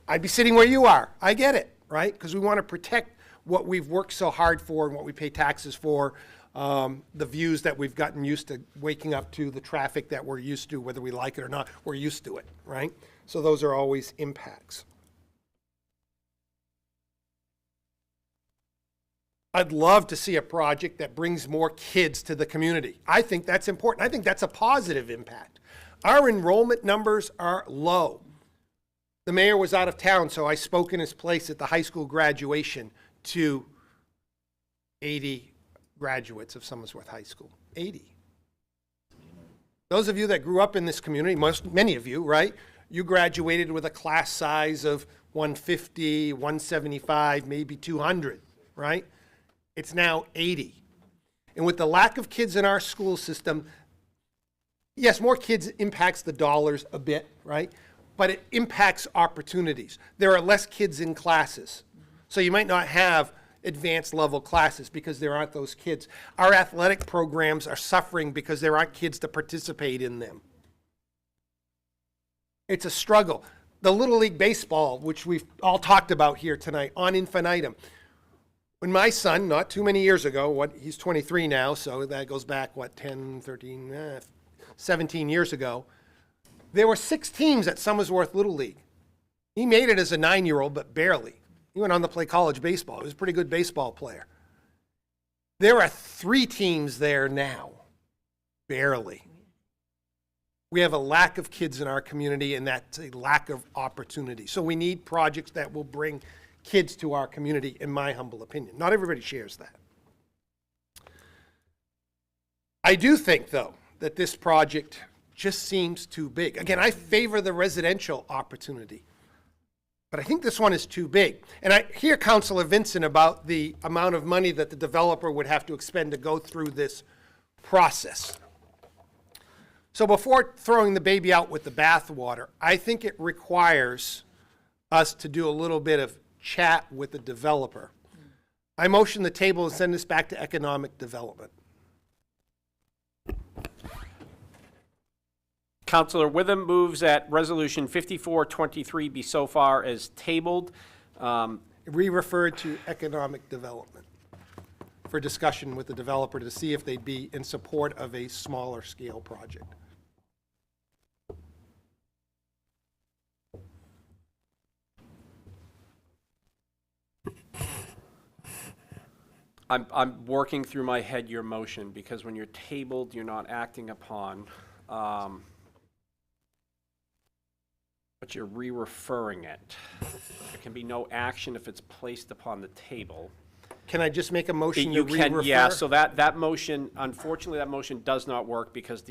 I'd be sitting where you are. I get it, right? Because we want to protect what we've worked so hard for and what we pay taxes for, the views that we've gotten used to waking up to, the traffic that we're used to, whether we like it or not, we're used to it, right? So those are always impacts. I'd love to see a project that brings more kids to the community. I think that's important. I think that's a positive impact. Our enrollment numbers are low. The mayor was out of town, so I spoke in his place at the high school graduation to 80 graduates of Somersworth High School. 80. Those of you that grew up in this community, many of you, right? You graduated with a class size of 150, 175, maybe 200, right? It's now 80. And with the lack of kids in our school system, yes, more kids impacts the dollars a bit, right? But it impacts opportunities. There are less kids in classes. So you might not have advanced level classes because there aren't those kids. Our athletic programs are suffering because there aren't kids to participate in them. It's a struggle. The Little League Baseball, which we've all talked about here tonight, on infinitum. When my son, not too many years ago, he's 23 now, so that goes back, 10, 13, 17 years ago, there were 6 teams at Somersworth Little League. He made it as a 9-year-old, but barely. He went on to play college baseball. He was a pretty good baseball player. There are 3 teams there now, barely. We have a lack of kids in our community, and that's a lack of opportunity. So we need projects that will bring kids to our community, in my humble opinion. Not everybody shares that. I do think, though, that this project just seems too big. Again, I favor the residential opportunity, but I think this one is too big. And I hear Councilor Vincent about the amount of money that the developer would have to expend to go through this process. So before throwing the baby out with the bathwater, I think it requires us to do a little bit of chat with the developer. I motion the table and send this back to economic development. Councilor Witham moves that resolution 5423 be so far as tabled. Re-referred to economic development for discussion with the developer to see if they'd be in support of a smaller scale project. I'm working through my head your motion, because when you're tabled, you're not acting upon, but you're re-referring it. There can be no action if it's placed upon the table. Can I just make a motion to You re-refer? can, yeah, so that motion, unfortunately, that motion does not work, because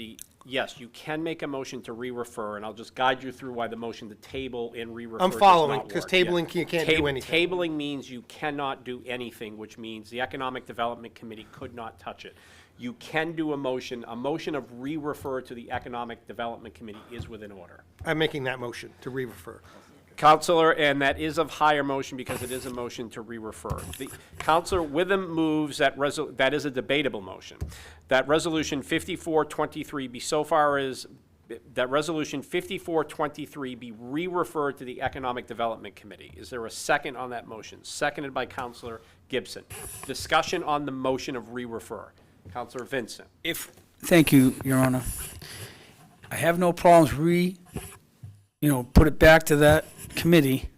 yes, you can make a motion to re-refer, and I'll just guide you through why the motion to table and re-refer I'm does following, not because work. tabling, you can't do anything. Tabling means you cannot do anything, which means the Economic Development Committee could not touch it. You can do a motion of re-refer to the Economic Development Committee is within order. I'm making that motion to re-refer. Counselor, and that is of higher motion because it is a motion to re-refer. Counselor Witham moves that that is a debatable motion. That resolution 5423 be so far as that resolution 5423 be re-referred to the Economic Development Committee. Is there a second on that motion? Seconded by Counselor Gibson. Discussion on the motion of re-refer. Counselor Vincent. Thank you, Your Honor. I have no problems put it back to that committee,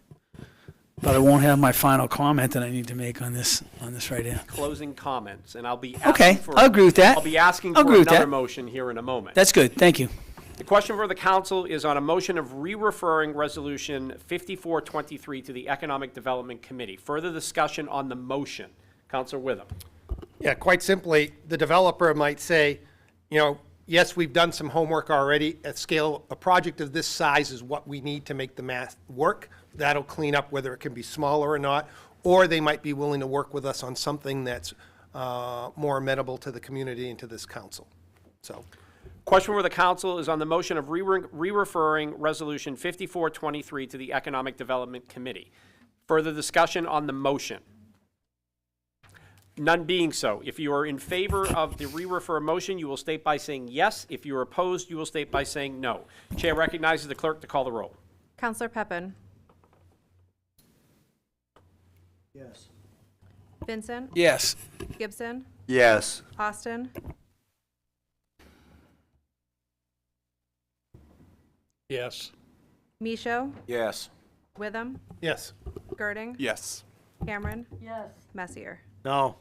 but I won't have my final comment that I need to make on this right here. Closing comments, and I'll be asking for. I'll agree with that. I'll be asking for another motion here in a moment. That's good. Thank you. The question for the council is on a motion of re-referring resolution 5423 to the Economic Development Committee. Further discussion on the motion. Counselor Witham. Yeah, quite simply, the developer might say, you know, yes, we've done some homework already. At scale, a project of this size is what we need to make the math work. That'll clean up whether it can be smaller or not. Or they might be willing to work with us on something that's more amenable to the community and to this council. So, Question for the council is on the motion of re-referring Resolution 5423 to the Economic Development Committee. Further discussion on the motion? None being so, if you are in favor of the re-refer motion, you will state by saying yes. If you are opposed, you will state by saying no. Chair recognizes the clerk to call the roll. Counselor Peppin. Yes. Vincent. Yes. Gibson. Yes. Austin. Yes. Michaud. Yes. Witham. yes. Girding. Yes. Cameron. Yes. Messier. No.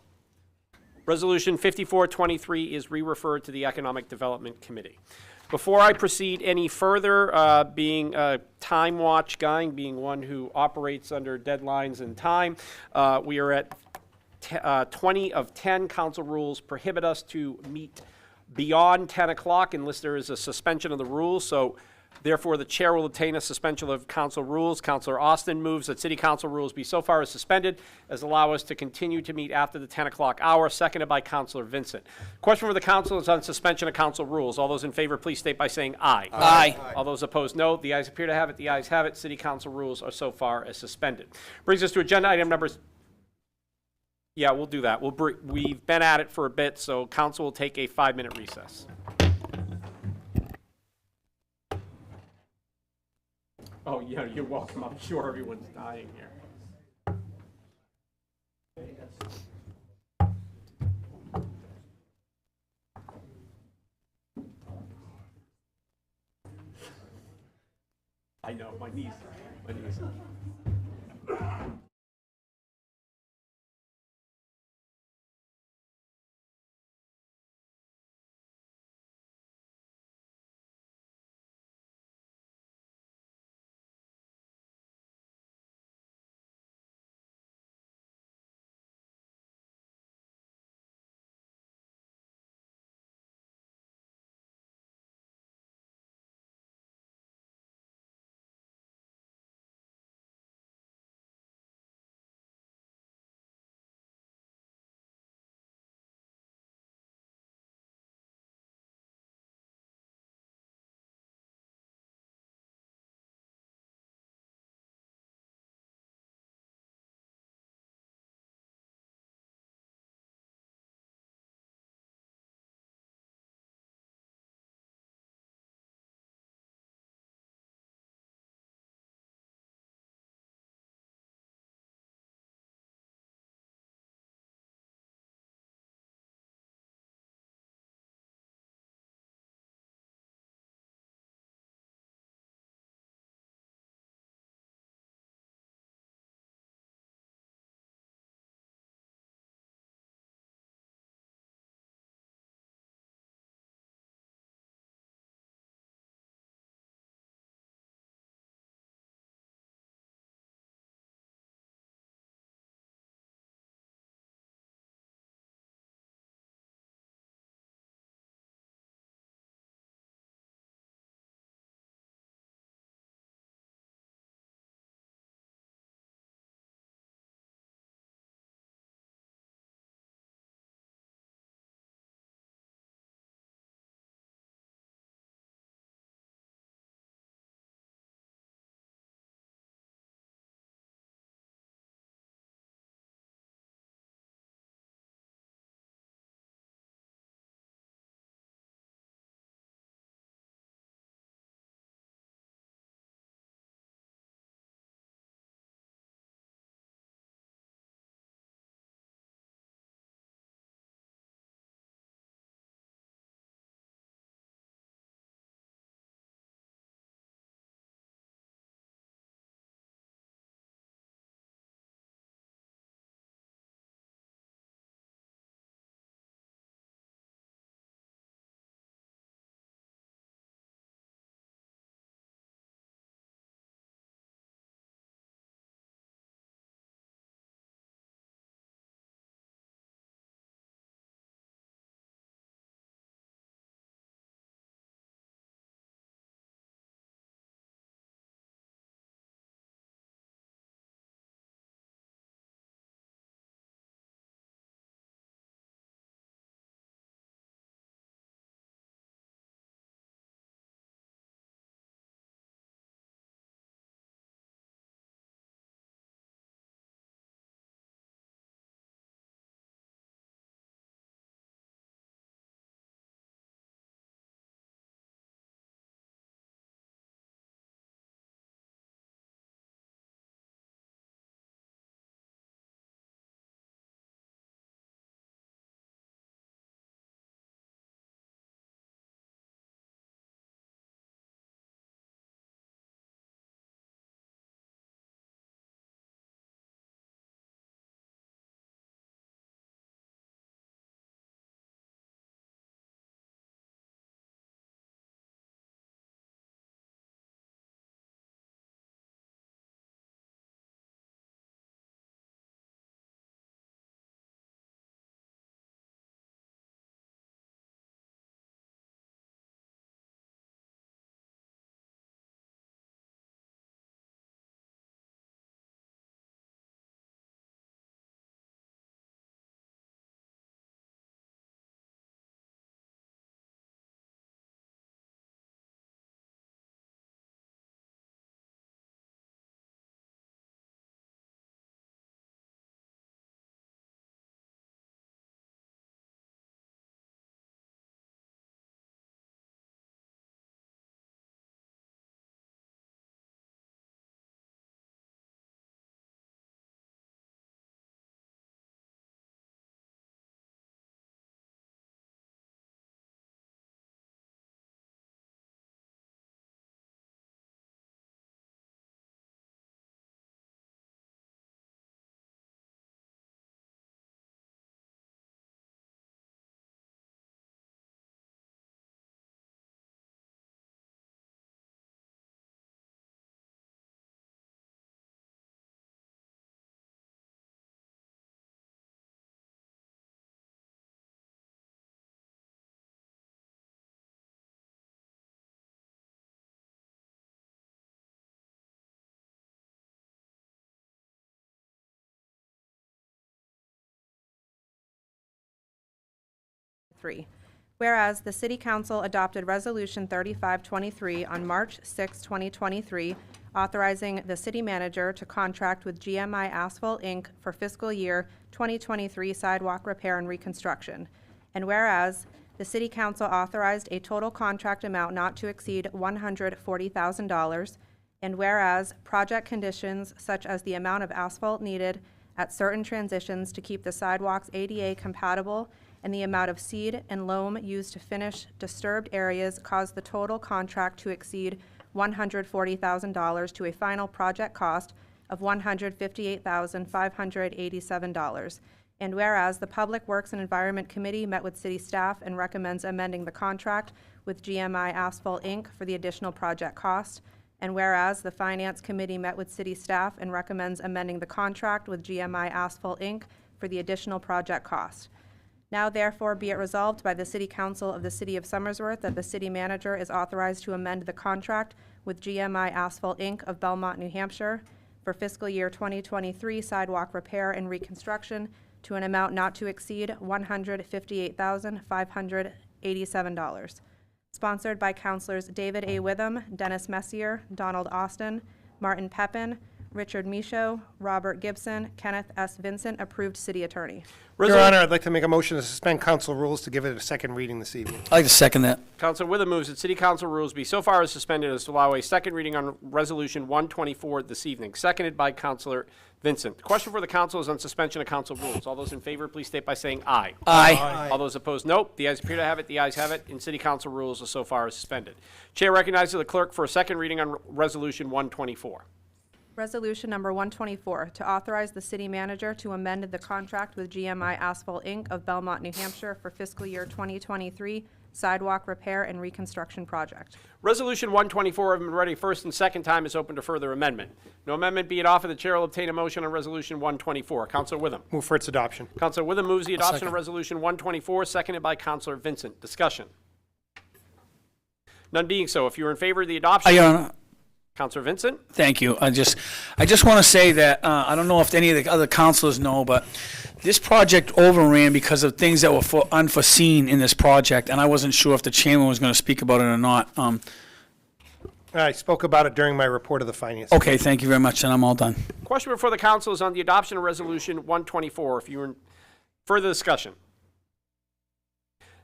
Resolution 5423 is re-referred to the Economic Development Committee. Before I proceed any further, being a time watch guy, being one who operates under deadlines and time, we are at 20 of 10. Council rules prohibit us to meet beyond 10 o'clock unless there is a suspension of the rules. So therefore, the chair will obtain a suspension of council rules. Councilor Austin moves that city council rules be so far as suspended as allow us to continue to meet after the 10 o'clock hour, seconded by Councilor Vincent. Question for the council is on suspension of council rules. All those in favor, please state by saying aye. Aye. All those opposed, no. The ayes appear to have it. The ayes have it. City council rules are so far as suspended. Brings us to agenda item number. Yeah, we'll do that. We've been at it for a bit, so council will take a 5-minute recess. Oh, yeah, you're welcome. I'm sure everyone's dying here. I know, my knees. 2023. Whereas the City Council adopted Resolution 3523 on March 6, 2023, authorizing the city manager to contract with GMI Asphalt, Inc. for fiscal year 2023 sidewalk repair and reconstruction. And whereas the City Council authorized a total contract amount not to exceed $140,000, and whereas project conditions such as the amount of asphalt needed at certain transitions to keep the sidewalks ADA compatible and the amount of seed and loam used to finish disturbed areas caused the total contract to exceed $140,000 to a final project cost of $158,587. And whereas the Public Works and Environment Committee met with city staff and recommends amending the contract with GMI Asphalt, Inc. for the additional project cost. And whereas the Finance Committee met with city staff and recommends amending the contract with GMI Asphalt, Inc. for the additional project cost. Now therefore be it resolved by the City Council of the City of Somersworth that the city manager is authorized to amend the contract with GMI Asphalt, Inc. of Belmont, New Hampshire for fiscal year 2023 sidewalk repair and reconstruction to an amount not to exceed $158,587. Sponsored by Councilors David A. Witham, Dennis Messier, Donald Austin, Martin Pepin, Richard Michaud, Robert Gibson, Kenneth S. Vincent, approved city attorney. Your Honor, I'd like to make a motion to suspend council rules to give it a second reading this evening. I'd like to second that. Councilor Witham moves that City Council rules be so far as suspended as to allow a second reading on Resolution 124 this evening, seconded by Councilor Vincent. The question for the council is on suspension of council rules. All those in favor, please state by saying aye. Aye. All those opposed, nope. The ayes appear to have it. The ayes have it, and City Council rules are so far as suspended. Chair recognizes the clerk for a second reading on Resolution 124. Resolution number 124, to authorize the city manager to amend the contract with GMI Asphalt, Inc. of Belmont, New Hampshire for fiscal year 2023 sidewalk repair and reconstruction project. Resolution 124, having been read first and second time, is open to further amendment. No amendment being offered, the chair will obtain a motion on Resolution 124. Councilor Witham. Move for its adoption. Councilor Witham moves the adoption of Resolution 124, seconded by Councilor Vincent. Discussion. None being so, if you are in favor of the adoption. Your Honor. Councilor Vincent. Thank you. I just want to say that I don't know if any of the other councilors know, but this project overran because of things that were unforeseen in this project, and I wasn't sure if the chairman was going to speak about it or not. I spoke about it during my report of the finance. Okay, thank you very much, and I'm all done. Question before the council is on the adoption of Resolution 124. If you are in further discussion.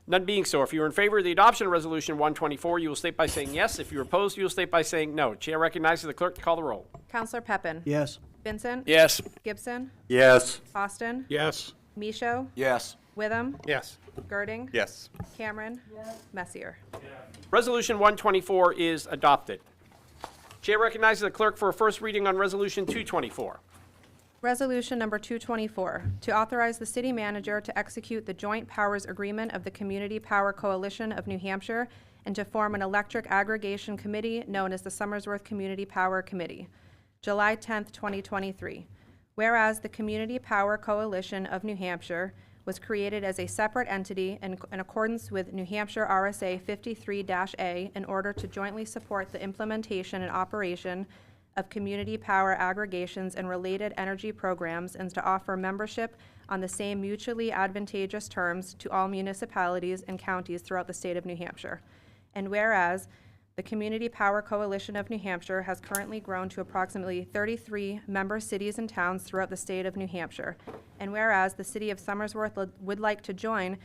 None being so, if you are in favor of the adoption of Resolution 124, you will state by saying yes. If you are opposed, you will state by saying no. Chair recognizes the clerk to call the roll. Councilor Pepin. Yes. Vincent. Yes. Gibson. Yes. Austin. Yes. Michaud. Yes. Witham. Yes. Girding. Yes. Cameron. Messier. Resolution 124 is adopted. Chair recognizes the clerk for a first reading on Resolution 224. Resolution number 224, to authorize the city manager to execute the joint powers agreement of the Community Power Coalition of New Hampshire and to form an electric aggregation committee known as the Somersworth Community Power Committee. July 10th, 2023. Whereas the Community Power Coalition of New Hampshire was created as a separate entity in accordance with New Hampshire RSA 53-A in order to jointly support the implementation and operation of community power aggregations and related energy programs, and to offer membership on the same mutually advantageous terms to all municipalities and counties throughout the state of New Hampshire. And whereas the Community Power Coalition of New Hampshire has currently grown to approximately 33 member cities and towns throughout the state of New Hampshire. And whereas the city of Somersworth would like to join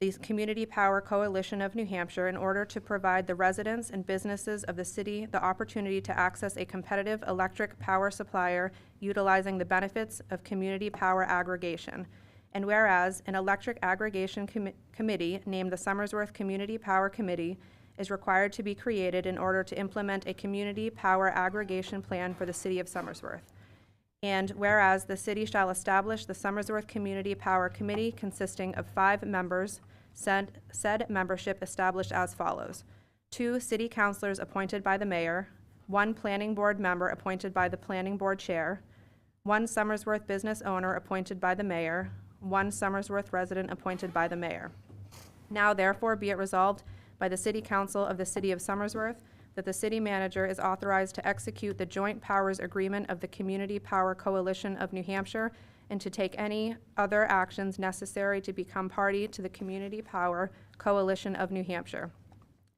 the Community Power Coalition of New Hampshire in order to provide the residents and businesses of the city the opportunity to access a competitive electric power supplier utilizing the benefits of community power aggregation. And whereas an electric aggregation committee named the Somersworth Community Power Committee is required to be created in order to implement a community power aggregation plan for the city of Somersworth. And whereas the city shall establish the Somersworth Community Power Committee consisting of 5 members, said membership established as follows: 2 city councilors appointed by the mayor, 1 planning board member appointed by the planning board chair, 1 Somersworth business owner appointed by the mayor, 1 Somersworth resident appointed by the mayor. Now therefore be it resolved by the City Council of the City of Somersworth that the city manager is authorized to execute the joint powers agreement of the Community Power Coalition of New Hampshire and to take any other actions necessary to become party to the Community Power Coalition of New Hampshire.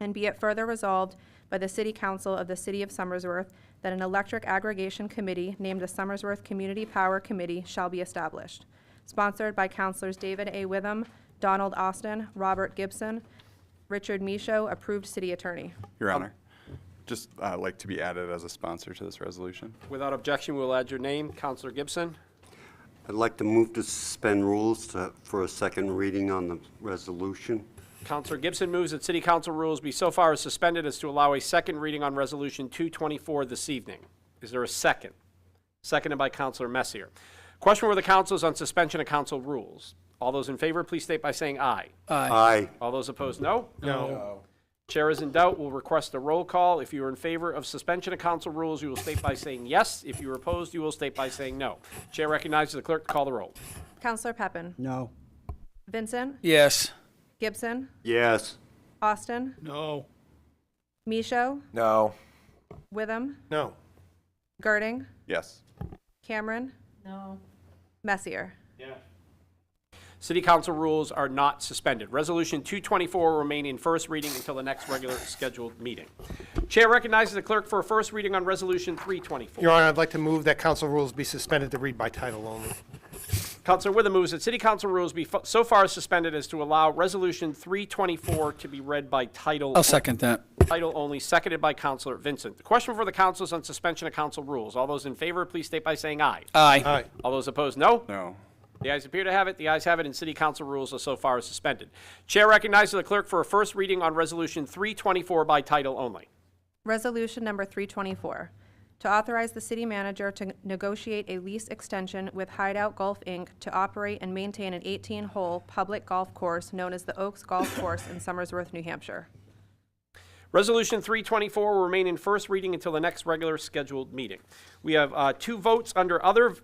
And be it further resolved by the City Council of the City of Somersworth that an electric aggregation committee named the Somersworth Community Power Committee shall be established. Sponsored by Councilors David A. Witham, Donald Austin, Robert Gibson, Richard Michaud, approved city attorney. Your Honor, just like to be added as a sponsor to this resolution. Without objection, we'll add your name. Councilor Gibson. I'd like to move to suspend rules for a second reading on the resolution. Councilor Gibson moves that City Council rules be so far as suspended as to allow a second reading on Resolution 224 this evening. Is there a second? Seconded by Councilor Messier. Question for the council is on suspension of council rules. All those in favor, please state by saying aye. Aye. All those opposed, no? No. Chair is in doubt, will request a roll call. If you are in favor of suspension of council rules, you will state by saying yes. If you are opposed, you will state by saying no. Chair recognizes the clerk to call the roll. Counselor Pepin. No. Vincent. Yes. Gibson. Yes. Austin. No. Michaud. No. Witham. No. Girding. Yes. Cameron. No. Messier. City council rules are not suspended. Resolution 224 will remain in first reading until the next regular scheduled meeting. Chair recognizes the clerk for a first reading on Resolution 324. Your Honor, I'd like to move that council rules be suspended to read by title only. Councilor Witham moves that City Council rules be so far suspended as to allow Resolution 324 to be read by title. I'll second that. Title only, seconded by Councilor Vincent. The question for the council is on suspension of council rules. All those in favor, please state by saying aye. Aye. Aye. All those opposed, no? No. The ayes appear to have it. The ayes have it, and City Council rules are so far as suspended. Chair recognizes the clerk for a first reading on Resolution 324 by title only. Resolution number 324, to authorize the city manager to negotiate a lease extension with Hideout Golf, Inc. to operate and maintain an 18-hole public golf course known as the Oaks Golf Course in Somersworth, New Hampshire. Resolution 324 will remain in first reading until the next regular scheduled meeting. We have two votes under other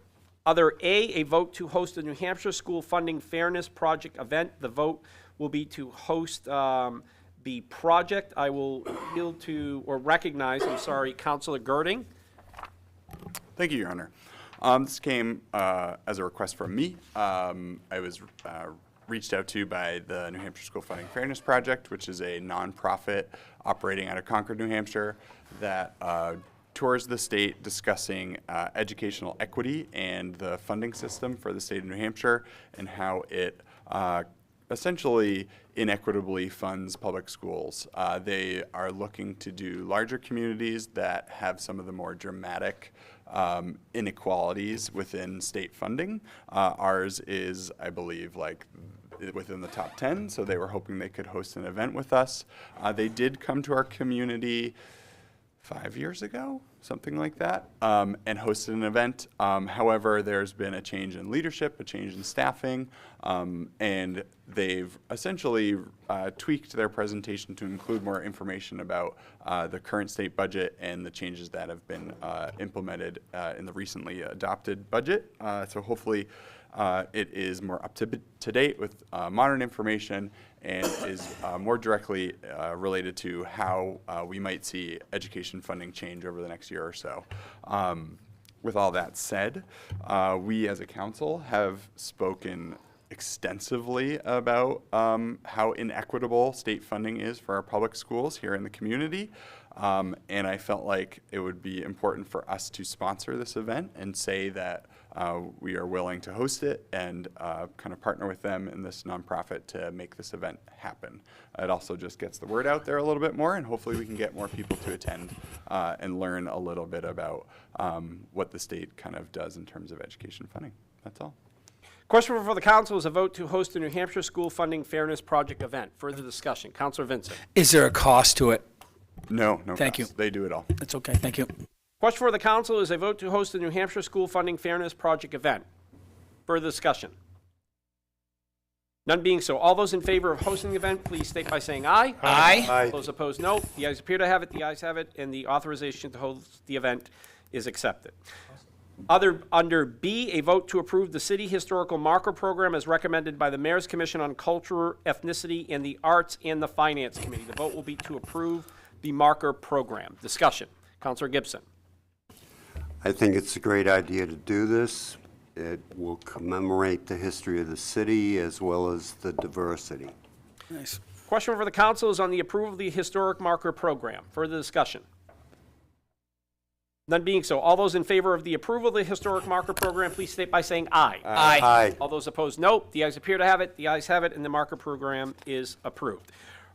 A vote to host a New Hampshire School Funding Fairness Project event. The vote will be to host the project. I will yield to, or recognize, Councilor Girding. Thank you, Your Honor. This came as a request from me. I was reached out to by the New Hampshire School Funding Fairness Project, which is a nonprofit operating out of Concord, New Hampshire, that tours the state discussing educational equity and the funding system for the state of New Hampshire and how it essentially inequitably funds public schools. They are looking to do larger communities that have some of the more dramatic inequalities within state funding. Ours is, I believe, like within the top 10, so they were hoping they could host an event with us. They did come to our community 5 years ago, something like that, and hosted an event. However, there's been a change in leadership, a change in staffing, and they've essentially tweaked their presentation to include more information about the current state budget and the changes that have been implemented in the recently adopted budget. So hopefully it is more up to date with modern information and is more directly related to how we might see education funding change over the next year or so. With all that said, we as a council have spoken extensively about how inequitable state funding is for our public schools here in the community. And I felt like it would be important for us to sponsor this event and say that we are willing to host it and kind of partner with them in this nonprofit to make this event happen. It also just gets the word out there a little bit more, and hopefully we can get more people to attend and learn a little bit about what the state kind of does in terms of education funding. That's all. Question for the council is a vote to host a New Hampshire School Funding Fairness Project event. Further discussion. Councilor Vincent. Is there a cost to it? No Thank cost. you. They do it all. That's okay, thank you. Question for the council is a vote to host the New Hampshire School Funding Fairness Project event. Further discussion. None being so, all those in favor of hosting the event, please state by saying aye. Aye. Aye. Those opposed, no. The ayes appear to have it, the ayes have it, and the authorization to host the event is accepted. Under B, a vote to approve the City Historical Marker Program as recommended by the Mayor's Commission on Culture, Ethnicity, and the Arts and the Finance Committee. The vote will be to approve the marker program. Discussion. Councilor Gibson. I think it's a great idea to do this. It will commemorate the history of the city as well as the diversity. Nice. Question for the council is on the approval of the historic marker program. Further discussion? None being so, all those in favor of the approval of the historic marker program, please state by saying aye. Aye. Aye. All those opposed, no. The ayes appear to have it. The ayes have it, and the marker program is approved.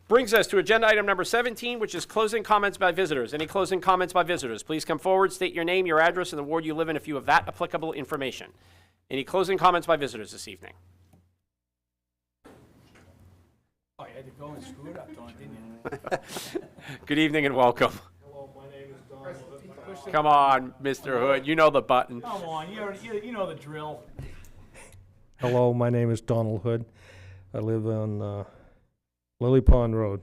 Brings us to agenda item number 17, which is closing comments by visitors. Any closing comments by visitors? Please come forward, state your name, your address, and the ward you live in if you have that applicable information. Any closing comments by visitors this evening? Oh, you had to go and screw it up, Don, didn't you? Good evening and welcome. Hello, my name is Donald. Come on, Mr. Hood, you know the button. Come on, you know the drill. Hello, my name is Donald Hood. I live on Lily Pond Road.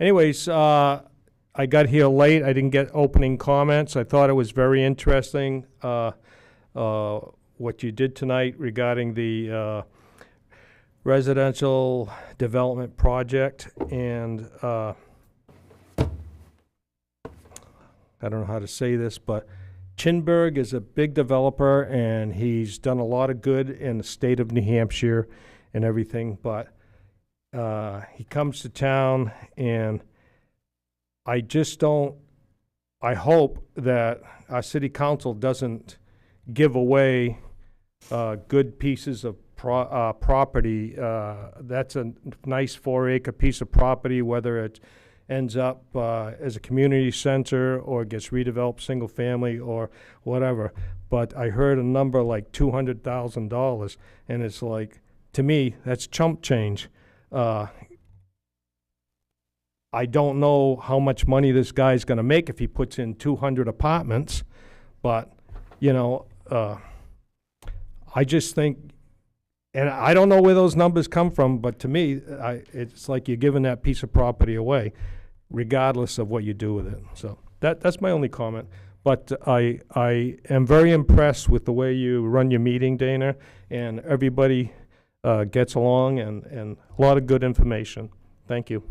Anyways, I got here late. I didn't get opening comments. I thought it was very interesting what you did tonight regarding the residential development project. And I don't know how to say this, but Chinberg is a big developer, and he's done a lot of good in the state of New Hampshire and everything, but he comes to town, and I hope that our city council doesn't give away good pieces of property. That's a nice 4-acre piece of property, whether it ends up as a community center or gets redeveloped single family or whatever. But I heard a number like $200,000, and it's like, to me, that's chump change. I don't know how much money this guy's going to make if he puts in 200 apartments, but, you know, I just think, and I don't know where those numbers come from, but to me, it's like you're giving that piece of property away, regardless of what you do with it. So that's my only comment. But I am very impressed with the way you run your meeting, Dana, and everybody gets along, and a lot of good information. Thank you.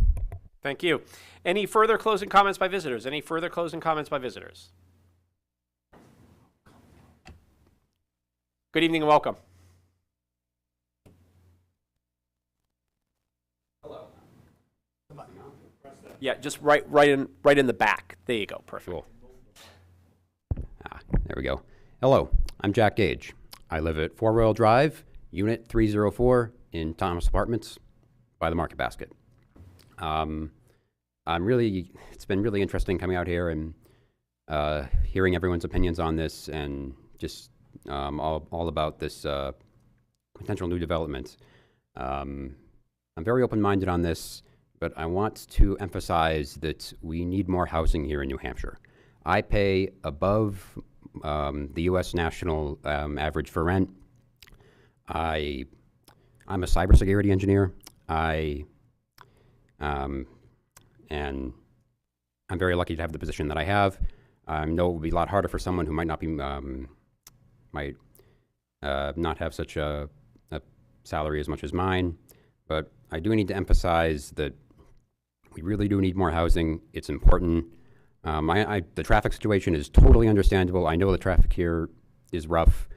Thank you. Any further closing comments by visitors? Any further closing comments by visitors? Good evening and welcome. Hello. Yeah, just right in the back. There you go. Perfect. Cool. There we go. Hello, I'm Jack Gage. I live at 4 Royal Drive, Unit 304 in Thomas Apartments by the Market Basket. It's been really interesting coming out here and hearing everyone's opinions on this, and just all about this potential new development. I'm very open-minded on this, but I want to emphasize that we need more housing here in New Hampshire. I pay above the U.S. national average for rent. I'm a cybersecurity engineer. And I'm very lucky to have the position that I have. I know it would be a lot harder for someone who might not be, might not have such a salary as much as mine. But I do need to emphasize that we really do need more housing. It's important. The traffic situation is totally understandable. I know the traffic here is rough.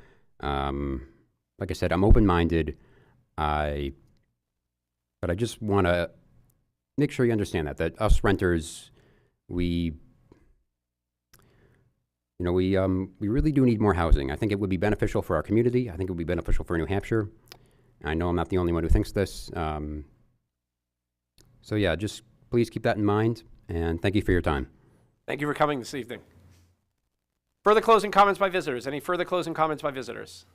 Like I said, I'm open-minded. But I just want to make sure you understand that us renters, we really do need more housing. I think it would be beneficial for our community. I think it would be beneficial for New Hampshire. I know I'm not the only one who thinks this. So yeah, just please keep that in mind, and thank you for your time. Thank you for coming this evening. Further closing comments by visitors? Any further closing comments by visitors?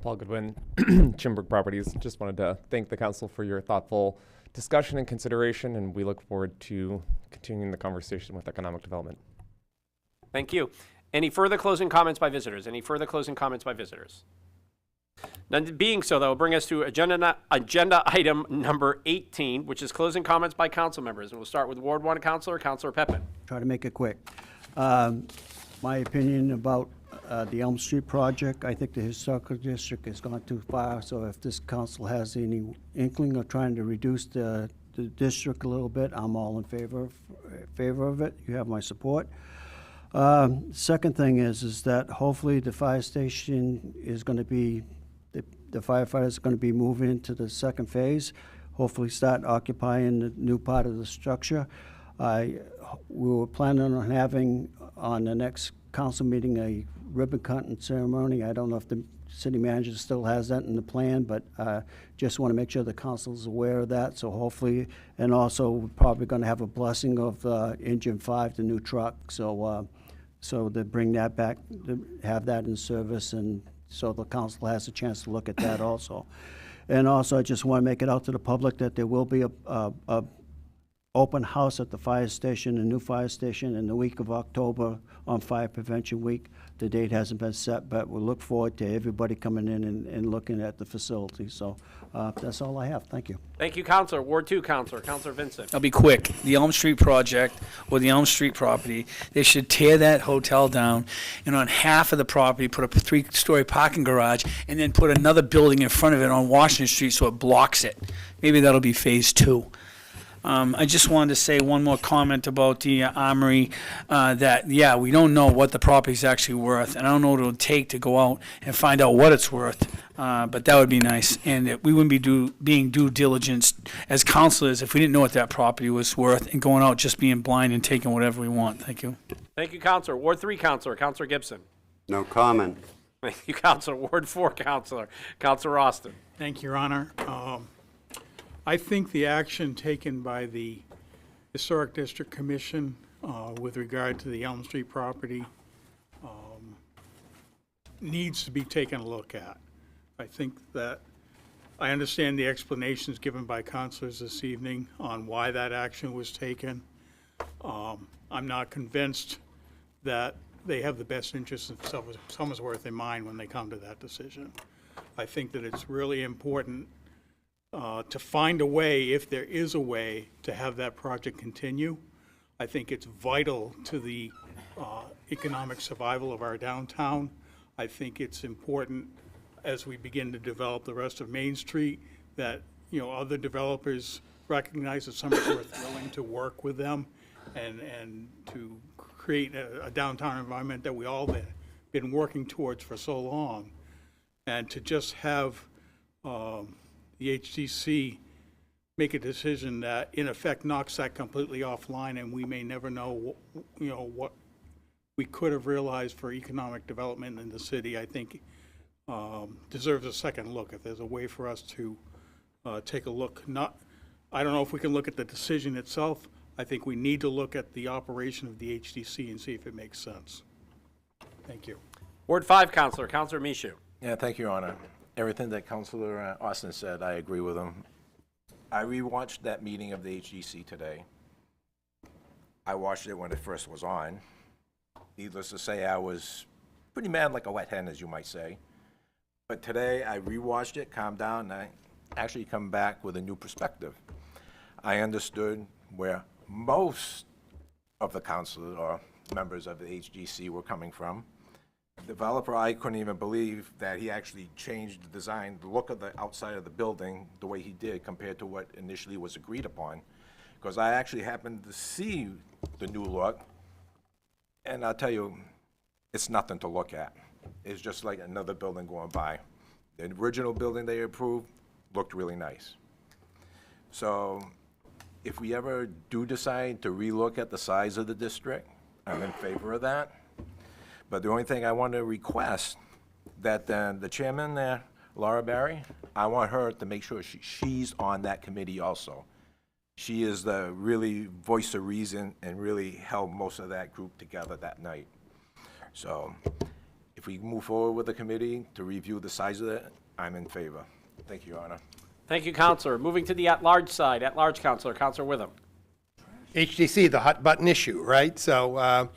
Paul Goodwin, Chinberg Properties. Just wanted to thank the council for your thoughtful discussion and consideration, and we look forward to continuing the conversation with economic development. Thank you. Any further closing comments by visitors? Any further closing comments by visitors? None being so, that will bring us to agenda item number 18, which is closing comments by council members. And we'll start with Ward 1 Councilor Pepin. Try to make it quick. My opinion about the Elm Street project, I think the historical district has gone too far, so if this council has any inkling of trying to reduce the the district a little bit, I'm all in favor of it. You have my support. Second thing is that hopefully the fire station is going to be, the firefighters are going to be moving into the second phase, hopefully start occupying the new part of the structure. We were planning on having on the next council meeting a ribbon cutting ceremony. I don't know if the city manager still has that in the plan, but just want to make sure the council is aware of that. So hopefully, and also we're probably going to have a blessing of Engine 5, the new truck. So so to bring that back, to have that in service, and so the council has a chance to look at that also. And also, I just want to make it out to the public that there will be a open house at the fire station, the new fire station, in the week of October on Fire Prevention Week. The date hasn't been set, but we look forward to everybody coming in and looking at the facility. So that's all I have. Thank you. Thank you, Counselor. Ward 2, Counselor Vincent. I'll be quick. The Elm Street project, or the Elm Street property, they should tear that hotel down and on half of the property put up a 3-story parking garage and then put another building in front of it on Washington Street so it blocks it. Maybe that'll be phase 2. I just wanted to say one more comment about the Armory, that, yeah, we don't know what the property's actually worth, and I don't know what it would take to go out and find out what it's worth, but that would be nice, and that we wouldn't be being due diligence as counselors if we didn't know what that property was worth and going out just being blind and taking whatever we want. Thank you. Thank you, Counselor. Ward 3, Counselor Gibson. No comment. Thank you, Counselor. Ward 4, Counselor Austin. Thank you, Your Honor. I think the action taken by the Historic District Commission with regard to the Elm Street property needs to be taken a look at. I think that I understand the explanations given by counselors this evening on why that action was taken. I'm not convinced that they have the best interests of Somersworth in mind when they come to that decision. I think that it's really important to find a way, if there is a way, to have that project continue. I think it's vital to the economic survival of our downtown. I think it's important as we begin to develop the rest of Main Street that, other developers recognize that Somersworth is willing to work with them and to create a downtown environment that we all been working towards for so long. And to just have the HDC make a decision that in effect knocks that completely offline, and we may never know what we could have realized for economic development in the city, I think deserves a second look. If there's a way for us to take a look, I don't know if we can look at the decision itself. I think we need to look at the operation of the HDC and see if it makes sense. Thank you. Ward 5, Counselor Michoud. Yeah, thank you, Your Honor. Everything that Counselor Austin said, I agree with him. I rewatched that meeting of the HDC today. I watched it when it first was on. Needless to say, I was pretty mad like a wet hen, as you might say. But today, I rewatched it, calmed down, and I actually come back with a new perspective. I understood where most of the council or members of the HDC were coming from. Developer, I couldn't even believe that he actually changed the design, the look of the outside of the building the way he did compared to what initially was agreed upon. Because I actually happened to see the new look, and I'll tell you, it's nothing to look at. It's just like another building going by. The original building they approved looked really nice. So if we ever do decide to relook at the size of the district, I'm in favor of that. But the only thing I want to request that the chairman there, Laura Barry, I want her to make sure she's on that committee also. She is the really voice of reason and really held most of that group together that night. So if we move forward with the committee to review the size of it, I'm in favor. Thank you, Your Honor. Thank you, Counselor. Moving to the at-large side, at-large Counselor Witham. HDC, the hot button issue, right? So,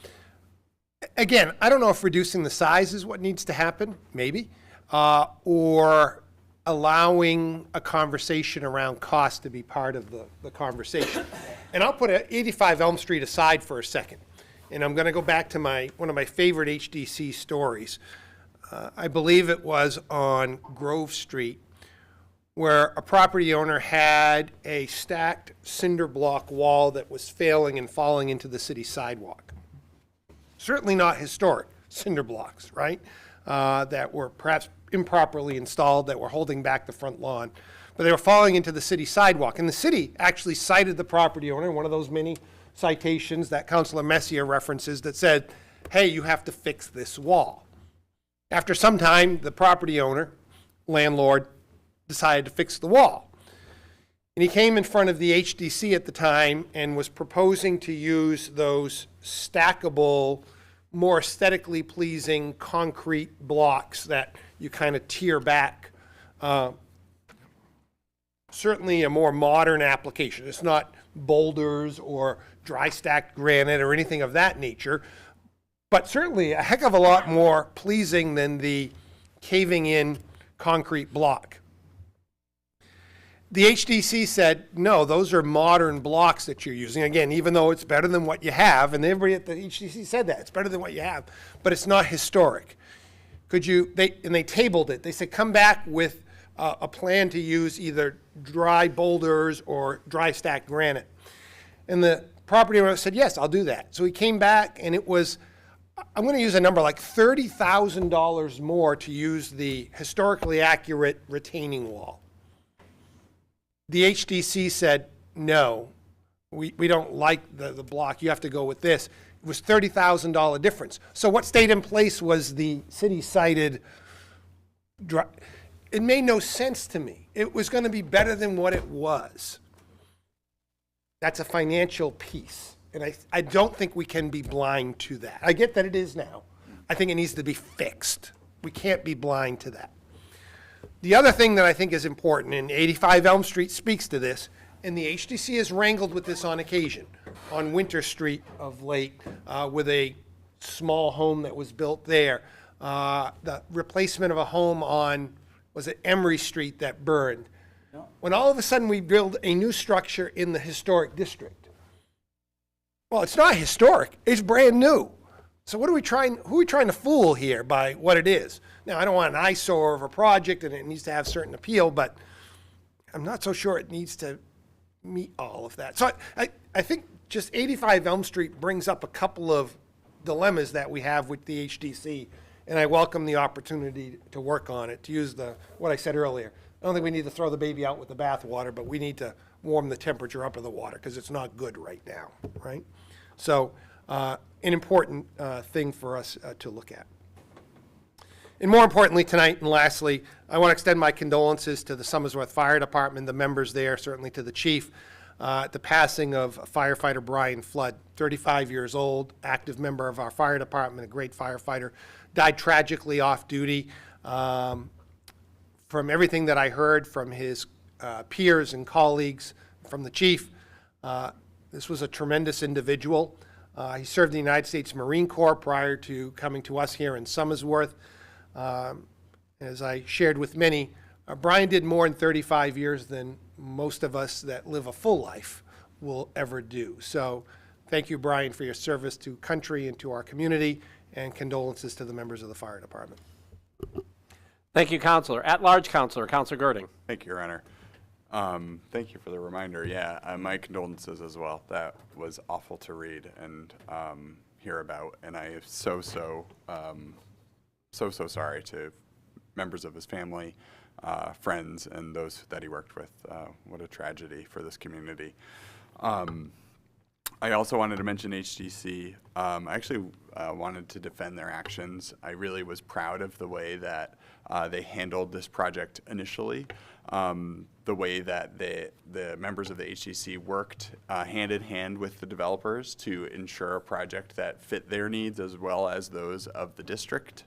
again, I don't know if reducing the size is what needs to happen, maybe, or allowing a conversation around cost to be part of the conversation. And I'll put 85 Elm Street aside for a second. And I'm going to go back to one of my favorite HDC stories. I believe it was on Grove Street where a property owner had a stacked cinder block wall that was failing and falling into the city sidewalk. Certainly not historic cinder blocks, right? That were perhaps improperly installed, that were holding back the front lawn. But they were falling into the city sidewalk. And the city actually cited the property owner, one of those many citations that Councilor Messier references, that said, hey, you have to fix this wall. After some time, the property owner, landlord, decided to fix the wall. And he came in front of the HDC at the time and was proposing to use those stackable, more aesthetically pleasing concrete blocks that you kind of tear back. Certainly a more modern application. It's not boulders or dry stacked granite or anything of that nature, but certainly a heck of a lot more pleasing than the caving in concrete block. The HDC said, no, those are modern blocks that you're using. Again, even though it's better than what you have, and everybody at the HDC said that, it's better than what you have, but it's not historic. Could you, and they tabled it. They said, come back with a plan to use either dry boulders or dry stacked granite. And the property owner said, yes, I'll do that. So he came back, and it was, I'm going to use a number like $30,000 more to use the historically accurate retaining wall. The HDC said, no, we don't like the block. You have to go with this. It was $30,000 difference. So what stayed in place was the city-cited. It made no sense to me. It was going to be better than what it was. That's a financial piece. And I don't think we can be blind to that. I get that it is now. I think it needs to be fixed. We can't be blind to that. The other thing that I think is important, and 85 Elm Street speaks to this, and the HDC has wrangled with this on occasion, on Winter Street of late, with a small home that was built there, the replacement of a home on, was it Emery Street that burned? When all of a sudden we build a new structure in the historic district. Well, it's not historic, it's brand new. So what are we trying, who are we trying to fool here by what it is? Now, I don't want an eyesore of a project and it needs to have certain appeal, but I'm not so sure it needs to meet all of that. So I think just 85 Elm Street brings up a couple of dilemmas that we have with the HDC, and I welcome the opportunity to work on it, to use what I said earlier. I don't think we need to throw the baby out with the bathwater, but we need to warm the temperature up of the water because it's not good right now, right? So an important thing for us to look at. And more importantly tonight, and lastly, I want to extend my condolences to the Somersworth Fire Department, the members there, certainly to the chief, the passing of firefighter Brian Flood, 35 years old, active member of our fire department, a great firefighter, died tragically off duty. From everything that I heard from his peers and colleagues, from the chief, this was a tremendous individual. He served in the United States Marine Corps prior to coming to us here in Somersworth. As I shared with many, Brian did more in 35 years than most of us that live a full life will ever do. So thank you, Brian, for your service to country and to our community, and condolences to the members of the fire department. Thank you, Councilor. At-large Councilor, Councilor Girding. Thank you, Your Honor. Thank you for the reminder. Yeah, my condolences as well. That was awful to read and hear about, and I am so sorry to members of his family, friends, and those that he worked with. What a tragedy for this community. I also wanted to mention HDC. I actually wanted to defend their actions. I really was proud of the way that they handled this project initially, the way that the members of the HDC worked hand in hand with the developers to ensure a project that fit their needs as well as those of the district.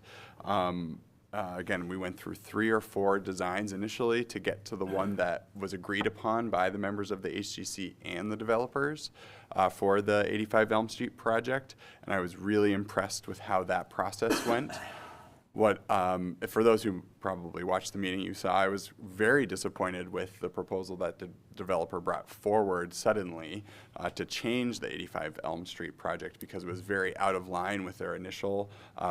Again, we went through 3 or 4 designs initially to get to the one that was agreed upon by the members of the HDC and the developers for the 85 Elm Street project, and I was really impressed with how that process went. For those who probably watched the meeting, you saw I was very disappointed with the proposal that the developer brought forward suddenly to change the 85 Elm Street project, because it was very out of line with their initial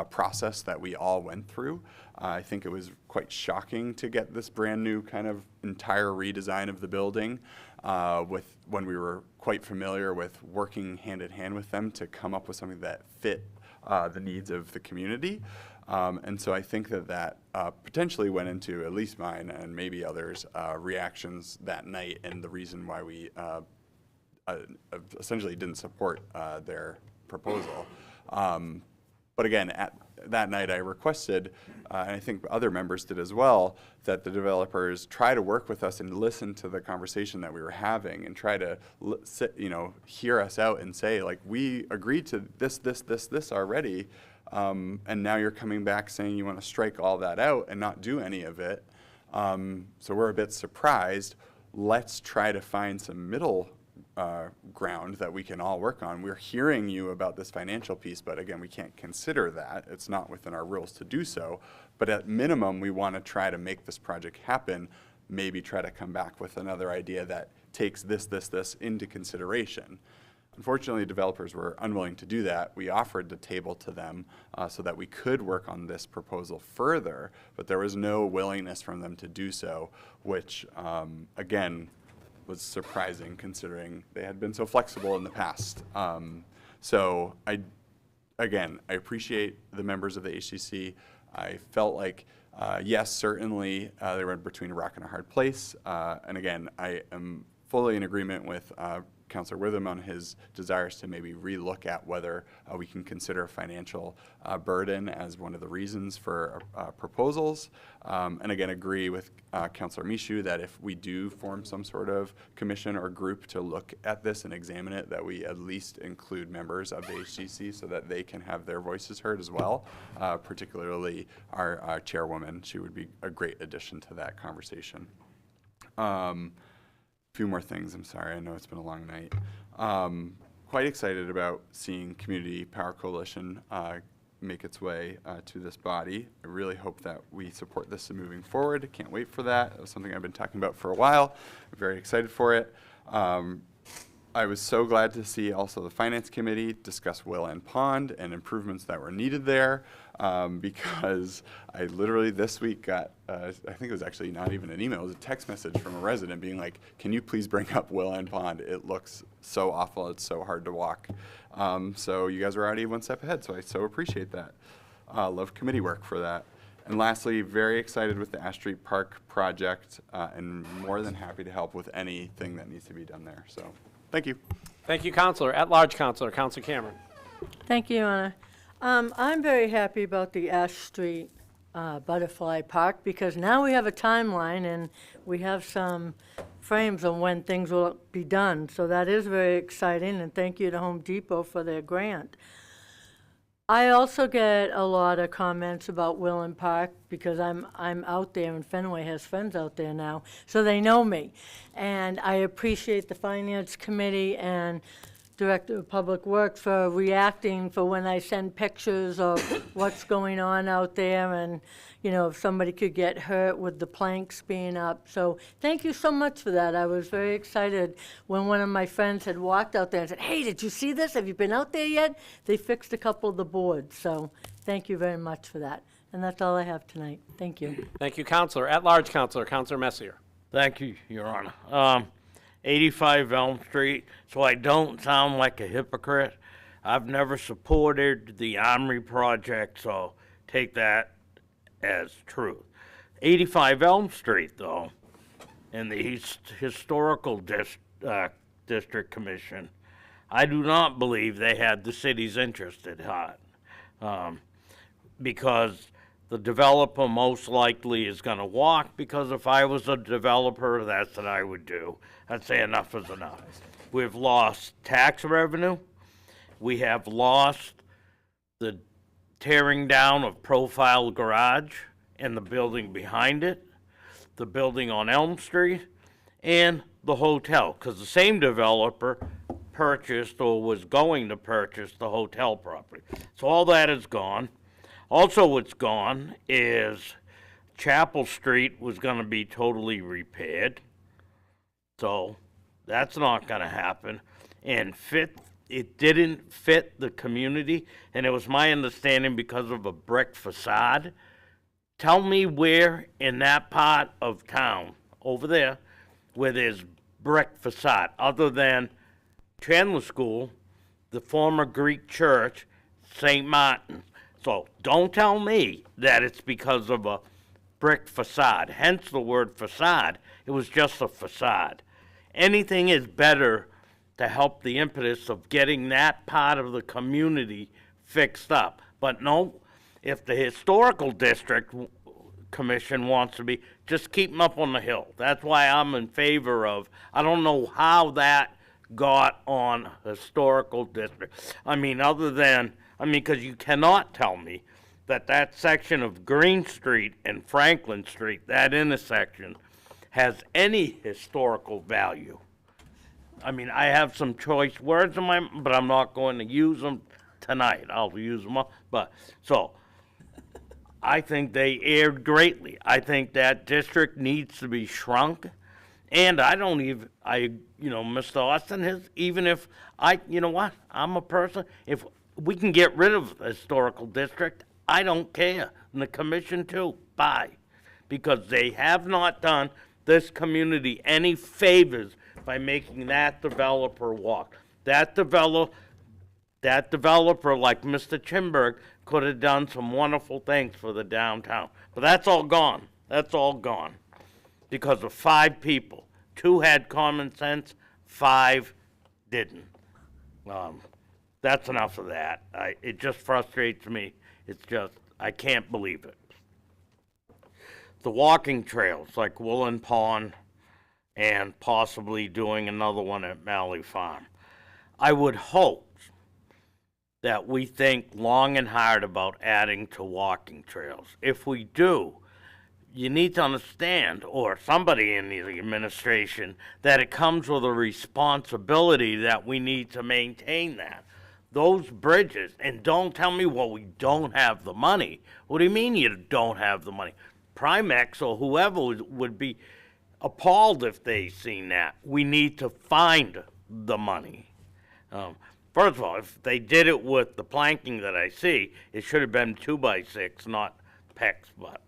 process that we all went through. I think it was quite shocking to get this brand new kind of entire redesign of the building when we were quite familiar with working hand in hand with them to come up with something that fit the needs of the community. And so I think that potentially went into at least mine and maybe others' reactions that night, and the reason why we essentially didn't support their proposal. But again, at that night I requested, and I think other members did as well, that the developers try to work with us and listen to the conversation that we were having, and try to hear us out and say, like, we agreed to this already. And now you're coming back saying you want to strike all that out and not do any of it. So we're a bit surprised. Let's try to find some middle ground that we can all work on. We're hearing you about this financial piece, but again, we can't consider that. It's not within our rules to do so. But at minimum, we want to try to make this project happen, maybe try to come back with another idea that takes this into consideration. Unfortunately, developers were unwilling to do that. We offered the table to them so that we could work on this proposal further, but there was no willingness from them to do so, which, again, was surprising considering they had been so flexible in the past. So I appreciate the members of the HCC. I felt like, yes, certainly they were between a rock and a hard place. And again, I am fully in agreement with Councillor Witham on his desires to maybe relook at whether we can consider a financial burden as one of the reasons for proposals. And again, agree with Councillor Michoud that if we do form some sort of commission or group to look at this and examine it, that we at least include members of the HCC so that they can have their voices heard as well, particularly our chairwoman. She would be a great addition to that conversation. Few more things, I'm sorry, I know it's been a long night. Quite excited about seeing Community Power Coalition make its way to this body. I really hope that we support this moving forward. Can't wait for that. It was something I've been talking about for a while. I'm very excited for it. I was so glad to see also the Finance Committee discuss Willand Pond and improvements that were needed there, because I literally this week got, I think it was actually not even an email, it was a text message from a resident being like, can you please bring up Willand Pond? It looks so awful, it's so hard to walk. So you guys are already one step ahead, so I so appreciate that. Love committee work for that. And lastly, very excited with the Ash Street Park project, and more than happy to help with anything that needs to be done there. So. Thank you. Thank you, Councillor. At-large Councillor, Councillor Cameron. Thank you, Anna. I'm very happy about the Ash Street Butterfly Park, because now we have a timeline and we have some frames on when things will be done. So that is very exciting, and thank you to Home Depot for their grant. I also get a lot of comments about Willand Park because I'm out there, and Fenway has friends out there now, so they know me. And I appreciate the Finance Committee and Director of Public Works for reacting for when I send pictures of what's going on out there, and you know, if somebody could get hurt with the planks being up. So thank you so much for that. I was very excited when one of my friends had walked out there and said, hey, did you see this? Have you been out there yet? They fixed a couple of the boards. So thank you very much for that. And that's all I have tonight. Thank you. Thank you, Councillor. At-large Councillor, Councillor Messier. Thank you, Your Honor. 85 Elm Street, so I don't sound like a hypocrite. I've never supported the Armory project, so take that as truth. 85 Elm Street, though, in the Historical District Commission, I do not believe they had the city's interest at heart, because the developer most likely is going to walk, because if I was a developer, that's what I would do. I'd say enough is enough. We've lost tax revenue. We have lost the tearing down of Profile Garage and the building behind it, the building on Elm Street, and the hotel, because the same developer purchased or was going to purchase the hotel property. So all that is gone. Also, what's gone is Chapel Street was gonna be totally repaired. So that's not gonna happen. And it didn't fit the community, and it was my understanding because of a brick facade. Tell me where in that part of town, over there, where there's brick facade, other than Chandler School, the former Greek church, St. Martin. So don't tell me that it's because of a brick facade, hence the word facade. It was just a facade. Anything is better to help the impetus of getting that part of the community fixed up. But no, if the historical district commission wants to be, just keep them up on the hill. That's why I'm in favor of, I don't know how that got on historical district. I mean, because you cannot tell me that that section of Green Street and Franklin Street, that intersection, has any historical value. I mean, I have some choice words but I'm not going to use them tonight. I'll use them up. So I think they erred greatly. I think that district needs to be shrunk. And Mr. Austin, even if I'm a person, if we can get rid of the historical district, I don't care. And the commission too, bye. Because they have not done this community any favors by making that developer walk. That developer, like Mr. Chimberg, could have done some wonderful things for the downtown. But that's all gone. That's all gone. Because of 5 people. 2 had common sense, 5 didn't. That's enough of that. It just frustrates me. It's just, I can't believe it. The walking trails, like Woolen Pond, and possibly doing another one at Malley Farm. I would hope that we think long and hard about adding to walking trails. If we do, you need to understand, or somebody in the administration, that it comes with a responsibility that we need to maintain that. Those bridges, and don't tell me, well, we don't have the money. What do you mean you don't have the money? Primex or whoever would be appalled if they seen that. We need to find the money. First of all, if they did it with the planking that I see, it should have been 2x6, not PEX, but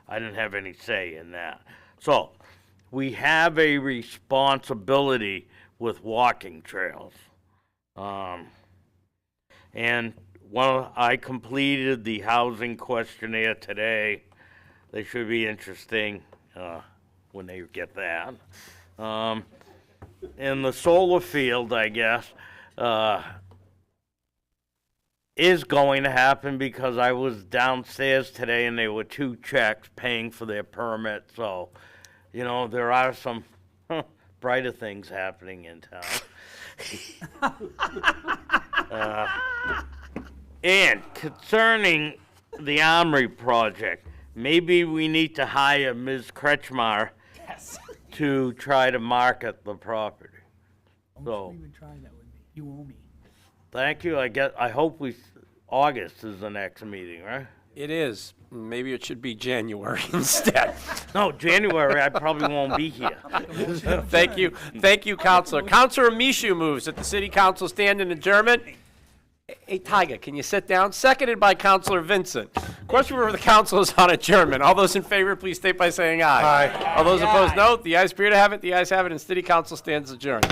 I didn't have any say in that. So we have a responsibility with walking trails. And I completed the housing questionnaire today. They should be interesting when they get that. And the solar field, I guess, is going to happen because I was downstairs today and there were 2 checks paying for their permit. So, there are some brighter things happening in town. And concerning the Armory project, maybe we need to hire Ms. Kretschmar to try to market the property. So, even try that with me. You owe me. Thank you. I hope August is the next meeting, right? It is. Maybe it should be January instead. No, January, I probably won't be here. Thank you. Thank you, Counselor. Counselor Mishu moves that the City Council stand in adjournment. Hey, Tiger, can you sit down? Seconded by Counselor Vincent. Question for the council is on adjournment. All those in favor, please state by saying aye. Aye. All those opposed, no. The ayes appear to have it. The ayes have it, and City Council stands adjourned.